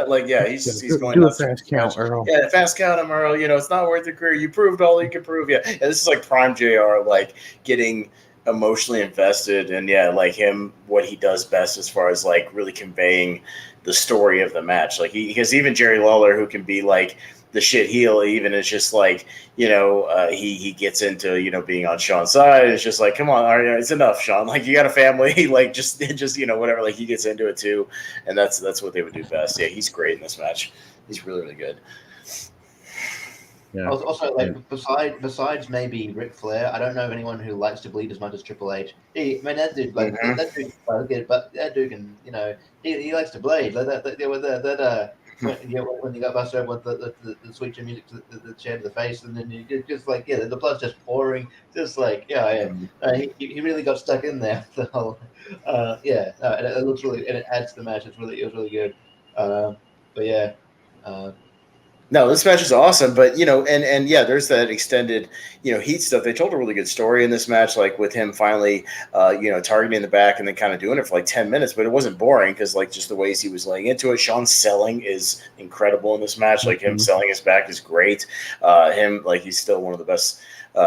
Like, yeah, he's going nuts. Fast count, Earl. Yeah, fast count him, Earl. It's not worth your career. You proved all you can prove. Yeah, this is like prime JR, like getting emotionally invested, and like him, what he does best as far as like really conveying the story of the match. Like because even Jerry Lawler, who can be like the shit heel, even is just like, he gets into, being on Shawn's side. It's just like, come on, it's enough, Shawn. Like, you got a family, like just, whatever. Like, he gets into it too. And that's what they would do best. Yeah, he's great in this match. He's really, really good. Yeah. Also, like, besides maybe Ric Flair, I don't know of anyone who likes to bleed as much as Triple H. That dude, like, that dude, but that dude can, he likes to bleed. When you got busted with the sweet chin music to the chair to the face, and then you just like, the blood's just pouring, just like, he really got stuck in there. So, and it looks really, and it adds to the match. It was really good. But yeah. No, this match is awesome, but there's that extended, heat stuff. They told a really good story in this match, like with him finally, targeting the back and then kind of doing it for like 10 minutes, but it wasn't boring because like just the ways he was laying into it. Shawn's selling is incredible in this match. Like him selling his back is great. He's still one of the best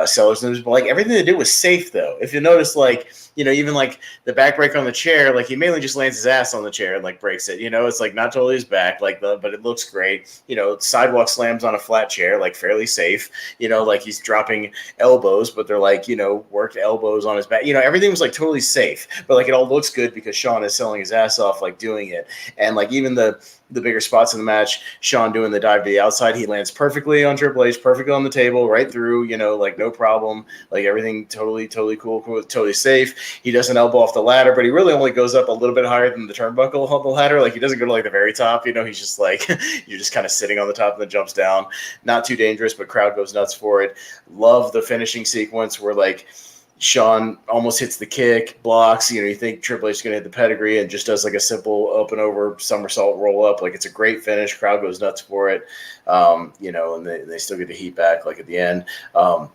sellers in this, but like everything they did was safe though. If you notice, like, even like the back break on the chair, like he mainly just lands his ass on the chair and like breaks it. It's like not totally his back, but it looks great. Sidewalk slams on a flat chair, like fairly safe. Like he's dropping elbows, but they're like, worked elbows on his back. Everything was like totally safe, but like it all looks good because Shawn is selling his ass off, like doing it. And like even the bigger spots in the match, Shawn doing the dive to the outside, he lands perfectly on Triple H, perfectly on the table, right through, like no problem, like everything totally cool, totally safe. He doesn't elbow off the ladder, but he really only goes up a little bit higher than the turnbuckle on the ladder. Like he doesn't go to like the very top, he's just like you're just kind of sitting on the top and then jumps down. Not too dangerous, but crowd goes nuts for it. Love the finishing sequence where like Shawn almost hits the kick, blocks. You think Triple H is going to hit the pedigree and just does like a simple up and over somersault roll up. Like it's a great finish. Crowd goes nuts for it. And they still get the heat back like at the end.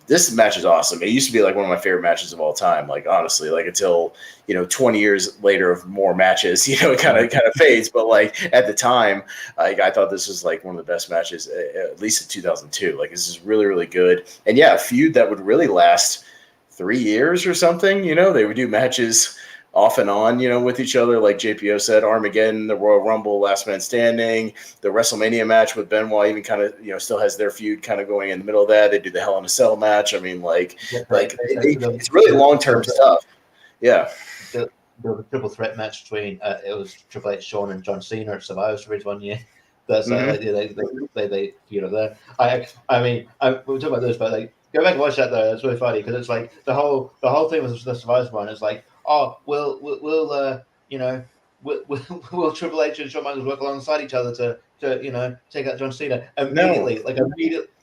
This match is awesome. It used to be like one of my favorite matches of all time. Like honestly, like until 20 years later of more matches, it kind of fades. But like at the time, I thought this was like one of the best matches, at least in 2002. Like this is really, really good. And yeah, a feud that would really last 3 years or something. They would do matches off and on, with each other. Like JPO said, Armageddon, the Royal Rumble, Last Man Standing, the WrestleMania match with Benoit even kind of, still has their feud kind of going in the middle of that. They do the Hell in a Cell match. I mean, it's really long-term stuff. Yeah. There was a triple threat match between, it was Triple H, Shawn, and John Cena at Survivor Series one year. That's they there. I mean, we'll talk about this, but like, go back and watch that though. It's really funny because it's like the whole thing was the Survivor one. It's like, oh, will Triple H and Shawn Michaels work alongside each other to take out John Cena immediately? No.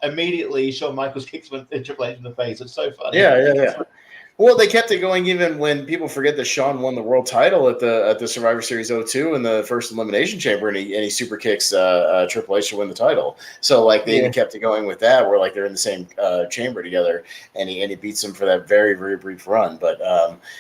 Immediately, Shawn Michaels kicks Triple H in the face. It's so funny. Yeah. Well, they kept it going even when people forget that Shawn won the world title at the Survivor Series 02 in the first Elimination Chamber, and he super kicks Triple H to win the title. So like they even kept it going with that, where like they're in the same chamber together, and he beats him for that very, very brief run. But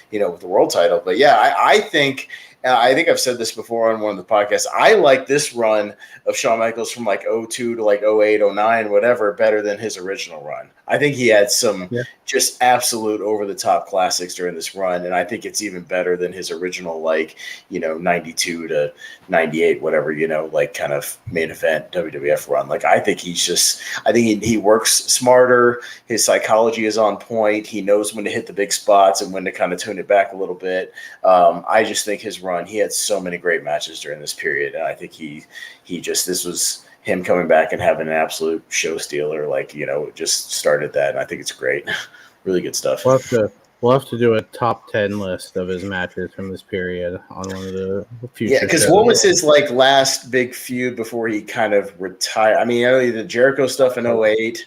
with the world title. But yeah, I think I've said this before on one of the podcasts. I like this run of Shawn Michaels from like 02 to like 08, 09, whatever, better than his original run. I think he had some just absolute over-the-top classics during this run, and I think it's even better than his original, 92 to 98, whatever, like kind of main event WWF run. Like, I think he works smarter. His psychology is on point. He knows when to hit the big spots and when to kind of tune it back a little bit. I just think his run, he had so many great matches during this period, and I think this was him coming back and having an absolute show stealer, just started that. And I think it's great. Really good stuff. We'll have to do a top 10 list of his matches from this period on one of the future. Yeah, because what was his last big feud before he kind of retired? I mean, the Jericho stuff in 08,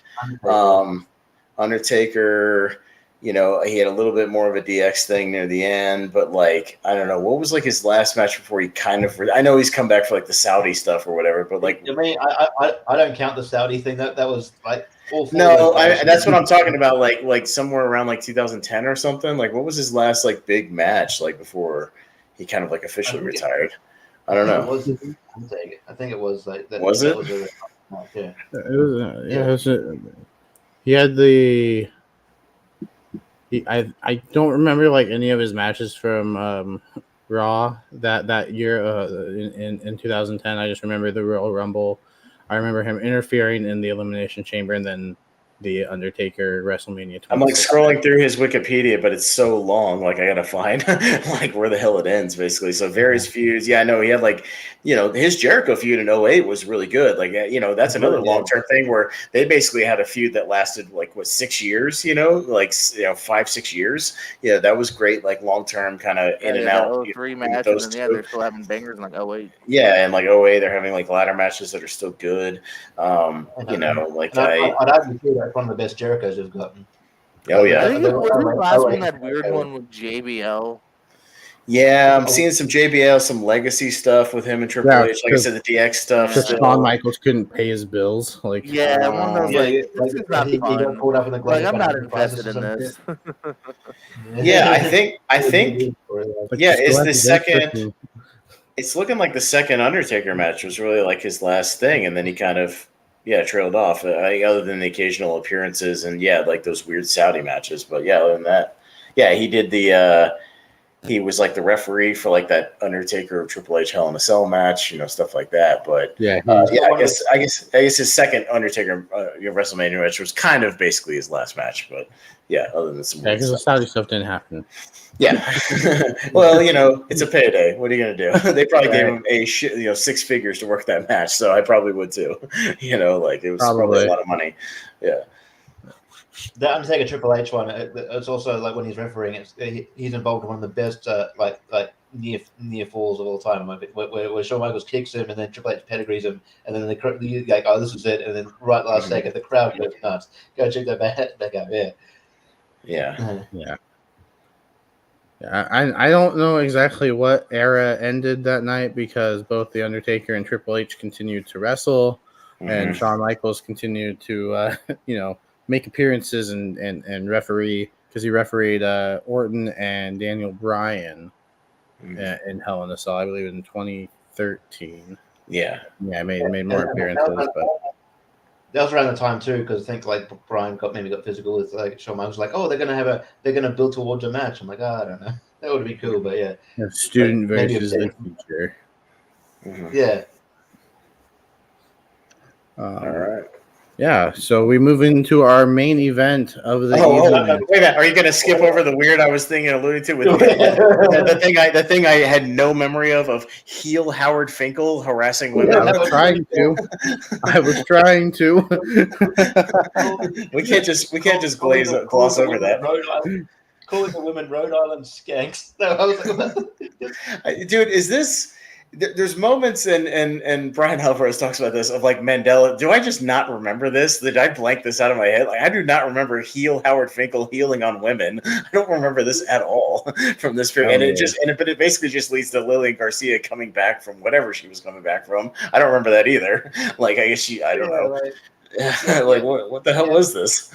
Undertaker. He had a little bit more of a DX thing near the end, but I don't know, what was his last match before he kind of? I know he's come back for the Saudi stuff or whatever, but I mean, I don't count the Saudi thing. That was awful. No, that's what I'm talking about. Like somewhere around 2010 or something. What was his last big match before he kind of officially retired? I don't know. I think it was that. Was it? Yeah. It was. He had the. I don't remember any of his matches from Raw that year in 2010. I just remember the Royal Rumble. I remember him interfering in the Elimination Chamber and then the Undertaker WrestleMania 26. I'm scrolling through his Wikipedia, but it's so long. I gotta find where the hell it ends, basically. So various feuds. Yeah, I know he had his Jericho feud in 08 was really good. That's another long-term thing where they basically had a feud that lasted 6 years, 5-6 years. Yeah, that was great, long-term kind of in and out. 03 match, and then they're still having bangers in 08. Yeah, and 08 they're having ladder matches that are still good. I'd argue too that's one of the best Jerichos we've gotten. Oh yeah. I think the last one, that weird one with JBL. Yeah, I'm seeing some JBL, some legacy stuff with him and Triple H. Like I said, the DX stuff. Shawn Michaels couldn't pay his bills. One of those this is not fun. I'm not invested in this. Yeah, I think. It's the second. It's looking like the second Undertaker match was really his last thing, and then he kind of trailed off. Other than the occasional appearances and those weird Saudi matches, but other than that, he did the. He was the referee for that Undertaker Triple H Hell in a Cell match, stuff like that. But I guess his second Undertaker WrestleMania match was kind of basically his last match. But other than some because the Saudi stuff didn't happen. Yeah, well, it's a payday. What are you gonna do? They probably gave him 6 figures to work that match, so I probably would too. It was probably a lot of money. Yeah. The Undertaker Triple H one, it's also like when he's refereeing, he's involved in one of the best like near falls of all time. Where Shawn Michaels kicks him and then Triple H pedigrees him, and then the like, oh, this is it, and then right last second the crowd goes nuts. Go check that back out. Yeah. I don't know exactly what era ended that night because both the Undertaker and Triple H continued to wrestle, and Shawn Michaels continued to make appearances and referee, because he refereed Orton and Daniel Bryan in Hell in a Cell, I believe, in 2013. Yeah, made more appearances, but. That was around the time too, because I think like Brian got physical with like Shawn Michaels. Like, oh, they're gonna build towards a match. I'm like, I don't know, that would be cool, but yeah. Student versus the future. Yeah. All right. Yeah, so we move into our main event of the evening. Wait a minute. Are you going to skip over the weird I was thinking, alluding to, with the thing I had no memory of heel Howard Finkel harassing women? I was trying to. we can't just gloss over that. Calling the women Rhode Island skanks. Dude, is this? There's moments, and Brian Alvarez talks about this, of like Mandela. Do I just not remember this? Did I blank this out of my head? Like, I do not remember heel Howard Finkel healing on women. I don't remember this at all from this period. But it basically just leads to Lillian Garcia coming back from whatever she was coming back from. I don't remember that either. Like, I guess I don't know. Like, what the hell was this?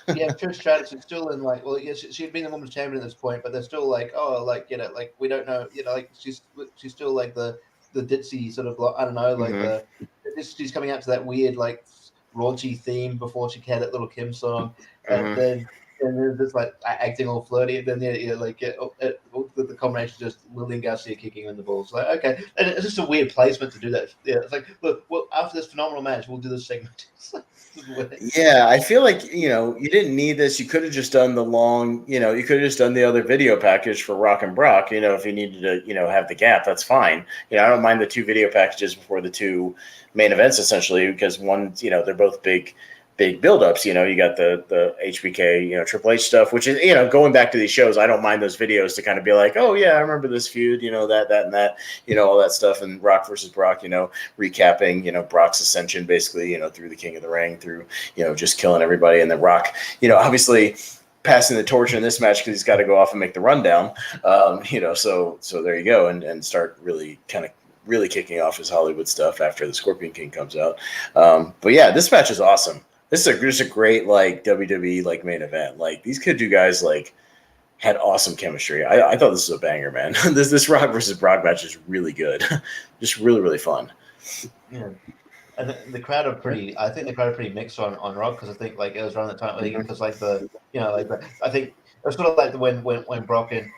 Yeah, Trish Stratus is still in like, well, yeah, she'd been the women's champion at this point, but they're still like, oh, like, like we don't know, like she's still like the ditzy sort of, I don't know, like she's coming out to that weird like raunchy theme before she had that little Kim song, and then there's this like acting all flirty, and then the combination is just Lillian Garcia kicking in the balls. Like, okay, and it's just a weird placement to do that. Yeah, it's like, look, well, after this phenomenal match, we'll do this segment. Yeah, I feel like, you didn't need this. You could have just done the long, you could have just done the other video package for Rock and Brock, if you needed to, have the gap, that's fine. I don't mind the two video packages before the two main events, essentially, because one, they're both big buildups. You got the HBK, Triple H stuff, which is, going back to these shows, I don't mind those videos to kind of be like, oh yeah, I remember this feud, that and that, all that stuff, and Rock versus Brock, recapping, Brock's ascension basically, through the King of the Ring, through, just killing everybody, and then Rock, obviously passing the torch in this match because he's got to go off and make the rundown, so there you go, and start really kicking off his Hollywood stuff after the Scorpion King comes out. But yeah, this match is awesome. This is just a great like WWE like main event. Like, these two guys like had awesome chemistry. I thought this was a banger, man. this Rock versus Brock match is really good. Just really, really fun. Yeah. And the crowd are pretty. I think the crowd are pretty mixed on Rock, because I think like it was around the time because like I think it was sort of like when Brock and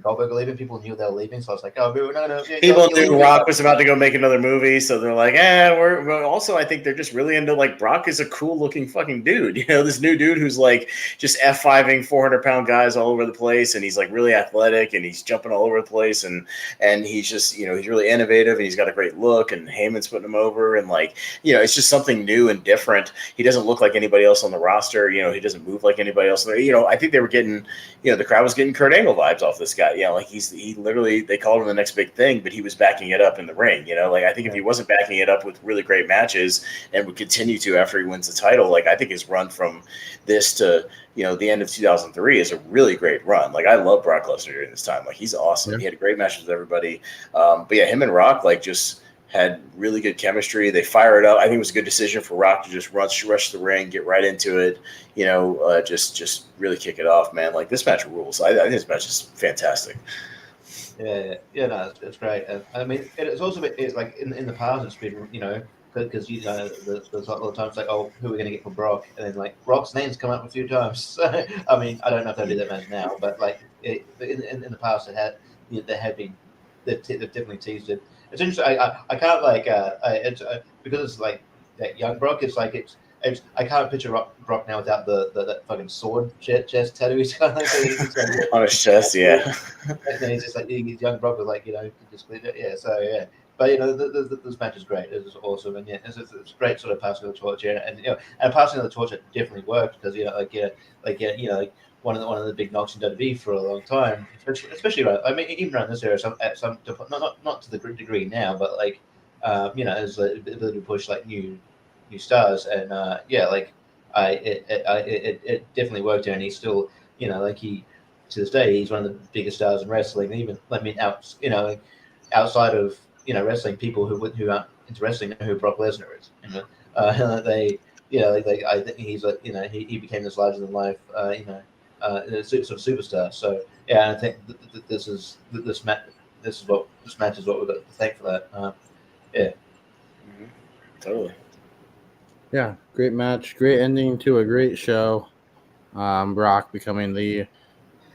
Goldberg were leaving, people knew they were leaving, so I was like, oh, no. People knew Rock was about to go make another movie, so they're like, we're also, I think they're just really into, like, Brock is a cool looking fucking dude, this new dude who's like just F5ing 400-pound guys all over the place, and he's like really athletic, and he's jumping all over the place, and he's just, he's really innovative, and he's got a great look, and Heyman's putting him over, and like, it's just something new and different. He doesn't look like anybody else on the roster, he doesn't move like anybody else. I think they were getting, the crowd was getting Kurt Angle vibes off this guy. Like he literally, they called him the next big thing, but he was backing it up in the ring. Like, I think if he wasn't backing it up with really great matches and would continue to after he wins the title, like, I think his run from this to, the end of 2003 is a really great run. Like, I love Brock Lesnar during this time. Like, he's awesome. Yeah. He had a great match with everybody. But yeah, him and Rock, like, just had really good chemistry. They fire it up. I think it was a good decision for Rock to just rush the ring, get right into it, just really kick it off, man. Like, this match rules. I think this match is fantastic. Yeah, no, it's great. I mean, it's also it's like in the past, it's been, because there's a lot of times like, oh, who are we going to get for Brock? And then like Brock's name's come up a few times. So, I mean, I don't know if they'll do that match now, but like in the past, they've definitely teased it. It's interesting. I can't like because it's like that young Brock. It's like it's I can't picture Brock now without that fucking sword chest tattoo he's got on his chest. Yeah, and then he's just like he's young Brock with like just yeah. So yeah, But this match is great. It was awesome, and yeah, it's great sort of passing of the torch here, and passing of the torch definitely worked because one of the big knocks in WWE for a long time, especially around, I mean even around this era, not to the degree now, but as the ability to push new stars, and it definitely worked, and he's still he to this day he's one of the biggest stars in wrestling. Even outside of wrestling, people who aren't into wrestling know who Brock Lesnar is. I think he's he became this larger than life sort of superstar. So yeah, I think this match is what we've got to thank for that. Yeah, totally. Yeah, great match, great ending to a great show. Brock becoming the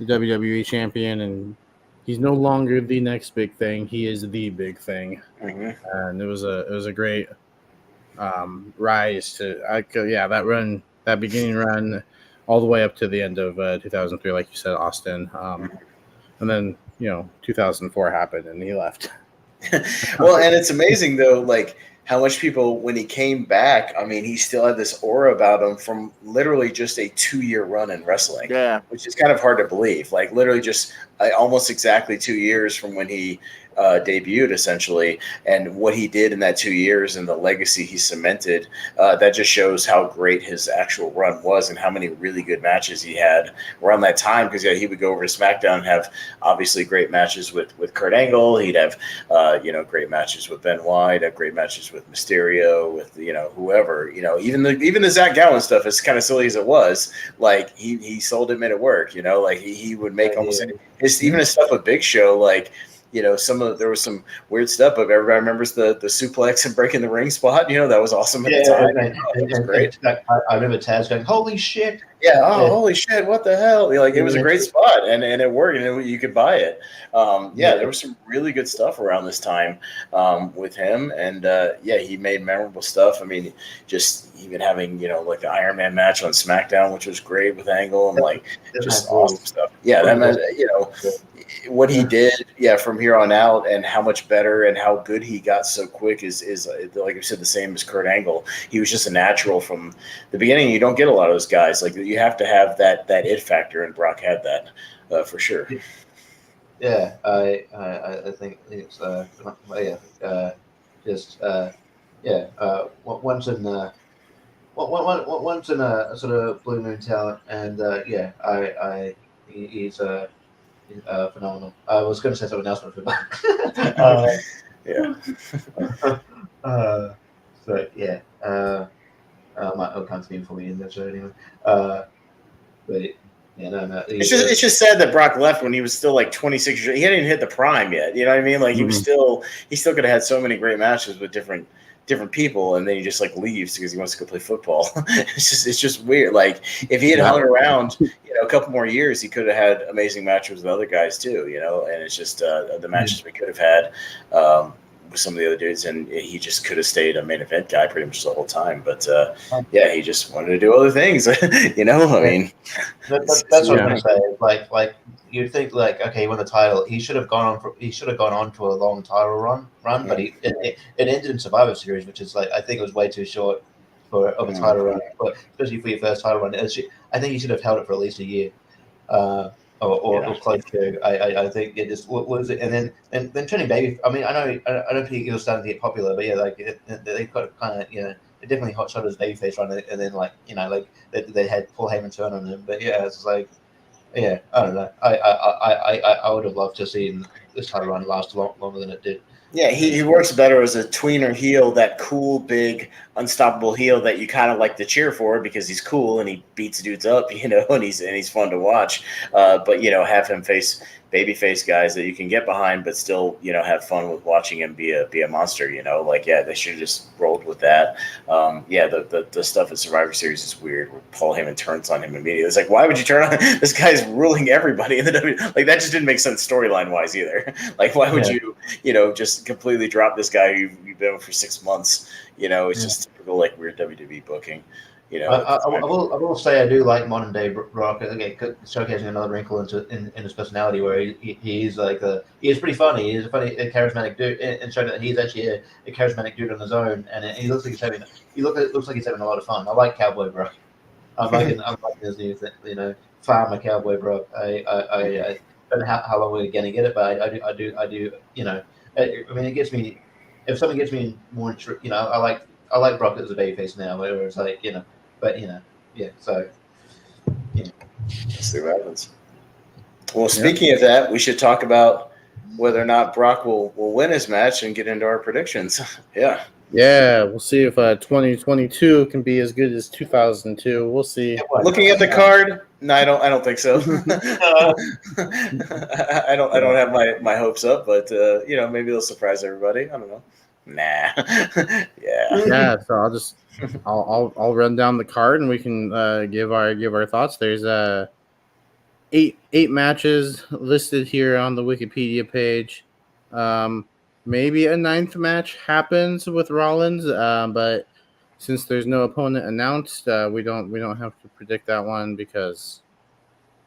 WWE champion, and he's no longer the next big thing. He is the big thing, and it was a great rise to that beginning run, all the way up to the end of 2003, like you said, Austin. And then 2004 happened, and he left. Well, and it's amazing though, how much people, when he came back, I mean, he still had this aura about him from literally just a 2-year run in wrestling. Yeah. Which is kind of hard to believe. Literally just almost exactly 2 years from when he debuted, essentially, and what he did in that 2 years and the legacy he cemented, that just shows how great his actual run was and how many really good matches he had around that time. Because he would go over to SmackDown and have obviously great matches with Kurt Angle. He'd have great matches with Benoit. He'd have great matches with Mysterio, with whoever. Even the Zach Gowen stuff, as kind of silly as it was, he sold it, made it work. He would make almost even his stuff with Big Show, there was some weird stuff, but everybody remembers the suplex and breaking the ring spot. That was awesome at the time. It was great. I remember Taz going, "Holy shit!" Yeah, holy shit! What the hell? It was a great spot, and it worked, and you could buy it. There was some really good stuff around this time with him, and he made memorable stuff. I mean, just even having the Iron Man match on SmackDown, which was great with Angle, and just awesome stuff. Yeah, that meant what he did, from here on out, and how much better and how good he got so quick is like I said, the same as Kurt Angle. He was just a natural from the beginning. You don't get a lot of those guys. You have to have that it factor, and Brock had that for sure. Yeah, I think it's once in a sort of blue moon talent, and he's phenomenal. I was going to say something else, but I forgot. So yeah, I'll come to him for me in that show anyway. But yeah, no. It's just sad that Brock left when he was still 26 years. He hadn't even hit the prime yet. You know what I mean? He was he still could have had so many great matches with different people, and then he just leaves because he wants to go play football. It's just weird. If he had hung around, a couple more years, he could have had amazing matches with other guys too. And it's just the matches we could have had with some of the other dudes, and he just could have stayed a main event guy pretty much the whole time. But he just wanted to do other things. I mean, that's what I'm saying. You'd think okay, he won the title. He should have gone on to a long title run, but it ended in Survivor Series, which is I think it was way too short of a title run, but especially for your first title run. I think he should have held it for at least a year, or close to. I think it just was it, and then turning baby. I mean, I don't think he was starting to get popular, but they got kind of they definitely hot shot his babyface run, and then they had Paul Heyman turn on him. But it's I don't know. I would have loved to see this title run last a lot longer than it did. Yeah, he works better as a tweener heel, that cool, big, unstoppable heel that you kind of like to cheer for because he's cool and he beats dudes up, and he's fun to watch. But have him face babyface guys that you can get behind, but still have fun with watching him be a monster. They should have just rolled with that. The stuff in Survivor Series is weird. Where Paul Heyman turns on him immediately. It's why would you turn on this guy's ruling everybody in the W? That just didn't make sense storyline wise either. Why would you just completely drop this guy you've been with for 6 months? It's just typical weird WWE booking. I will say I do like modern day Brock, again, showcasing another wrinkle in his personality, where he is like he is pretty funny. He's a charismatic dude, and showing that he's actually a charismatic dude on his own, and he looks like looks like he's having a lot of fun. I like Cowboy Brock. I'm liking this new thing, Farmer Cowboy Brock. I don't know how long we're going to get it, but I do. I mean, it gets me. If something gets me more, I like Brock as a babyface now, where it's like, but yeah. So, let's see what happens. Well, speaking of that, we should talk about whether or not Brock will win his match and get into our predictions. Yeah. Yeah, we'll see if 2022 can be as good as 2002. We'll see. Looking at the card, no, I don't think so. I don't have my hopes up, but maybe they'll surprise everybody. I don't know. Nah. Yeah. So I'll run down the card and we can give our thoughts. There's eight matches listed here on the Wikipedia page. Maybe a ninth match happens with Rollins, but since there's no opponent announced, we don't have to predict that one because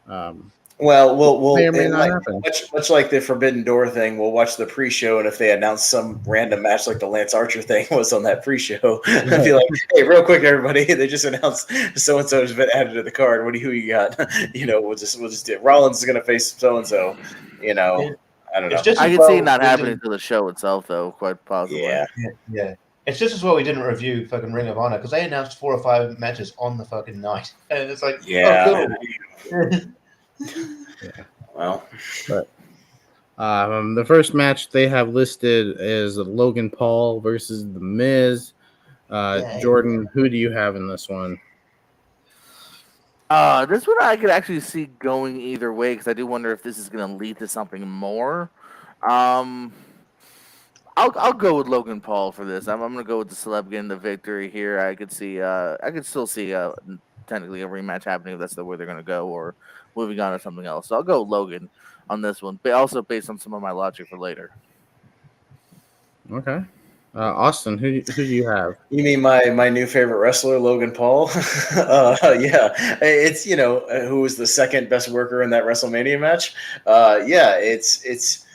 we'll may or may not happen. Much like the Forbidden Door thing, we'll watch the pre-show, and if they announce some random match like the Lance Archer thing was on that pre-show, I'd be like, hey, real quick, everybody, they just announced so and so has been added to the card. Who you got? We'll just do it. Rollins is gonna face so and so. I don't know. I can see it not happening to the show itself, though, quite possibly. Yeah. It's just as well we didn't review fucking Ring of Honor because they announced 4 or 5 matches on the fucking night, and it's like, yeah. Oh, cool. Yeah. Well, but the first match they have listed is Logan Paul versus The Miz. Jordan, who do you have in this one? This one I could actually see going either way because I do wonder if this is going to lead to something more. I'll go with Logan Paul for this. I'm going to go with the celeb getting the victory here. I could still see technically a rematch happening if that's the way they're going to go, or moving on to something else. So I'll go Logan on this one, but also based on some of my logic for later. Okay. Austin, who do you have? You mean my new favorite wrestler, Logan Paul? Yeah, it's who was the second best worker in that WrestleMania match. It's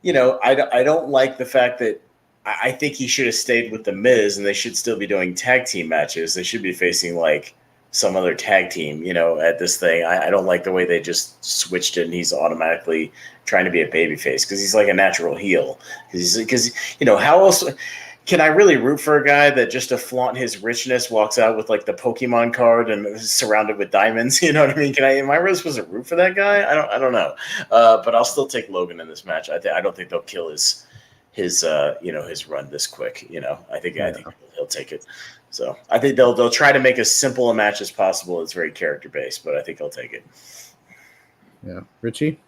I don't like the fact that I think he should have stayed with the Miz, and they should still be doing tag team matches. They should be facing like some other tag team, at this thing. I don't like the way they just switched it and he's automatically trying to be a babyface because he's like a natural heel. Because how else can I really root for a guy that just to flaunt his richness walks out with like the Pokemon card and is surrounded with diamonds? You know what I mean? Am I really supposed to root for that guy? I don't know. But I'll still take Logan in this match. I don't think they'll kill his run this quick. I think he'll take it. So I think they'll try to make as simple a match as possible. It's very character based, but I think he'll take it. Yeah, Richie.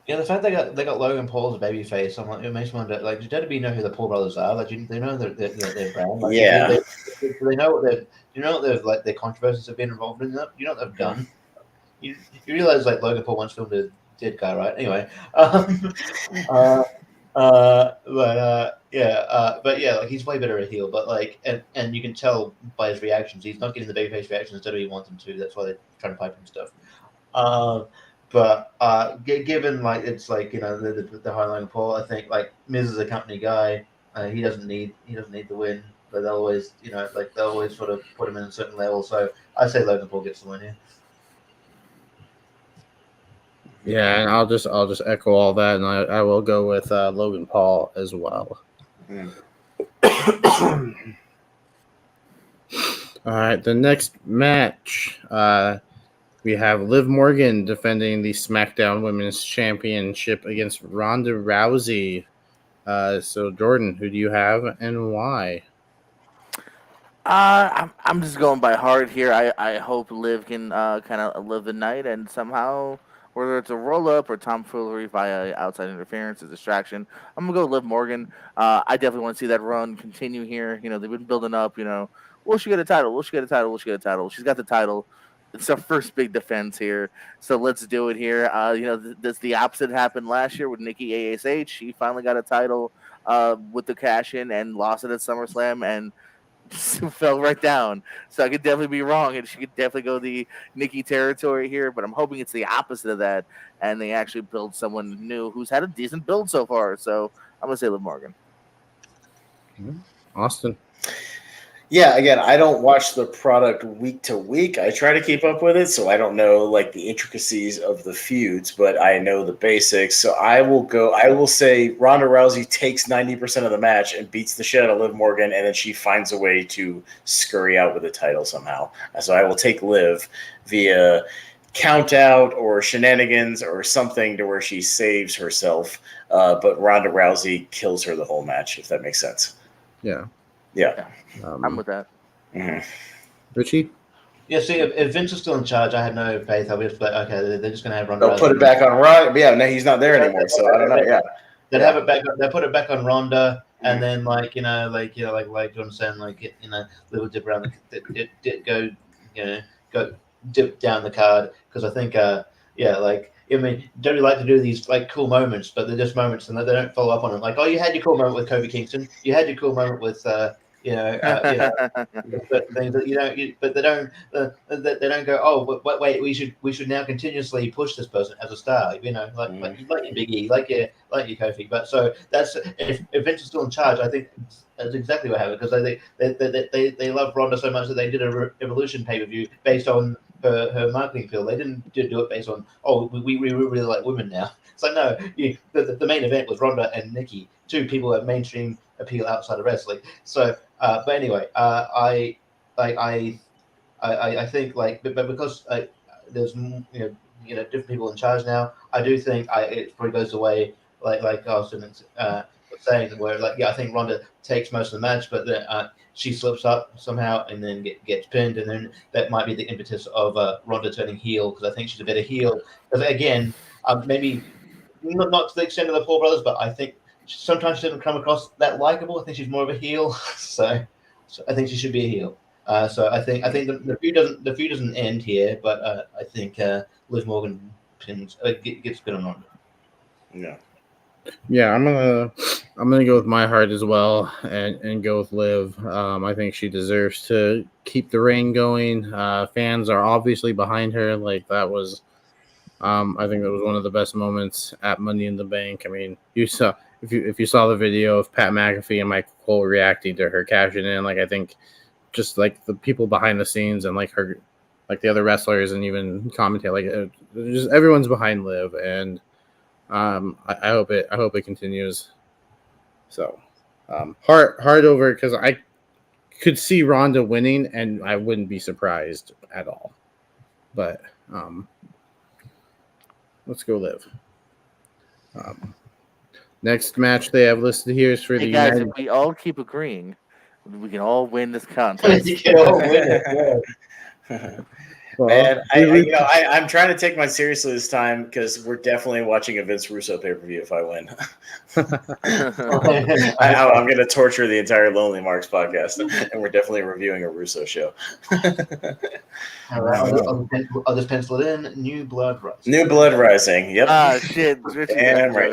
Yeah, the fact they got Logan Paul as a babyface, it makes me wonder. Like, do WWE know who the Paul brothers are? Like, do they know their brand? Like, yeah. Do they know what their controversies have been involved in? That, what they've done? You realize like Logan Paul once filmed a dead guy, right? Anyway, like he's way better a heel. But like, and you can tell by his reactions, he's not getting the babyface reactions that he wants him to. That's why they're trying to pipe him stuff. But given like it's like the high line Paul, I think like Miz is a company guy. He doesn't need the win, but they'll always they'll always sort of put him in a certain level. So I say Logan Paul gets the win here. Yeah, and I'll just echo all that, and I will go with Logan Paul as well. All right, the next match, we have Liv Morgan defending the SmackDown Women's Championship against Ronda Rousey. So Jordan, who do you have and why? I'm just going by heart here. I hope Liv can kind of live the night and somehow, whether it's a roll up or tomfoolery via outside interference, a distraction, I'm gonna go Liv Morgan. I definitely want to see that run continue here. They've been building up. Will she get a title? Will she get a title? Will she get a title? She's got the title. It's our first big defense here, so let's do it here. This the opposite happened last year with Nikki ASH. She finally got a title with the cash in and lost it at SummerSlam, and fell right down. So I could definitely be wrong, and she could definitely go the Nikki territory here. But I'm hoping it's the opposite of that, and they actually build someone new who's had a decent build so far. So I'm gonna say Liv Morgan. Austin. Yeah, again, I don't watch the product week to week. I try to keep up with it, so I don't know like the intricacies of the feuds, but I know the basics. So I will say Ronda Rousey takes 90% of the match and beats the shit out of Liv Morgan, and then she finds a way to scurry out with the title somehow. So I will take Liv via count out or shenanigans or something to where she saves herself. But Ronda Rousey kills her the whole match, if that makes sense. Yeah. I'm with that. Mm-hmm. Richie? Yeah, see, if Vince is still in charge, I had no faith. I would just be like, okay, they're just going to have Ronda. They'll put it back on Ronda. Yeah, no, he's not there anymore, so I don't know. Yeah, they'd have it back. They put it back on Ronda, and then like like John saying, like little dip around go dip down the card because I think I mean, don't you like to do these like cool moments, but they're just moments and they don't follow up on it. Like, oh, you had your cool moment with Kofi Kingston, you had your cool moment with but things that but they don't go. Oh, but wait, we should now continuously push this person as a star. Like your Big E, like your Kofi. But so that's if Vince is still in charge, I think that's exactly what happened because they love Ronda so much that they did a Evolution pay-per-view based on her marketing field. They didn't do it based on we really like women now. It's like no, the main event was Ronda and Nikki, two people that mainstream appeal outside of wrestling. So, but anyway, I think but because there's different people in charge now, I do think it probably goes away like Austin was saying where I think Ronda takes most of the match, but then she slips up somehow and then gets pinned, and then that might be the impetus of Ronda turning heel because I think she's a better heel. Because again, maybe not to the extent of the Paul brothers, but I think sometimes she doesn't come across that likable. I think she's more of a heel, so I think she should be a heel. So I think the feud doesn't end here, but I think Liv Morgan gets good on Ronda. Yeah. Yeah, I'm gonna go with my heart as well and go with Liv. I think she deserves to keep the reign going. Fans are obviously behind her. Like that was, I think that was one of the best moments at Money in the Bank. I mean, you saw if you saw the video of Pat McAfee and Michael Cole reacting to her cashing in, like I think just like the people behind the scenes and like her, like the other wrestlers and even commentate, like just everyone's behind Liv and. I hope it continues. So, hard over because I could see Ronda winning, and I wouldn't be surprised at all. But let's go Liv. Next match they have listed here is for the guys. United. If we all keep agreeing, we can all win this contest. You can all win it. Well, Man, I'm trying to take mine seriously this time because we're definitely watching a Vince Russo pay-per-view if I win. I'm going to torture the entire Lonely Marks podcast, and we're definitely reviewing a Russo show. All right, I'll just pencil it in. New Blood Rising. New Blood Rising. Yep. Ah, shit. Damn right.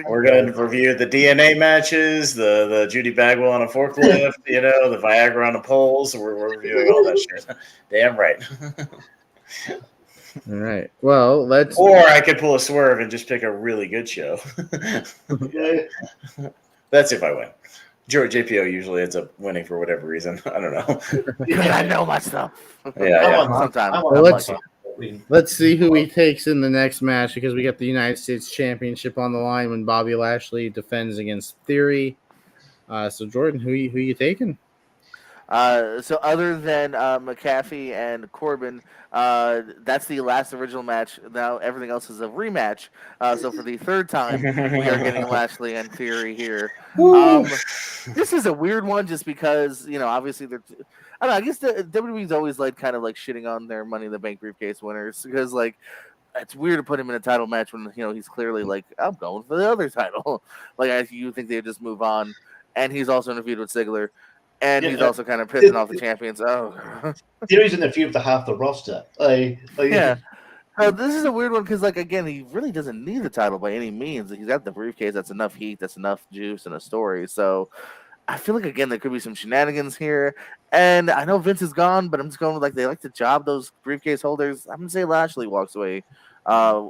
We're going to review the DNA matches, the Judy Bagwell on a forklift, the Viagra on the poles. We're reviewing all that shit. Damn right. All right. Well, let's. Or I could pull a swerve and just pick a really good show. That's if I win. JPO usually ends up winning for whatever reason. I don't know. I know my stuff. Yeah. Sometimes. Well, let's see who he takes in the next match because we got the United States Championship on the line when Bobby Lashley defends against Theory. So Jordan, who you taking? So other than McAfee and Corbin, that's the last original match. Now everything else is a rematch. So for the third time, we are getting Lashley and Theory here. This is a weird one just because, obviously they're... I don't know, I guess the WWE's always kind of shitting on their Money in the Bank briefcase winners because, it's weird to put him in a title match when, he's clearly I'm going for the other title. You think they'd just move on. And he's also in a feud with Ziggler. And he's also kind of pissing off the champions. Oh, Theory's in the feud for half the roster. Yeah. This is a weird one because, again, he really doesn't need the title by any means. He's got the briefcase. That's enough heat. That's enough juice and a story. So, I feel like again there could be some shenanigans here, and I know Vince is gone, but I'm just going with like they like to job those briefcase holders. I'm gonna say Lashley walks away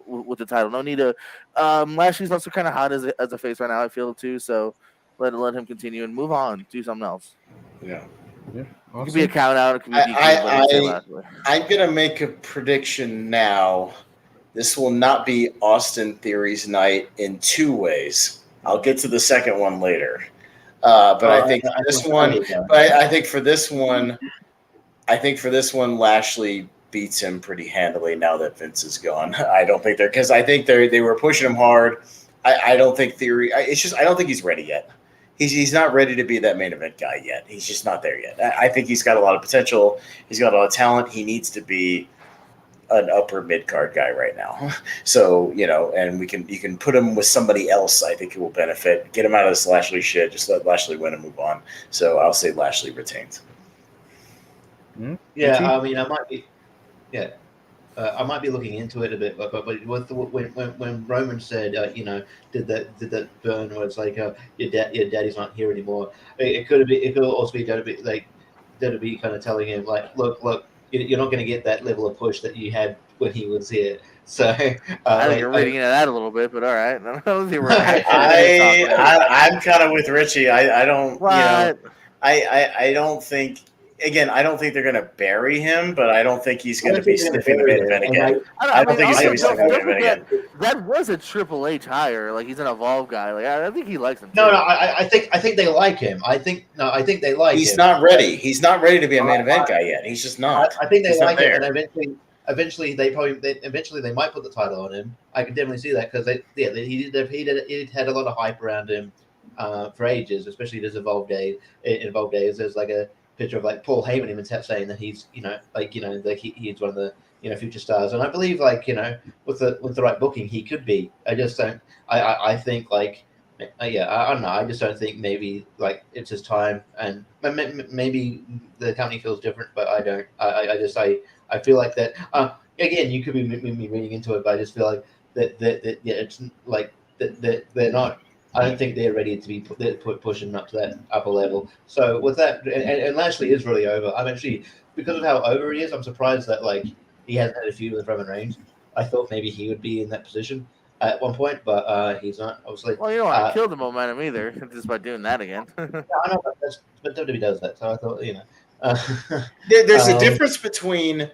with the title. No need to. Lashley's also kind of hot as a face right now. I feel too. So let him continue and move on. Do something else. Yeah. Yeah, awesome. It could be a count out. It could be a DQ, but I'd say Lashley. I'm gonna make a prediction now. This will not be Austin Theory's night in two ways. I'll get to the second one later. But I think for this one, Lashley beats him pretty handily now that Vince is gone. I don't think they were pushing him hard. I don't think Theory. I don't think he's ready yet. He's not ready to be that main event guy yet. He's just not there yet. I think he's got a lot of potential. He's got a lot of talent. He needs to be an upper mid card guy right now. So, and you can put him with somebody else. I think it will benefit. Get him out of this Lashley shit. Just let Lashley win and move on. So I'll say Lashley retains. Mm-hmm. Yeah, I mean, I might be. Yeah. I might be looking into it a bit, but when Roman said, did that burn where it's like, your daddy's not here anymore. It could also be that'd be kind of telling him like, look, you're not going to get that level of push that you had when he was here. So I think you're reading into that a little bit, but all right. I'm kind of with Richie. I don't. What? I don't think. Again, I don't think they're going to bury him, but I don't think he's going to be sniffing the main event again. I don't think he's going to be sniffing the main event again. That was a Triple H hire. Like, he's an Evolve guy. Like, I think he likes him. No, I think they like him. I think they like him. He's not ready. He's not ready to be a main event guy yet. He's just not. I think they like him, and eventually they might put the title on him. I can definitely see that because he had a lot of hype around him for ages, especially in his Evolve days. In Evolve days, there's like a picture of like Paul Heyman even saying that he's he's one of the future stars, and I believe with the right booking he could be. I just don't. I think I don't know. I just don't think maybe it's his time, and maybe the company feels different, but I don't. I feel like that. Again, you could be me reading into it, but I just feel like that it's like that they're not. I don't think they're ready to be pushing up to that upper level. So with that, and Lashley is really over. I'm actually, because of how over he is, I'm surprised that he hasn't had a feud with Roman Reigns. I thought maybe he would be in that position at one point, but he's not. Obviously. Well, you don't want to kill the momentum either, just by doing that again. I know, but WWE does that, so I thought There's a difference between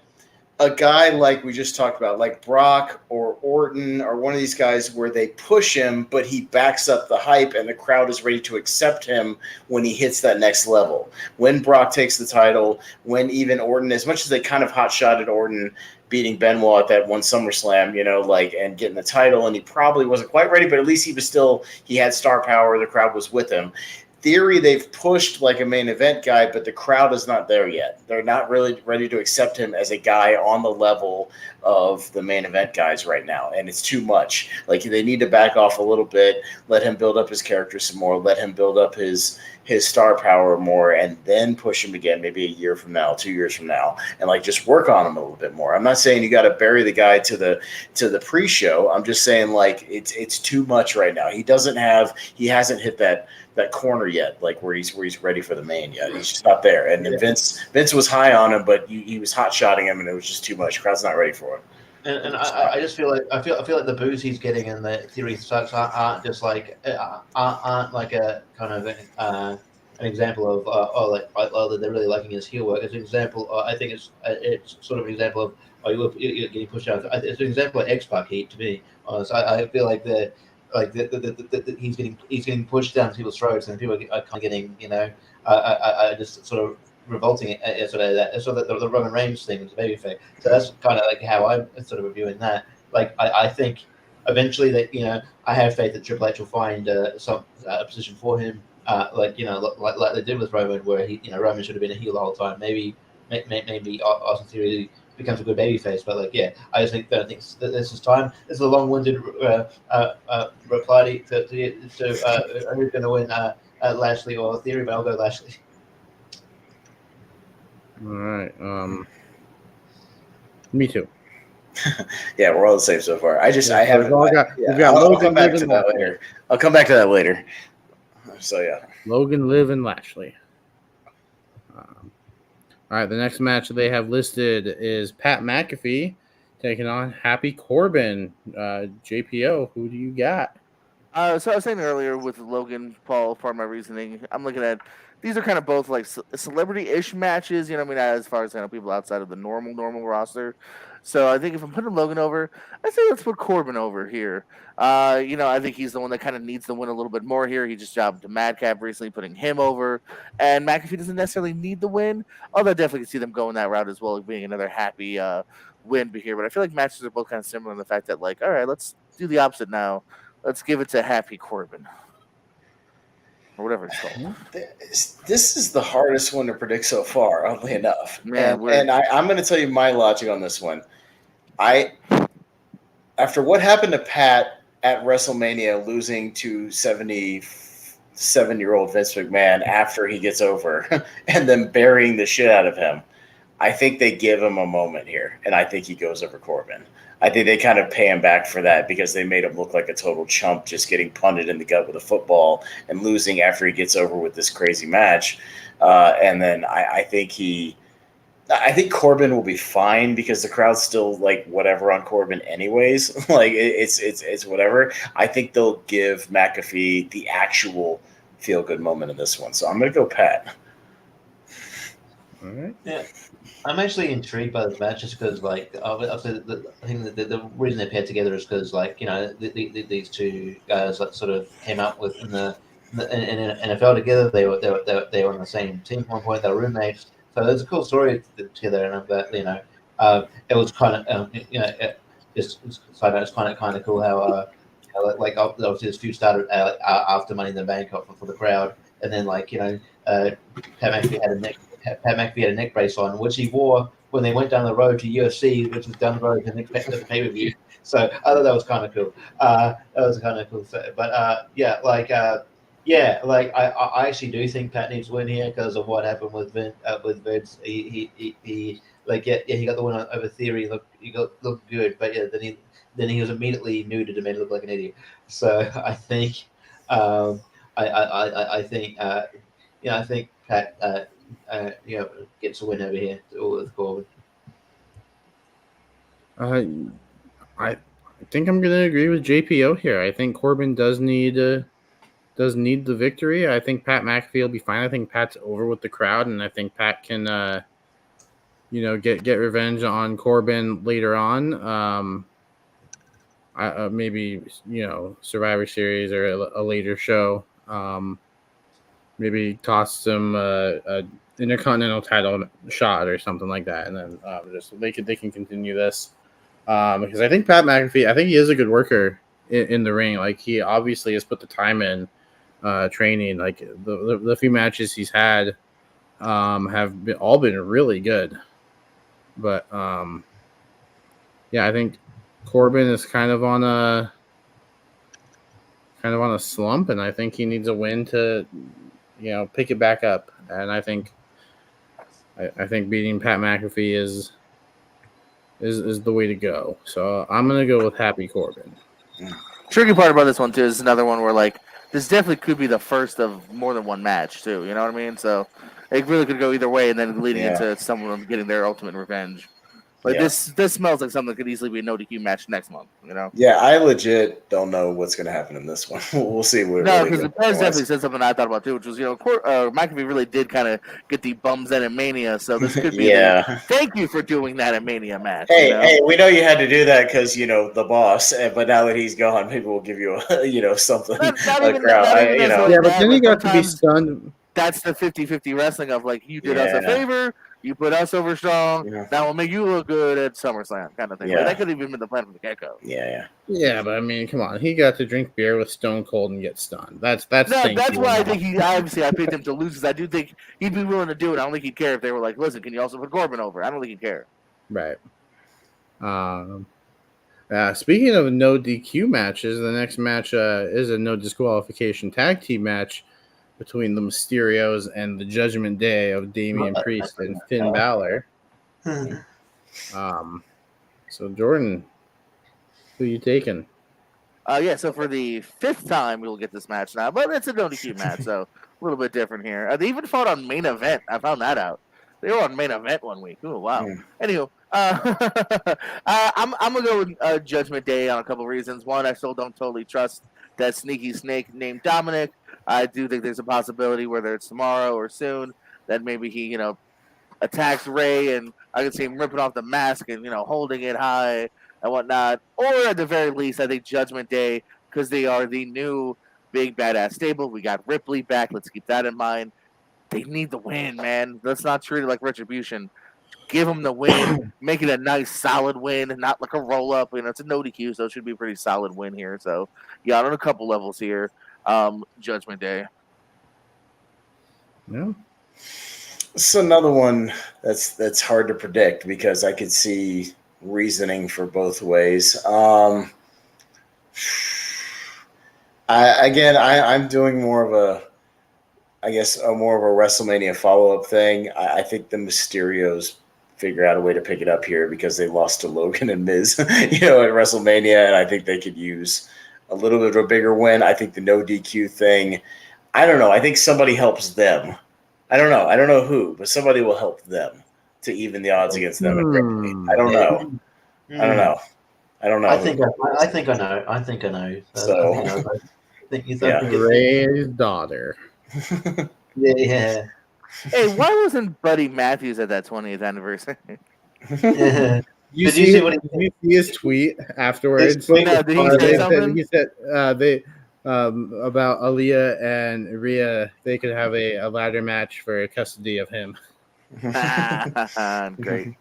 a guy like we just talked about, like Brock or Orton or one of these guys where they push him, but he backs up the hype and the crowd is ready to accept him when he hits that next level. When Brock takes the title, when even Orton, as much as they kind of hot-shotted Orton beating Benoit at that one SummerSlam, and getting the title, and he probably wasn't quite ready, but at least he had star power, the crowd was with him. Theory, they've pushed like a main event guy, but the crowd is not there yet. They're not really ready to accept him as a guy on the level of the main event guys right now, and it's too much. Like, they need to back off a little bit, let him build up his character some more, let him build up his star power more, and then push him again maybe a year from now, 2 years from now, and just work on him a little bit more. I'm not saying you got to bury the guy to the pre-show. I'm just saying it's too much right now. He hasn't hit that corner yet, where he's ready for the main yet. He's just not there. And Vince was high on him, but he was hot shotting him, and it was just too much. Crowd's not ready for it. And I just feel like the booze he's getting and the Theory sucks aren't just aren't like a kind of an example of they're really liking his heel work. It's an example. I think it's sort of an example of you're getting pushed out. It's an example of X-Pac heat to me. So I feel like he's getting pushed down people's throats, and people are kind of getting just sort of revolting at sort of that. So that the Roman Reigns thing is a baby face. So that's kind of how I'm sort of reviewing that. I think eventually that I have faith that Triple H will find a position for him, like they did with Roman, where Roman should have been a heel the whole time. Maybe Austin Theory becomes a good babyface, but I just don't think that this is time. This is a long-winded reply to who's going to win, Lashley or Theory, but I'll go Lashley. All right. Me too. Yeah, we're all the same so far. I haven't. I'll come back to that later. I'll come back to that later. So yeah, Logan, Liv, and Lashley. All right, the next match they have listed is Pat McAfee taking on Happy Corbin. JPO, who do you got? So I was saying earlier with Logan Paul, part of my reasoning, I'm looking at these are kind of both like celebrity-ish matches. You know what I mean? As far as people outside of the normal roster. So I think if I'm putting Logan over, I say let's put Corbin over here. I think he's the one that kind of needs to win a little bit more here. He just jobbed to Madcap recently, putting him over, and McAfee doesn't necessarily need the win. Although I definitely can see them going that route as well, being another happy win here. But I feel like matches are both kind of similar in the fact that all right, let's do the opposite now. Let's give it to Happy Corbin. Or whatever it's called. This is the hardest one to predict so far, oddly enough. Man, and I'm going to tell you my logic on this one. After what happened to Pat at WrestleMania, losing to 77-year-old Vince McMahon after he gets over and then burying the shit out of him, I think they give him a moment here, and I think he goes over Corbin. I think they kind of pay him back for that because they made him look like a total chump just getting punted in the gut with a football and losing after he gets over with this crazy match. And then I think Corbin will be fine because the crowd's still like whatever on Corbin anyways. Like it's whatever. I think they'll give McAfee the actual feel-good moment in this one. So I'm going to go Pat. All right. Yeah. I'm actually intrigued by this match just because, I think the reason they paired together is because, these two guys sort of came up with in NFL together. They were on the same team at one point. They were roommates, so there's a cool story together. And it was kind of it's kind of cool how obviously this feud started after Money in the Bank for the crowd, and then Pat McAfee had a neck brace on, which he wore when they went down the road to UFC, which was down the road to the pay-per-view. So I thought that was kind of cool. I actually do think Pat needs to win here because of what happened with Vince. He got the win over Theory. He looked good, but then he was immediately nuded and made it look like an idiot. So I think I think Pat gets a win over here with Corbin. I think I'm going to agree with JPO here. I think Corbin does need the victory. I think Pat McAfee will be fine. I think Pat's over with the crowd, and I think Pat can get revenge on Corbin later on. Maybe Survivor Series or a later show. Maybe toss him a Intercontinental title shot or something like that, and then they can continue this because I think Pat McAfee, I think he is a good worker in the ring. Like he obviously has put the time in training. Like the few matches he's had have all been really good, but I think Corbin is kind of on a slump, and I think he needs a win to pick it back up. And I think beating Pat McAfee is the way to go. So I'm gonna go with Happy Corbin. Tricky part about this one too is another one where this definitely could be the first of more than one match too. You know what I mean? So it really could go either way, and then leading into someone getting their ultimate revenge. This smells like something that could easily be a no DQ match next month. Yeah, I legit don't know what's going to happen in this one. We'll see. No, because the Perez definitely said something I thought about too, which was McAfee really did kind of get the bums in at Mania, so this could be thank you for doing that at Mania match. Hey, we know you had to do that because the boss, but now that he's gone, maybe we'll give you something. But then he got to be stunned. That's the 50-50 wrestling of you did us a favor. You put us over strong. That will make you look good at SummerSlam, kind of thing. That could have even been the plan from the get-go. Yeah, but I mean, come on. He got to drink beer with Stone Cold and get stunned. That's why I think I picked him to lose because I do think he'd be willing to do it. I don't think he'd care if they were like, "Listen, can you also put Corbin over?" I don't think he'd care. Right. Speaking of no DQ matches, the next match is a no disqualification tag team match between the Mysterios and the Judgment Day of Damian Priest and Finn Balor. So Jordan, who you taking? So for the 5th time, we'll get this match now, but it's a no DQ match, so a little bit different here. They even fought on main event. I found that out. They were on main event one week. Oh wow. Anywho, I'm gonna go with Judgment Day on a couple of reasons. One, I still don't totally trust that sneaky snake named Dominic. I do think there's a possibility, whether it's tomorrow or soon, that maybe he attacks Ray, and I can see him ripping off the mask and holding it high and whatnot. Or at the very least, I think Judgment Day, because they are the new big badass stable. We got Ripley back. Let's keep that in mind. They need the win, man. Let's not treat it like Retribution. Give them the win. Make it a nice, solid win, not like a roll up. It's a no DQ, so it should be a pretty solid win here. So, yeah, on a couple levels here, Judgment Day. Yeah. It's another one that's hard to predict because I could see reasoning for both ways. I'm doing more of a WrestleMania follow-up thing. I think the Mysterios figure out a way to pick it up here because they lost to Logan and Miz, at WrestleMania, and I think they could use a little bit of a bigger win. I think the no DQ thing, I don't know. I think somebody helps them. I don't know who, but somebody will help them to even the odds against them. I don't know. I think I know. So, Ray's daughter. Yeah. Hey, why wasn't Buddy Matthews at that 20th anniversary? Did you see his tweet afterwards? No, did he say something? He said about Aaliyah and Rhea, they could have a ladder match for custody of him. Great.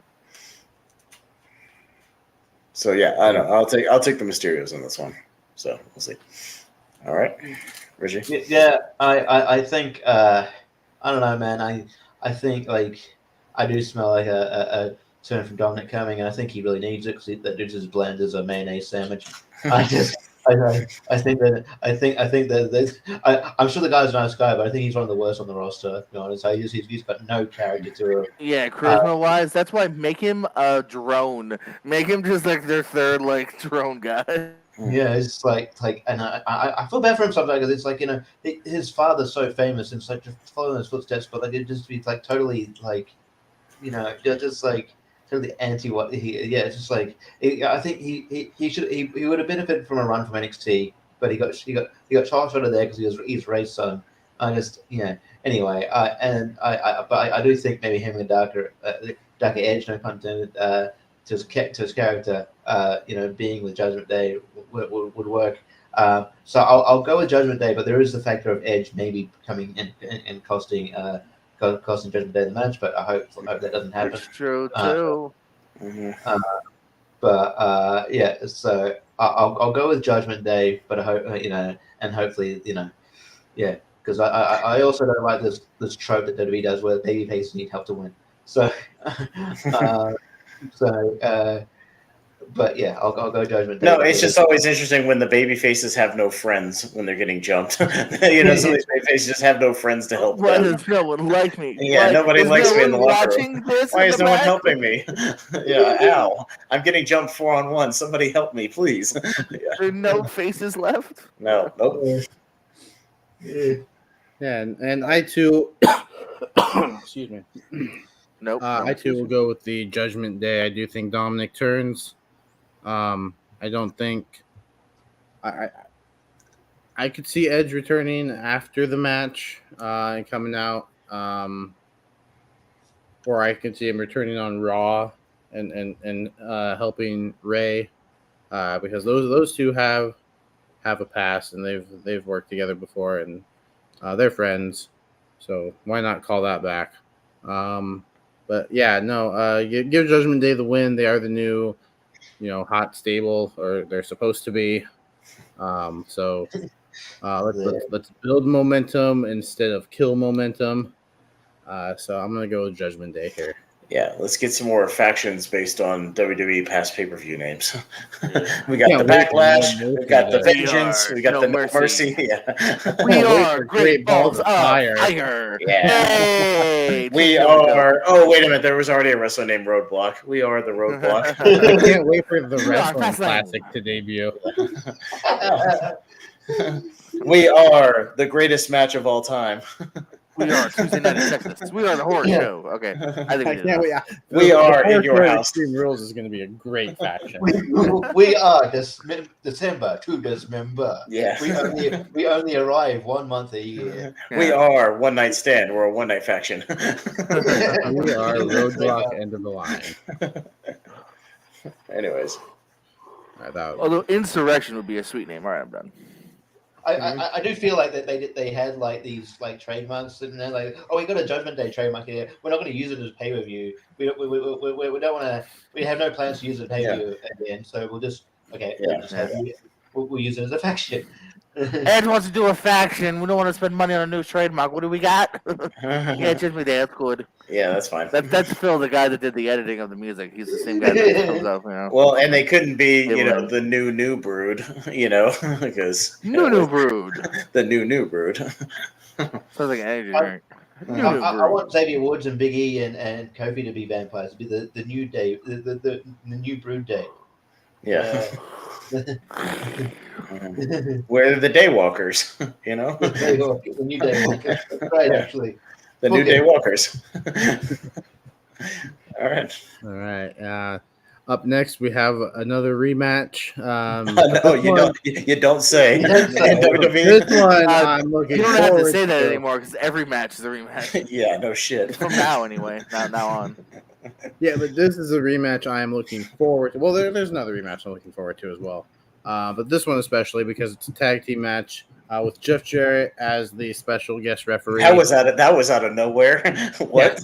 So yeah, I don't know. I'll take the Mysterios on this one. So we'll see. All right, Richie. Yeah, I think I don't know, man. I think I do smell like a turn from Dominic coming, and I think he really needs it because that dude's as bland as a mayonnaise sandwich. I think that I'm sure the guy's a nice guy, but I think he's one of the worst on the roster. To be honest, he's got no character to him. Yeah, charisma wise, that's why make him a drone. Make him just like their third drone guy. Yeah, it's and I feel bad for him sometimes because it's his father's so famous and just following his footsteps, but it'd just be totally just totally anti what he. Yeah, it's just I think he would have benefited from a run from NXT, but he got charged out of there because he's Ray's son. Anyway, but I do think maybe him and Darker Edge, no pun intended, to his character, being with Judgment Day would work. So I'll go with Judgment Day, but there is the factor of Edge maybe coming in and costing Judgment Day the match, but I hope that doesn't happen. It's true too. So I'll go with Judgment Day, but I hope and hopefully because I also don't like this trope that WWE does where babyfaces need help to win. So but yeah, I'll go Judgment Day. No, it's just always interesting when the baby faces have no friends when they're getting jumped. Some of these baby faces just have no friends to help Why them. does no one like me? Yeah, nobody likes me in the locker room. Why is no one helping me? Ow. I'm getting jumped 4-on-1. Somebody help me, please. There are no faces left? No, nope. Yeah, and I too excuse me. Nope. I too will go with the Judgment Day. I do think Dominic turns. I don't think I could see Edge returning after the match and coming out, or I could see him returning on Raw and helping Ray because those two have a past and they've worked together before and they're friends, so why not call that back? But yeah, no, give Judgment Day the win. They are the new, hot stable, or they're supposed to be. So let's build momentum instead of kill momentum. So I'm gonna go with Judgment Day here. Yeah, let's get some more factions based on WWE past pay-per-view names. Yeah. We got the Backlash, No we got the Mercy Vengeance, we got No the No Mercy. Mercy. Yeah. We Can't wait are for Great Balls of Fire. Fire. Yeah. Hey, We there we go. are. Oh, wait a minute. There was already a wrestler named Roadblock. We are the Roadblock. I can't wait for the We are Wrestling Fastlane. Classic to debut. We are the greatest match of all time. We are Tuesday Night in Texas. We are the horror show. Okay, I think I we did can't enough. wait. We are in your Horror house. Extreme Rules is going to be a great faction. we are December to dismember. Yeah. We only arrive 1 month a year. We are One Night Stand. We're a one-night faction. We are Roadblock End of the Line. Anyways. Although Insurrection would be a sweet name. All right, I'm done. I do feel like that they had like these like trademarks sitting there, like, oh, we got a Judgment Day trademark here. We're not going to use it as pay-per-view. We don't want to. We have no plans to use it as pay-per-view at the end. So we'll just we'll use it as a faction. Ed wants to do a faction. We don't want to spend money on a new trademark. What do we got? Yeah, Judgment Day. That's good. Yeah, that's fine. That's Phil, the guy that did the editing of the music. He's the same guy that comes up. You know? Well, and they couldn't be, the new brood, because new brood. The new brood. Sounds like an energy drink. I want Xavier Woods and Big E and Kofi to be vampires. To be the new day, the new brood day. Yeah. We're the Daywalkers, The new Daywalkers. That's right, actually. The new Daywalkers. All right. Up next, we have another rematch. No, you don't say. This one, I'm looking. You don't have to say that anymore because every match is a rematch. Yeah, no shit. From now, anyway. Now on. Yeah, but this is a rematch I am looking forward to. Well, there's another rematch I'm looking forward to as well. But this one especially because it's a tag team match with Jeff Jarrett as the special guest referee. That was out of nowhere. What?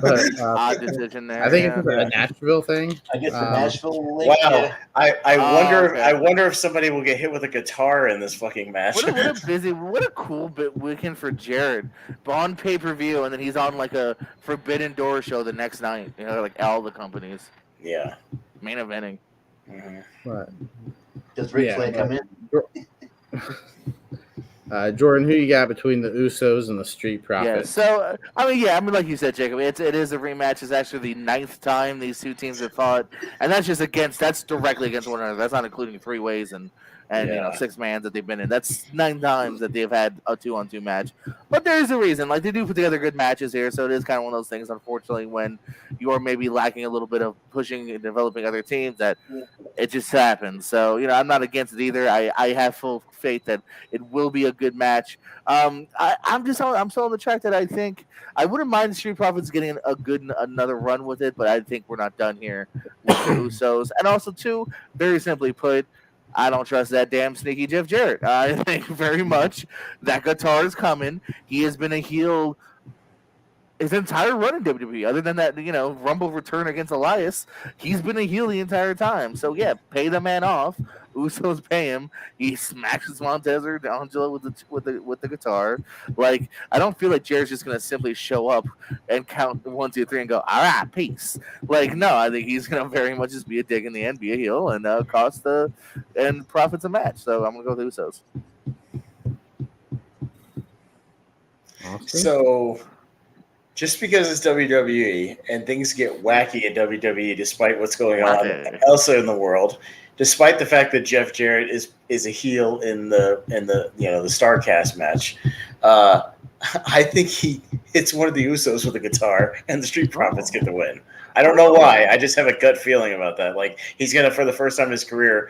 But, odd decision there. I think it's a Nashville thing. I guess the Nashville link. Wow. I wonder if somebody will get hit with a guitar in this fucking match. What a cool weekend for Jarrett. On pay-per-view, and then he's on like a Forbidden Door show the next night. Like all the companies. Yeah. Main eventing. Mm-hmm. But, does Ric Flair come in? Jordan, who you got between the Usos and the Street Profits? Yeah, so like you said, Jacob, it is a rematch. It's actually the 9th time these two teams have fought, and that's directly against one another. That's not including three ways and 6-man that they've been in. That's 9 times that they've had a 2-on-2 match. But there's a reason. Like, they do put together good matches here, so it is kind of one of those things, unfortunately, when you're maybe lacking a little bit of pushing and developing other teams, that it just happens. So, I'm not against it either. I have full faith that it will be a good match. I'm still on the track that I think I wouldn't mind the Street Profits getting another run with it, but I think we're not done here with the Usos. And also, too, very simply put, I don't trust that damn sneaky Jeff Jarrett. I think very much that guitar is coming. He has been a heel his entire run in WWE. Other than that, Rumble return against Elias, he's been a heel the entire time. So yeah, pay the man off. Usos pay him. He smashes Montez or Angela with the guitar. Like, I don't feel like Jarrett's just gonna simply show up and count 1, 2, 3 and go, all right, peace. Like, no, I think he's gonna very much just be a dick in the end, be a heel, and cost the Profits a match. So I'm gonna go with the Usos. Awesome. So, just because it's WWE and things get wacky in WWE, despite what's going on elsewhere in the world, despite the fact that Jeff Jarrett is a heel in the StarCast match, I think it's one of the Usos with a guitar, and the Street Profits get the win. I don't know why. I just have a gut feeling about that. Like, he's gonna, for the first time in his career,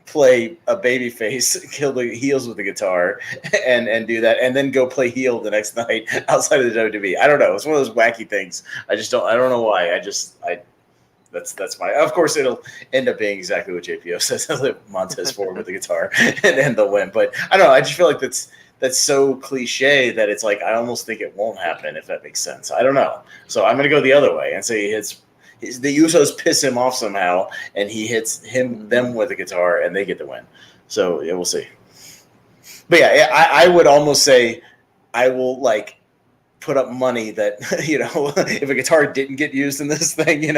play a babyface, kill the heels with the guitar, and do that, and then go play heel the next night outside of the WWE. I don't know. It's one of those wacky things. I don't know why. That's my. Of course, it'll end up being exactly what JPO says. Montez forward with the guitar and they'll win. But I don't know. I just feel like that's so cliche that it's like I almost think it won't happen, if that makes sense. I don't know. So I'm gonna go the other way and say the Usos piss him off somehow, and he hits them with a guitar, and they get the win. So yeah, we'll see. But yeah, I would almost say I will put up money that if a guitar didn't get used in this thing,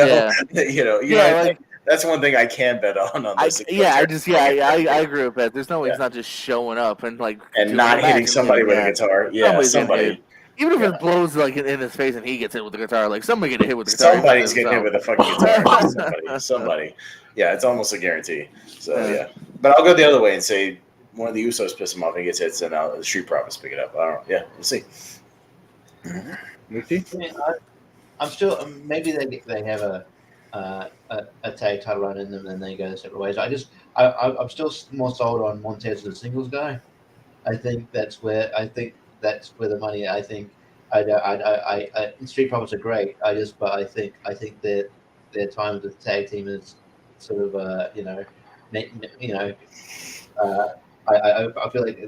that's one thing I can bet on this. I agree with that. There's no way he's not just showing up and not hitting somebody with a guitar. Yeah, somebody. Even if it blows in his face and he gets hit with the guitar, somebody get hit with the guitar. Somebody's getting hit with a fucking guitar. Somebody. Yeah, it's almost a guarantee. So yeah, but I'll go the other way and say one of the Usos piss him off and he gets hit, and the Street Profits pick it up. I don't know. Yeah, we'll see. I'm still maybe they have a tag title run in them and they go separate ways. I'm still more sold on Montez as a singles guy. I think that's where the money. I think Street Profits are great. I think that their time with the tag team is sort of I feel like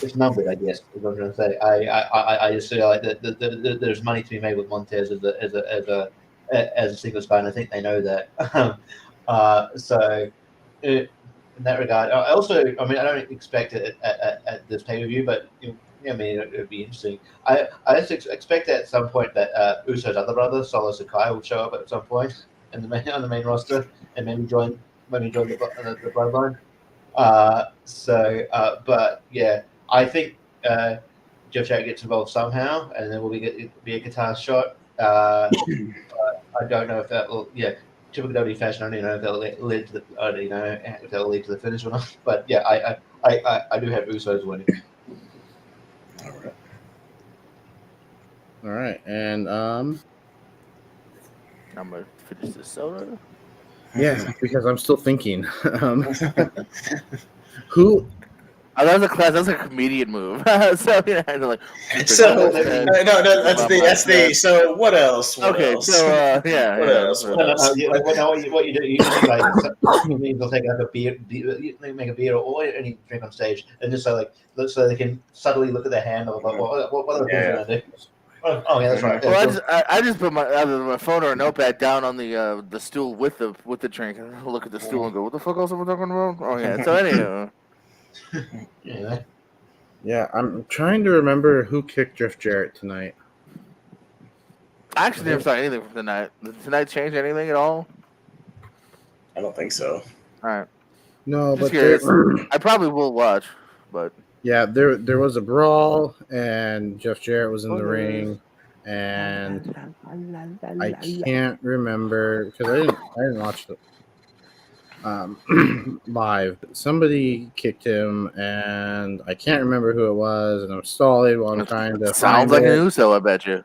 it's numbered. I guess is what I'm trying to say. I just feel like that there's money to be made with Montez as a singles guy, and I think they know that. So in that regard, I don't expect it at this pay-per-view, but it would be interesting. I just expect that at some point that Uso's other brother, Solo Sakai, will show up at some point on the main roster and maybe join the Bloodline. But yeah, I think Jeff Jarrett gets involved somehow, and then will be a guitar shot. I don't know if that will. Yeah, typical WWE fashion. I don't know if that'll lead to the. If that'll lead to the finish or not. But yeah, I do have Usos winning. All right, and I'm gonna finish this soda. Yeah, because I'm still thinking. Who? Oh, that was a comedian move. That's the. So what else? What else? What you do? You they'll take like a beer, make a beer or any drink on stage, and just so they can subtly look at their hand or what other things are they do. Oh yeah, that's right. Well, I just put my phone or a notepad down on the stool with the drink and look at the stool and go, "What the fuck else are we talking about?" Oh yeah. So anyhow. Yeah, I'm trying to remember who kicked Jeff Jarrett tonight. I actually never saw anything from tonight. Did tonight change anything at all? I don't think so. All right. No, just but I probably will watch, but. Yeah, there was a brawl, and Jeff Jarrett was in the ring, and I can't remember because I didn't watch it live. Somebody kicked him, and I can't remember who it was, and I'm stalling while I'm trying to. Sounds like an Uso, I bet you.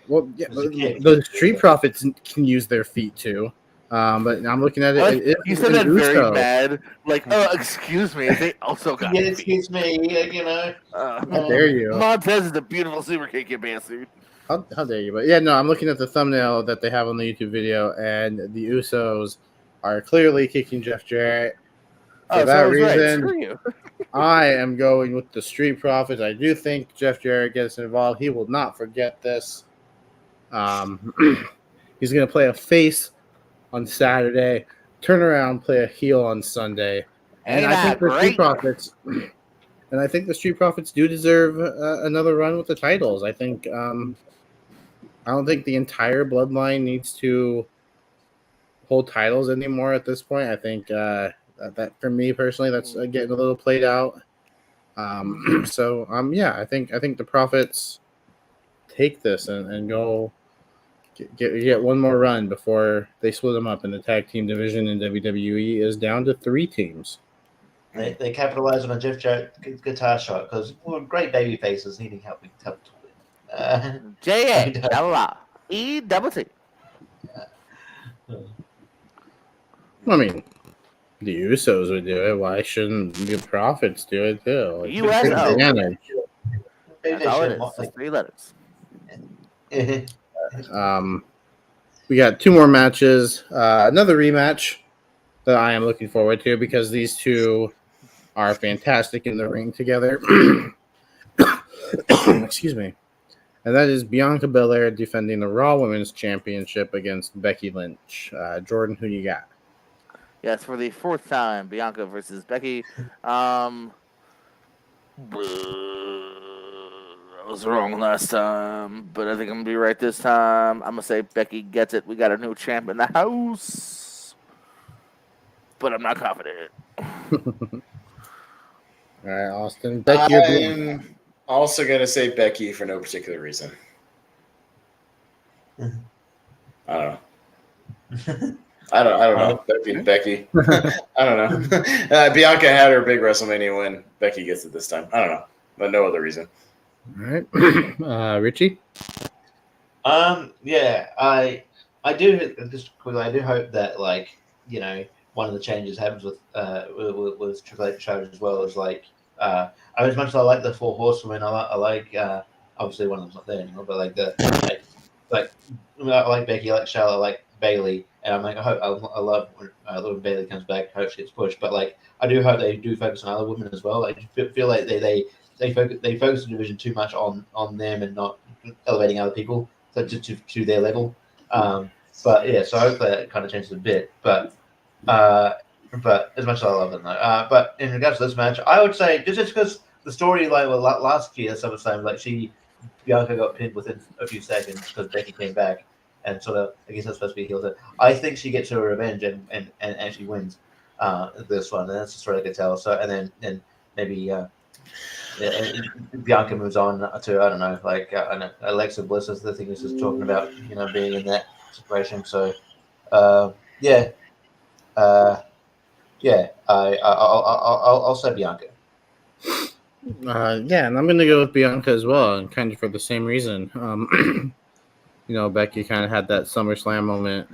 Well, yeah, the Street Profits can use their feet too. But I'm looking at it. You said that very mad. Excuse me. They also got. Yeah, excuse me. How dare you? Montez is a beautiful super kick, you bastard. How dare you? But yeah, no, I'm looking at the thumbnail that they have on the YouTube video, and the Usos are clearly kicking Jeff Jarrett. For that reason, I am going with the Street Profits. I do think Jeff Jarrett gets involved. He will not forget this. He's going to play a face on Saturday, turn around, play a heel on Sunday, and I think the Street Profits. And I think the Street Profits do deserve another run with the titles. I think I don't think the entire bloodline needs to hold titles anymore at this point. I think that for me personally, that's getting a little played out. Yeah, I think the Profits take this and go. Get one more run before they split them up, and the tag team division in WWE is down to 3 teams. They capitalize on a Jeff Jarrett guitar shot because great baby faces needing help to win. J-A-L-L-E-double-T. I mean, the Usos would do it. Why shouldn't the Profits do it too? Like, USO. That's all it is. Just 3 letters. We got 2 more matches. Another rematch that I am looking forward to because these two are fantastic in the ring together. Excuse me. And that is Bianca Belair defending the Raw Women's Championship against Becky Lynch. Jordan, who you got? Yes, for the 4th time, Bianca versus Becky. I was wrong last time, but I think I'm gonna be right this time. I'm gonna say Becky gets it. We got a new champ in the house, but I'm not confident. All right, Austin. Becky or Bianca? I'm also gonna say Becky for no particular reason. I don't know. I don't know. Becky. I don't know. Bianca had her big WrestleMania win. Becky gets it this time. I don't know, but no other reason. All right, Richie. Yeah, I do just quickly. I do hope that one of the changes happens with Triple H shows as well as as much as I like the Four Horsewomen, I like obviously one of them's not there anymore, but I like Becky, I like Charlotte, I like Bailey, and I hope I love when Bailey comes back. Hope she gets pushed, but I do hope they do focus on other women as well. I feel like they focus the division too much on them and not elevating other people to their level. But yeah, so hopefully that kind of changes a bit. But as much as I love them, though. But in regards to this match, I would say just because the story last year, SummerSlam, Bianca got pinned within a few seconds because Becky came back and sort of, I guess that's supposed to be a heel. I think she gets her revenge and actually wins this one, and that's just what I could tell. So and then maybe. Bianca moves on to I don't know, I know Alexa Bliss is the thing is just talking about being in that situation. So yeah, I'll say Bianca. Yeah, and I'm gonna go with Bianca as well, and kind of for the same reason. Becky kind of had that SummerSlam moment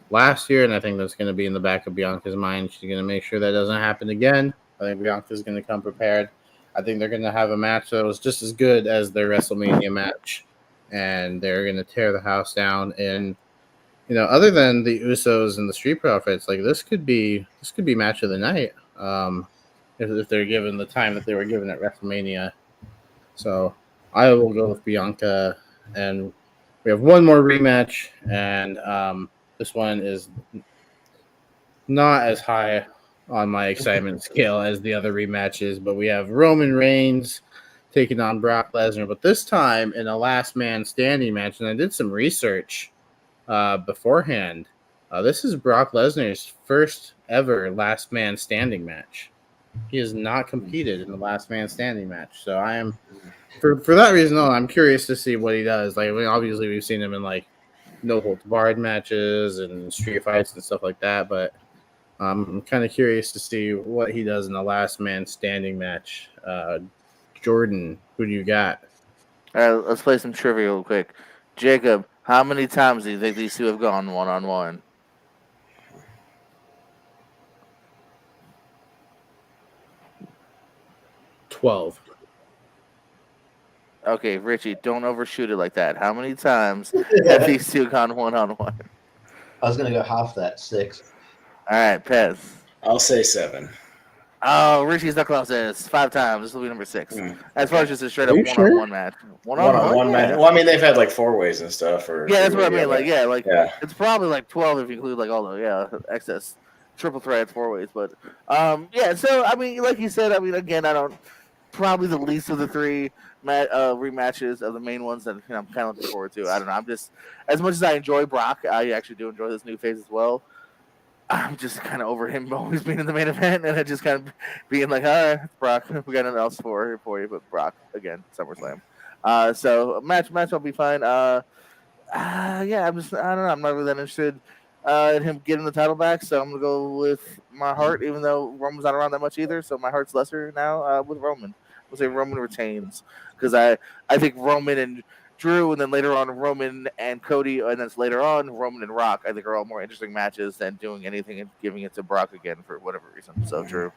last year, and I think that's going to be in the back of Bianca's mind. She's going to make sure that doesn't happen again. I think Bianca's going to come prepared. I think they're going to have a match that was just as good as their WrestleMania match, and they're going to tear the house down. And other than the Usos and the Street Profits, this could be match of the night if they're given the time that they were given at WrestleMania. So I will go with Bianca, and we have one more rematch, and this one is not as high on my excitement scale as the other rematches, but we have Roman Reigns taking on Brock Lesnar, but this time in a last man standing match. And I did some research beforehand. This is Brock Lesnar's first ever last man standing match. He has not competed in the last man standing match. So I am, for that reason alone, I'm curious to see what he does. Obviously we've seen him in no holds barred matches and street fights and stuff like that, but I'm kind of curious to see what he does in the last man standing match. Jordan, who do you got? All right, let's play some trivia real quick. Jacob, how many times do you think these two have gone one-on-one? $12. Okay, Richie, don't overshoot it like that. How many times have these two gone one-on-one? I was going to go half that, 6. All right, Pez. I'll say 7. Oh, Richie's the closest. 5 times. This will be number 6. As far as just a straight up one-on-one match. One-on-one match. Well, I mean, they've had 4-ways and stuff. That's what I mean. It's probably 12 if you include all the excess triple threats, 4-ways. But so I mean, like you said, again, I don't probably the least of the 3 rematches of the main ones that I'm kind of looking forward to. I don't know. I'm just, as much as I enjoy Brock, I actually do enjoy this new phase as well. I'm just kind of over him always being in the main event, and I just kind of being like, all right, Brock, we got nothing else for you, but Brock again, SummerSlam. So match will be fine. I don't know. I'm not really that interested in him getting the title back, so I'm gonna go with my heart, even though Roman's not around that much either. So my heart's lesser now with Roman. We'll say Roman retains because I think Roman and Drew, and then later on Roman and Cody, and then later on Roman and Rock, I think are all more interesting matches than doing anything and giving it to Brock again for whatever reason. So Drew.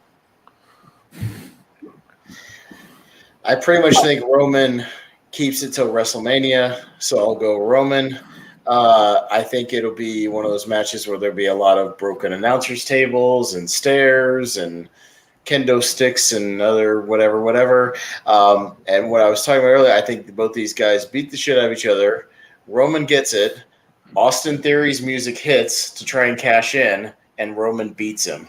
I pretty much think Roman keeps it till WrestleMania, so I'll go Roman. I think it'll be one of those matches where there'll be a lot of broken announcers tables and stairs and kendo sticks and other whatever. And what I was talking about earlier, I think both these guys beat the shit out of each other. Roman gets it. Austin Theory's music hits to try and cash in, and Roman beats him.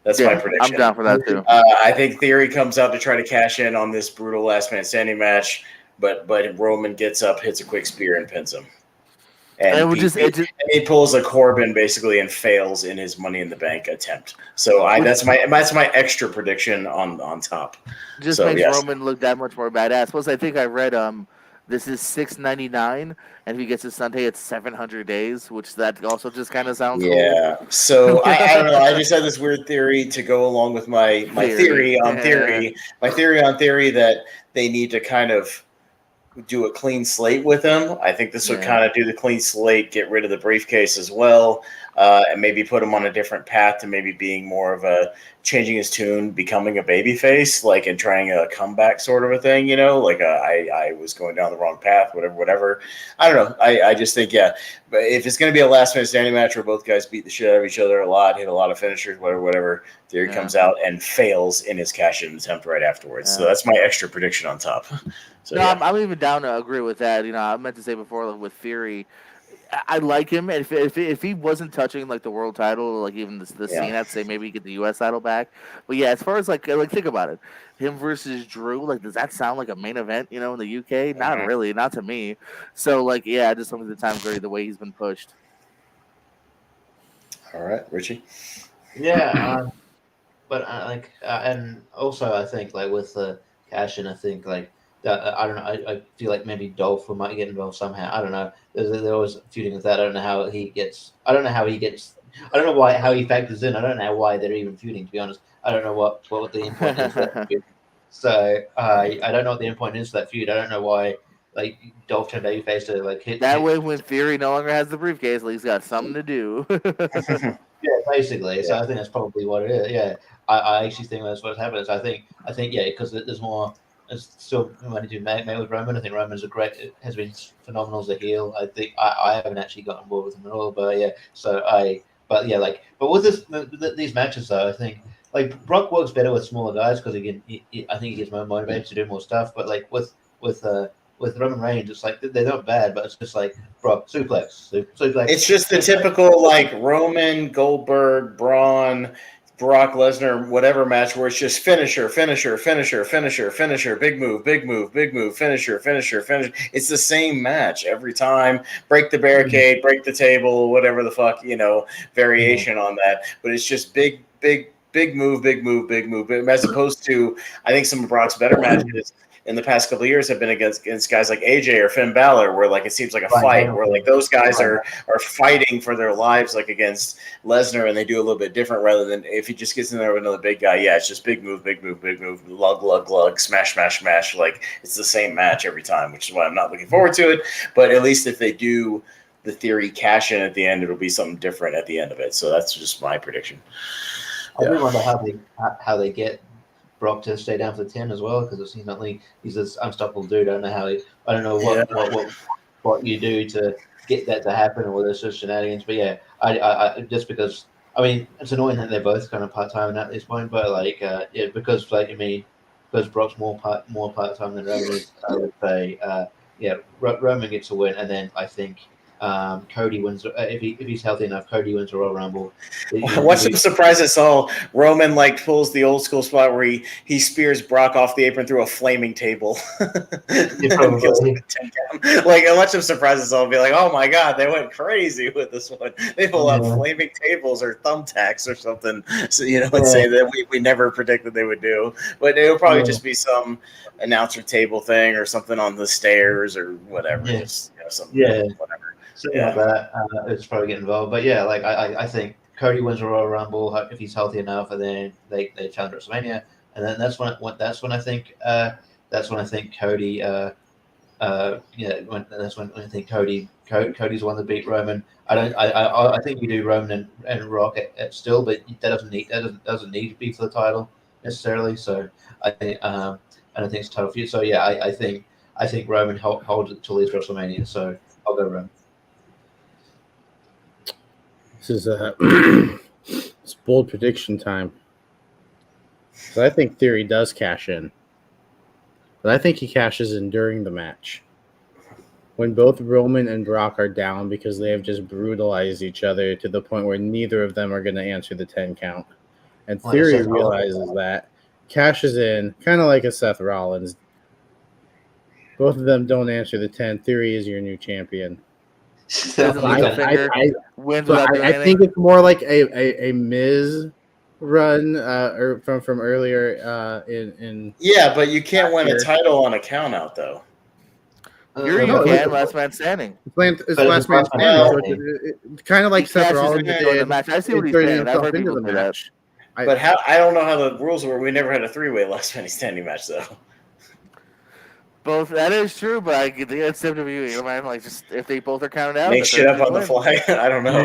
That's my prediction. I'm down for that too. I think Theory comes out to try to cash in on this brutal last man standing match, but Roman gets up, hits a quick spear, and pins him. And he pulls a Corbin basically and fails in his Money in the Bank attempt. So that's my extra prediction on top. Just makes Roman look that much more badass. Plus, I think I read this is $699, and if he gets his Sunday, it's 700 days, which that also just kind of sounds cool. So I don't know. I just had this weird theory to go along with my theory on theory. My theory on theory that they need to kind of do a clean slate with him. I think this would kind of do the clean slate, get rid of the briefcase as well, and maybe put him on a different path to maybe being more of a changing his tune, becoming a babyface, like and trying a comeback sort of a thing, like I was going down the wrong path, whatever. I don't know. I just think, but if it's going to be a last minute standing match where both guys beat the shit out of each other a lot, hit a lot of finishers, whatever, Theory comes out and fails in his cash-in attempt right afterwards. So that's my extra prediction on top. So, I'm even down to agree with that. I meant to say before with Theory, I like him. And if he wasn't touching like the world title, like even the scene, I'd say maybe get the U.S. title back. But as far as like think about it, him versus Drew, like does that sound like a main event? In the UK, not really, not to me. So I just don't think the time's ready the way he's been pushed. All right, Richie. Yeah, but and also I think like with the cash in, I think like. I don't know. I feel like maybe Dolph might get involved somehow. I don't know. There was feuding with that. I don't know how he gets. I don't know how he factors in. I don't know why they're even feuding. To be honest, I don't know what the end point is. That feud. So I don't know what the end point is to that feud. I don't know why like Dolph turned babyface to like hit. Way when Theory no longer has the briefcase, at least got something to do. Yeah, basically. Yeah. So I think that's probably what it is. Yeah, I actually think that's what's happening. So I think because there's more. It's still money to make with Roman. I think Roman's has been phenomenal as a heel. I think I haven't actually got on board with him at all, but but with these matches though, I think like Brock works better with smaller guys because I think he gets more motivated to do more stuff. But like with Roman Reigns, it's like they're not bad, but it's just like Brock suplex. It's just the typical like Roman, Goldberg, Braun, Brock Lesnar, whatever match where it's just finisher, big move, finisher. It's the same match every time. Break the barricade, break the table, whatever the fuck, variation on that. But it's just big move. As opposed to, I think some of Brock's better matches in the past couple of years have been against guys like AJ or Finn Balor, where like it seems like a fight, where like those guys are fighting for their lives, like against Lesnar, and they do a little bit different rather than if he just gets in there with another big guy. Yeah, it's just big move, lug, smash. Like it's the same match every time, which is why I'm not looking forward to it. But at least if they do the Theory cash in at the end, it'll be something different at the end of it. So that's just my prediction. I do wonder how they get Brock to stay down for the 10 as well, because it seems like he's this unstoppable dude. I don't know what you do to get that to happen, or whether it's just shenanigans. But I just because it's annoying that they're both kind of part time at this point. But because Brock's more part time than Roman is, I would say Roman gets a win, and then I think Cody wins if he's healthy enough. Cody wins the Royal Rumble. What's the surprise us all? Roman like pulls the old school spot where he spears Brock off the apron through a flaming table. Like a bunch of surprises all be like, oh my god, they went crazy with this one. They pull out flaming tables or thumbtacks or something. So let's say that we never predicted they would do, but it'll probably just be some announcer table thing or something on the stairs or whatever. Just something whatever. Like that, it's probably getting involved. But I think Cody wins the Royal Rumble if he's healthy enough, and then they challenge WrestleMania, and then that's when I think Cody. That's when I think Cody's the one that beat Roman. I think you do Roman and Rock at still, but that doesn't need to be for the title necessarily. So I think I don't think it's a title feud. So I think Roman holds it till his WrestleMania. So I'll go Roman. This is it's bold prediction time. So I think Theory does cash in. But I think he cashes in during the match. When both Roman and Brock are down because they have just brutalized each other to the point where neither of them are going to answer the 10 count. And Like Theory Seth realizes that, cashes in, kind of like a Seth Rollins. Both of them don't answer the 10. Theory is your new champion. Doesn't leave a finger. Wins without doing I think it's more like a Miz run or from earlier in Yeah, but you can't win a title on a count out though. Yuri can, last man standing. It's last man standing. So it's kind of like Seth Rollins did the match. I see what he's saying. I've heard people say that. But I don't know how the rules were. We never had a 3-way last man standing match though. Both, that is true, but I get the WWE. You know, man, like just if they both are counted out, make shit up on the fly. I don't know.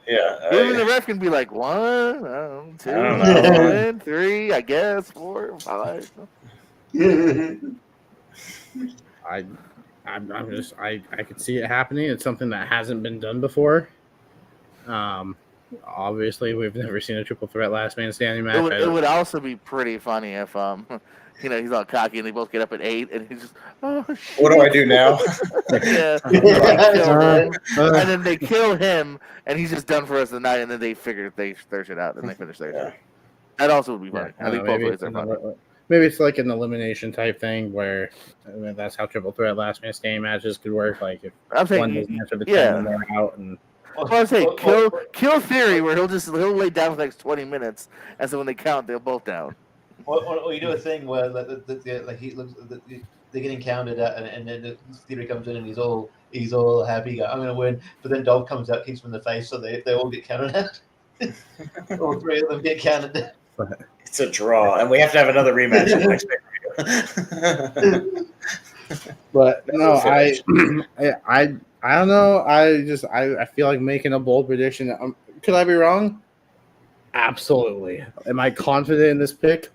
Yeah. Even the ref can be like 1, 2, I don't know. 3, I guess 4, 5. I could see it happening. It's something that hasn't been done before. Obviously, we've never seen a triple threat last man standing match. It would also be pretty funny if he's all cocky and they both get up at 8 and he's just, oh shit. What do I do now? And then they kill him and he's just done for us the night, and then they figure their shit out and they finish their shit. That also would be funny. I think both ways are funny. Maybe it's like an elimination type thing where that's how triple threat last man standing matches could work. Like if one doesn't answer the 10 and they're out. And I say kill Theory, where he'll lay down for the next 20 minutes, and so when they count, they're both down. Or you do a thing where like he looks, they're getting counted at, and then the Theory comes in and he's all happy. I'm gonna win, but then Dolph comes out, kicks him in the face, so they all get counted out. All 3 of them get counted. It's a draw, and we have to have another rematch in the next pay-per-view. But no, I don't know. I feel like making a bold prediction. Could I be wrong? Absolutely. Am I confident in this pick?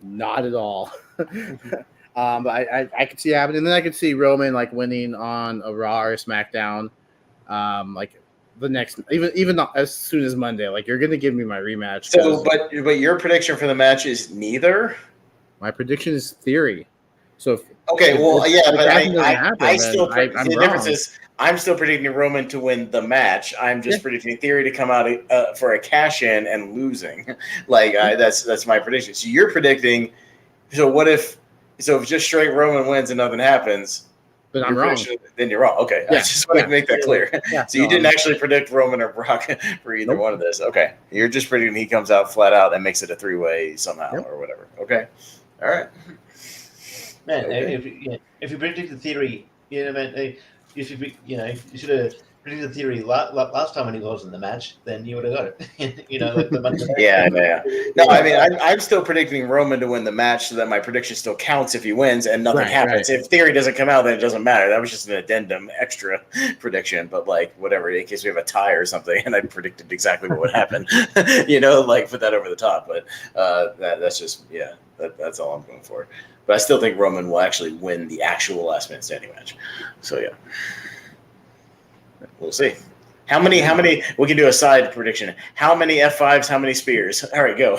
Not at all. But I could see it happening. And then I could see Roman like winning on a Raw or SmackDown, like the next, even not as soon as Monday. Like you're gonna give me my rematch. So, but your prediction for the match is neither. My prediction is Theory. So but I still the difference is I'm still predicting Roman to win the match. I'm just predicting Theory to come out for a cash in and losing. That's my prediction. So you're predicting. So what if? So if just straight Roman wins and nothing happens? But I'm wrong. Then you're wrong. Okay, I just want to make that clear. So you didn't actually predict Roman or Brock for either one of this. Okay, you're just predicting he comes out flat out and makes it a 3-way somehow or whatever. Okay, all right. Man, if you predict the Theory, man, you should have predicted the Theory last time when he was in the match. Then you would have got it. Like the Monday. Yeah. No, I mean, I'm still predicting Roman to win the match, so that my prediction still counts if he wins and nothing happens. If Theory doesn't come out, then it doesn't matter. That was just an addendum, extra prediction. But whatever, in case we have a tie or something, and I predicted exactly what would happen, put that over the top. But that's just that's all I'm going for. But I still think Roman will actually win the actual last man standing match. So yeah. We'll see. How many? We can do a side prediction. How many F5s? How many spears? All right, go.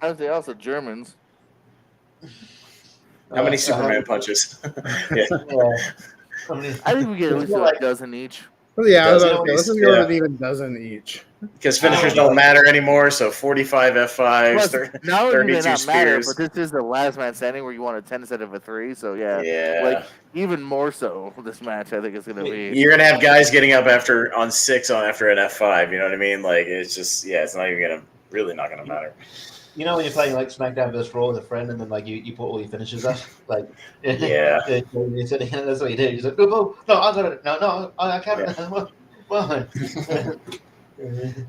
I'd say also Germans. How many Superman punches? I think we get at least a dozen each. Well, let's just go with even dozen each. Because finishers don't matter anymore, so 45 F5s, 32 not spears. matter, but this is the last man standing where you want a 10 instead of a 3, so even more so this match I think is going to be. You're going to have guys getting up after an F5, you know what I mean? Like, it's just, it's not even going to, really not going to matter. You know when you're playing like SmackDown vs. Raw with a friend, and then you put all your finishes up, like that's what you do. He's like, no, I got it. No, I can't. Well.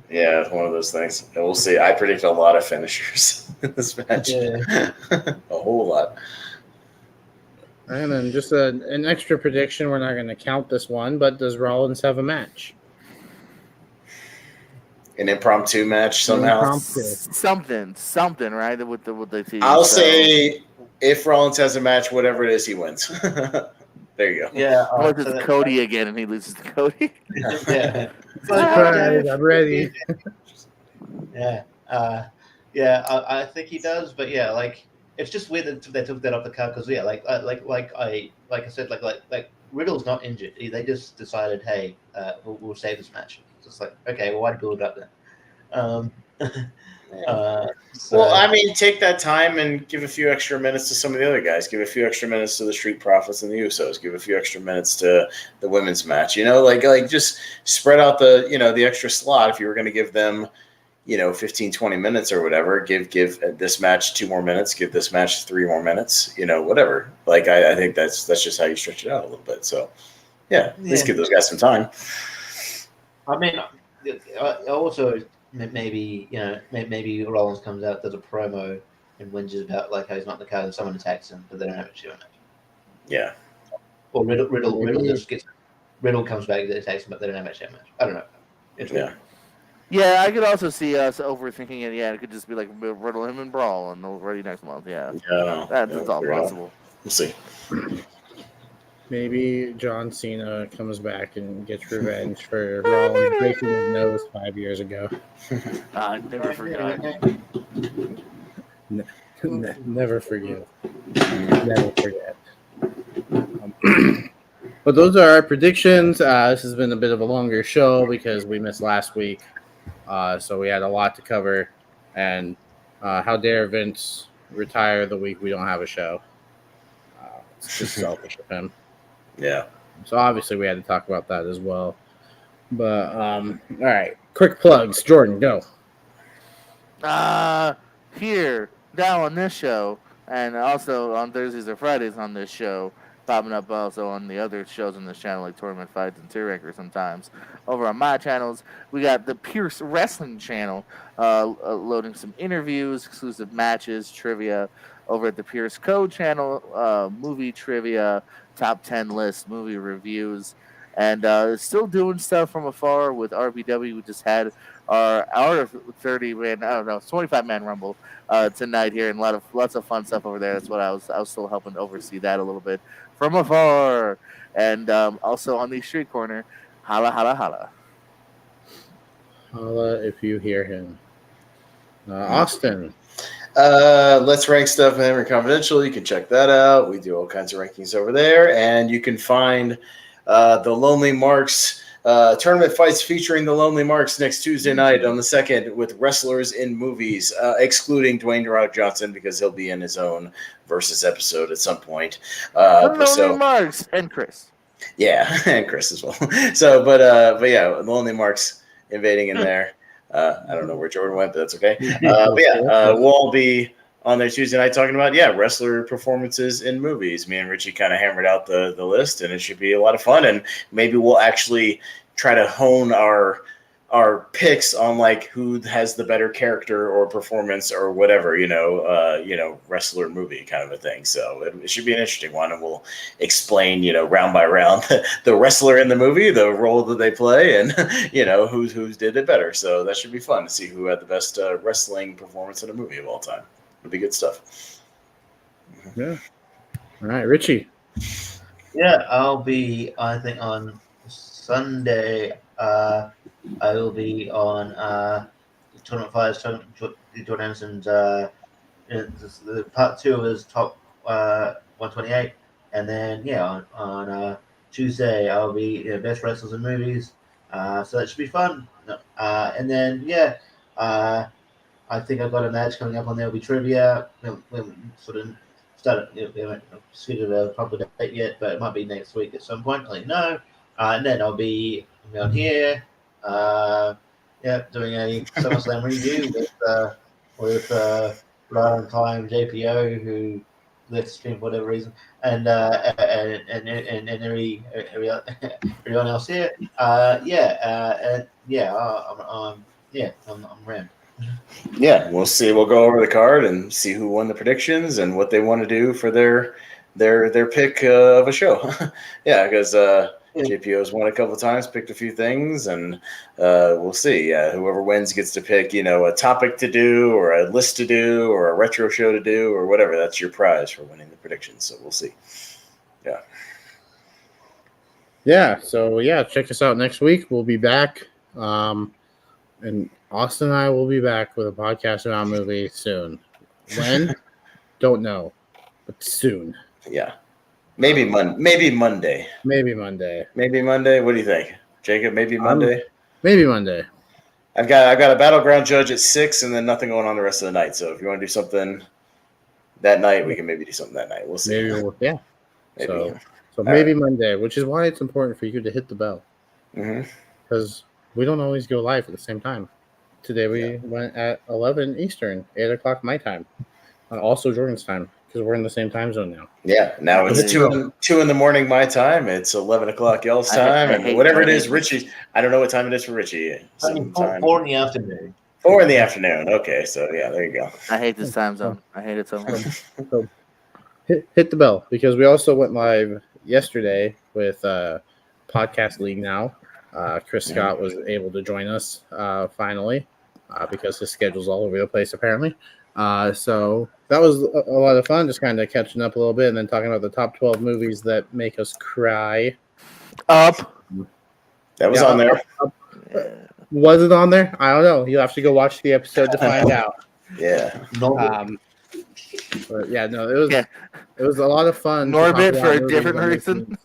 Yeah, it's one of those things. And we'll see. I predict a lot of finishers in this match. A whole lot. And then just an extra prediction. We're not going to count this one, but does Rollins have a match? An impromptu match somehow. Something, right? With the team. I'll say if Rollins has a match, whatever it is, he wins. There you go. Yeah. It's Cody again, and he loses to Cody. Yeah. I'm ready. I think he does, but it's just weird that they took that off the card because I said, Riddle's not injured. They just decided, hey, we'll save this match. Just like, okay, well, why build it up then? Well, I mean, take that time and give a few extra minutes to some of the other guys. Give a few extra minutes to the Street Profits and the Usos. Give a few extra minutes to the women's match. Like just spread out the extra slot. If you were going to give them, 15, 20 minutes or whatever, give this match 2 more minutes. Give this match 3 more minutes. Whatever. Like I think that's just how you stretch it out a little bit. So, at least give those guys some time. I mean, also. Maybe maybe Rollins comes out, does a promo, and whinges about like how he's not in the card, and someone attacks him, but they don't have a match. Yeah. Or Riddle just gets Riddle comes back, they attacks him, but they don't have a match. I don't know. Yeah. Yeah, I could also see us overthinking it. Yeah, it could just be like Riddle him and Brawl, and already next month. Yeah. That's all possible. We'll see. Maybe John Cena comes back and gets revenge for Rollins breaking his nose 5 years ago. Never forgot. Never forget. Never forget. But those are our predictions. This has been a bit of a longer show because we missed last week. So we had a lot to cover. And how dare Vince retire the week we don't have a show? It's just selfish of him. Yeah. So obviously we had to talk about that as well. But all right, quick plugs. Jordan, go. Here, now on this show, and also on Thursdays or Fridays on this show, popping up also on the other shows on this channel like Tournament Fights and Tier Ranker sometimes. Over on my channels, we got the Pierce Wrestling channel, loading some interviews, exclusive matches, trivia. Over at the Pierce Code channel, movie trivia, top 10 list, movie reviews, and still doing stuff from afar with RBW. We just had our hour of 25-man rumble tonight here, and lots of fun stuff over there. That's what I was still helping to oversee that a little bit from afar, and also on the street corner, holla holla holla. Holla if you hear him. Austin. Let's Rank Stuff and Henry Confidential. You can check that out. We do all kinds of rankings over there, and you can find the Lonely Marks tournament fights featuring the Lonely Marks next Tuesday night on the 2nd with wrestlers in movies, excluding Dwayne "The Rock" Johnson because he'll be in his own versus episode at some point. Lonely Marks and Chris. Yeah, and Chris as well. So, but yeah, Lonely Marks invading in there. I don't know where Jordan went, but that's okay. But yeah, we'll all be on there Tuesday night talking about, wrestler performances in movies. Me and Richie kind of hammered out the list, and it should be a lot of fun. And maybe we'll actually try to hone our picks on like who has the better character or performance or whatever, wrestler movie kind of a thing. So it should be an interesting one, and we'll explain, round by round the wrestler in the movie, the role that they play, and who's did it better. So that should be fun to see who had the best wrestling performance in a movie of all time. It'll be good stuff. Yeah. All right, Richie. Yeah, I'll be, I think, on Sunday. I will be on Tournament Fires, Jordan Anderson's the part 2 of his top 128, and then on Tuesday I'll be best wrestlers in movies. So that should be fun. And then I think I've got a match coming up on there. Will be trivia. We sort of started. We haven't scheduled a proper date yet, but it might be next week at some point. I'll let you know. And then I'll be on here. Doing a Summerslam review with Ryan Klein, JPO, who left stream for whatever reason, and everyone else here. I'm Ram. Yeah, we'll see. We'll go over the card and see who won the predictions and what they want to do for their pick of a show. Yeah, because JPO's won a couple of times, picked a few things, and we'll see. Whoever wins gets to pick, a topic to do or a list to do or a retro show to do or whatever. That's your prize for winning the predictions. So we'll see. Yeah. Yeah. So check us out next week. We'll be back. And Austin and I will be back with a podcast about movies soon. When? Don't know, but soon. Yeah. Maybe Monday. Maybe Monday. Maybe Monday. Maybe Monday. What do you think, Jacob? Maybe Monday. Maybe Monday. I've got a Battleground Judge at 6, and then nothing going on the rest of the night. So if you want to do something that night, we can maybe do something that night. We'll see. Maybe. Maybe. So maybe right. Monday, which is why it's important for you to hit the bell. Because we don't always go live at the same time. Today we went at 11 Eastern, 8 o'clock my time, and also Jordan's time, because we're in the same time zone now. Yeah, now it's 2 in the morning my time. It's 11 o'clock y'all's time, and whatever it is, Richie. I don't know what time it is for Richie. 4 in the afternoon. 4 in the afternoon. Okay, so yeah, there you go. I hate this time zone. I hate it so much. So hit the bell, because we also went live yesterday with Podcast League now. Chris Scott was able to join us finally because his schedule's all over the place apparently. So that was a lot of fun, just kind of catching up a little bit and then talking about the top 12 movies that make us cry. That was on there. Was it on there? I don't know. You'll have to go watch the episode to find out. Yeah. But yeah, no, it was a lot of fun. Norbit for a different reason.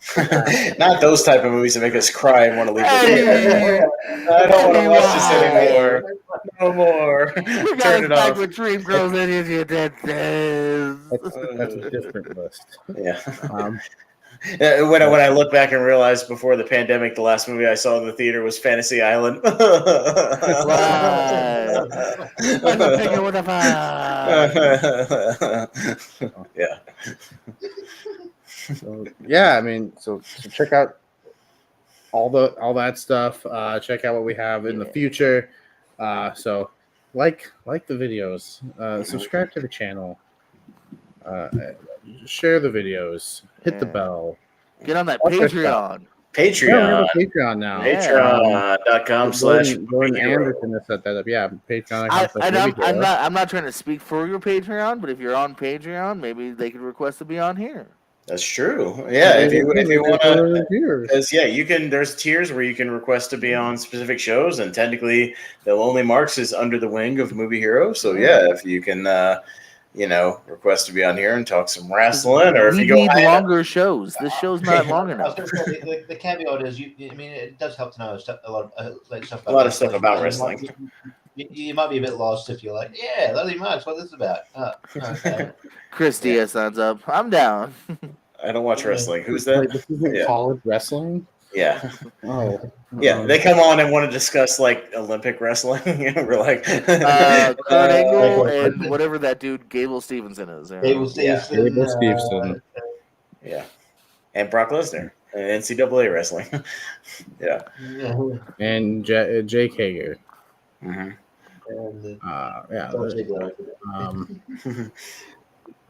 Not those type of movies that make us cry and want to leave. I don't want to watch this anymore. No more. Turn it off. With Dream Girls in you did this. That's a different list. Yeah. When I look back and realize before the pandemic, the last movie I saw in the theater was Fantasy Island. Yeah. So, yeah, I mean, so check out all that stuff. Check out what we have in the future. So like the videos, subscribe to the channel, share the videos, hit the bell, get on that Patreon. Yeah, Patreon now. Patreon.com/ Gordon Anderson has set that up. Yeah, Patreon. I'm not trying to speak for your Patreon, but if you're on Patreon, maybe they could request to be on here. That's true. Yeah, if you want to, because you can. There's tiers where you can request to be on specific shows, and technically, the Lonely Marks is under the wing of Movie Hero. So if you can, request to be on here and talk some wrestling, or if you need longer shows. This show's not long enough. The caveat is, it does help to know a lot of stuff about wrestling. You might be a bit lost if you're like, Lonely Marks, what this is about. Okay. Chris Diaz signs up. I'm down. I don't watch wrestling. Who's that? This isn't college wrestling? Yeah. Oh. Yeah, they come on and want to discuss like Olympic wrestling. We're like Kurt Angle and whatever that dude Gable Stevenson is. Gable Stevenson. Yeah. And Brock Lesnar. NCAA wrestling. Yeah. And Jake Hager.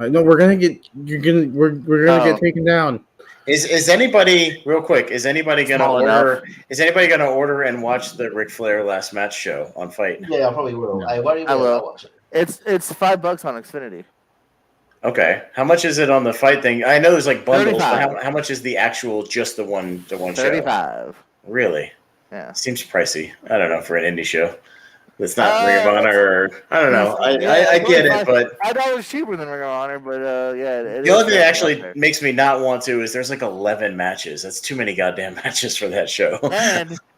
No, we're gonna get get taken down. Is anybody real quick? Is anybody gonna order? Is anybody gonna order and watch the Ric Flair last match show on Fight? Yeah, I probably will. I will watch it. It's $5 on Xfinity. Okay, how much is it on the Fight thing? I know there's like bundles. But how much is the actual just the one show? $35. Really? Yeah. Seems pricey. I don't know for an indie show. It's not Ring of Honor. I don't know. I get it, but $5 cheaper than Ring of Honor. But the only thing that actually makes me not want to is there's like 11 matches. That's too many goddamn matches for that show.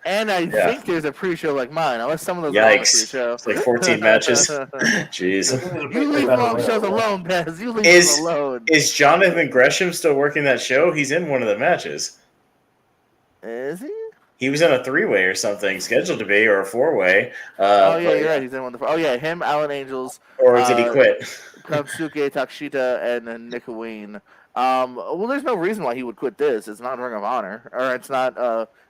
And I think there's a pre-show like mine. Unless some of those are pre-show. It's like 14 matches. Jeez. You leave long shows alone, Pez. You leave them alone. Is Jonathan Gresham still working that show? He's in one of the matches. Is he? He was in a 3-way or something, scheduled to be, or a 4-way. You're right. He's in one of the. Him, Alan Angels. Or did he quit? Konosuke Takeshita and Nick Wayne. Well, there's no reason why he would quit this. It's not Ring of Honor, or it's not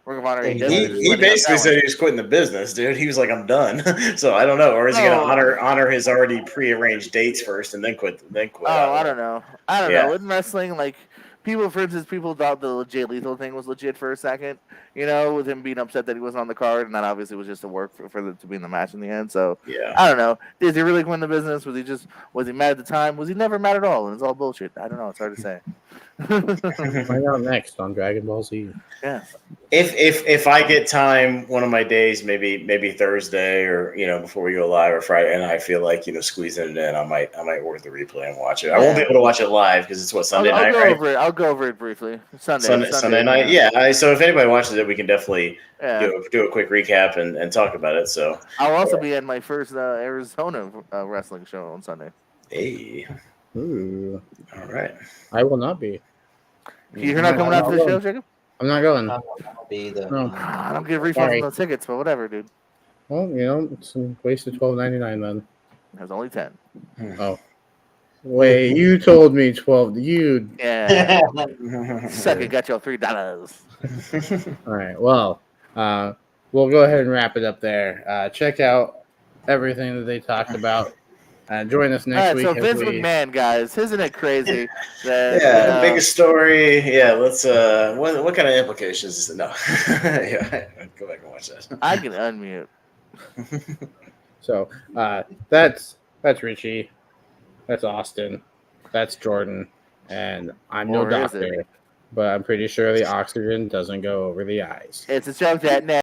Ring of Honor. He basically said he was quitting the business, dude. He was like, "I'm done." So I don't know, or is he going to honor his already prearranged dates first and then quit? I don't know. In wrestling, like. For instance, people thought the Jay Lethal thing was legit for a second, with him being upset that he wasn't on the card, and that obviously was just a work for it to be in the match in the end. So, I don't know. Did he really win the business? Was he mad at the time? Was he never mad at all? And it's all bullshit. I don't know. It's hard to say. Find out next on Dragon Ball Z. Yeah. If I get time one of my days, maybe Thursday or before we go live or Friday, and I feel like squeezing it in, I might work the replay and watch it. I won't be able to watch it live because it's Sunday night, right? I'll go over it briefly. Sunday night. Yeah. So if anybody watches it, we can definitely do a quick recap and talk about it. So I'll also be at my first Arizona wrestling show on Sunday. Hey. Ooh. All right. I will not be. You're not coming out to the show, Jacob? I'm not going. I'll be the. No. I don't get refunds on those tickets, but whatever, dude. Well, it's a waste of $12.99 then. There's only 10. Oh. Wait, you told me 12. You. Yeah. Suck it, got your $3. All right. Well, we'll go ahead and wrap it up there. Check out everything that they talked about. Join us next week. So Vince McMahon, guys, isn't it crazy? That, biggest story. Yeah, let's. What kind of implications is it? No. Yeah, go back and watch that. I can unmute. So that's Richie, that's Austin, that's Jordan, and I'm no doctor, but I'm pretty sure the oxygen doesn't go over the eyes. It's a joke that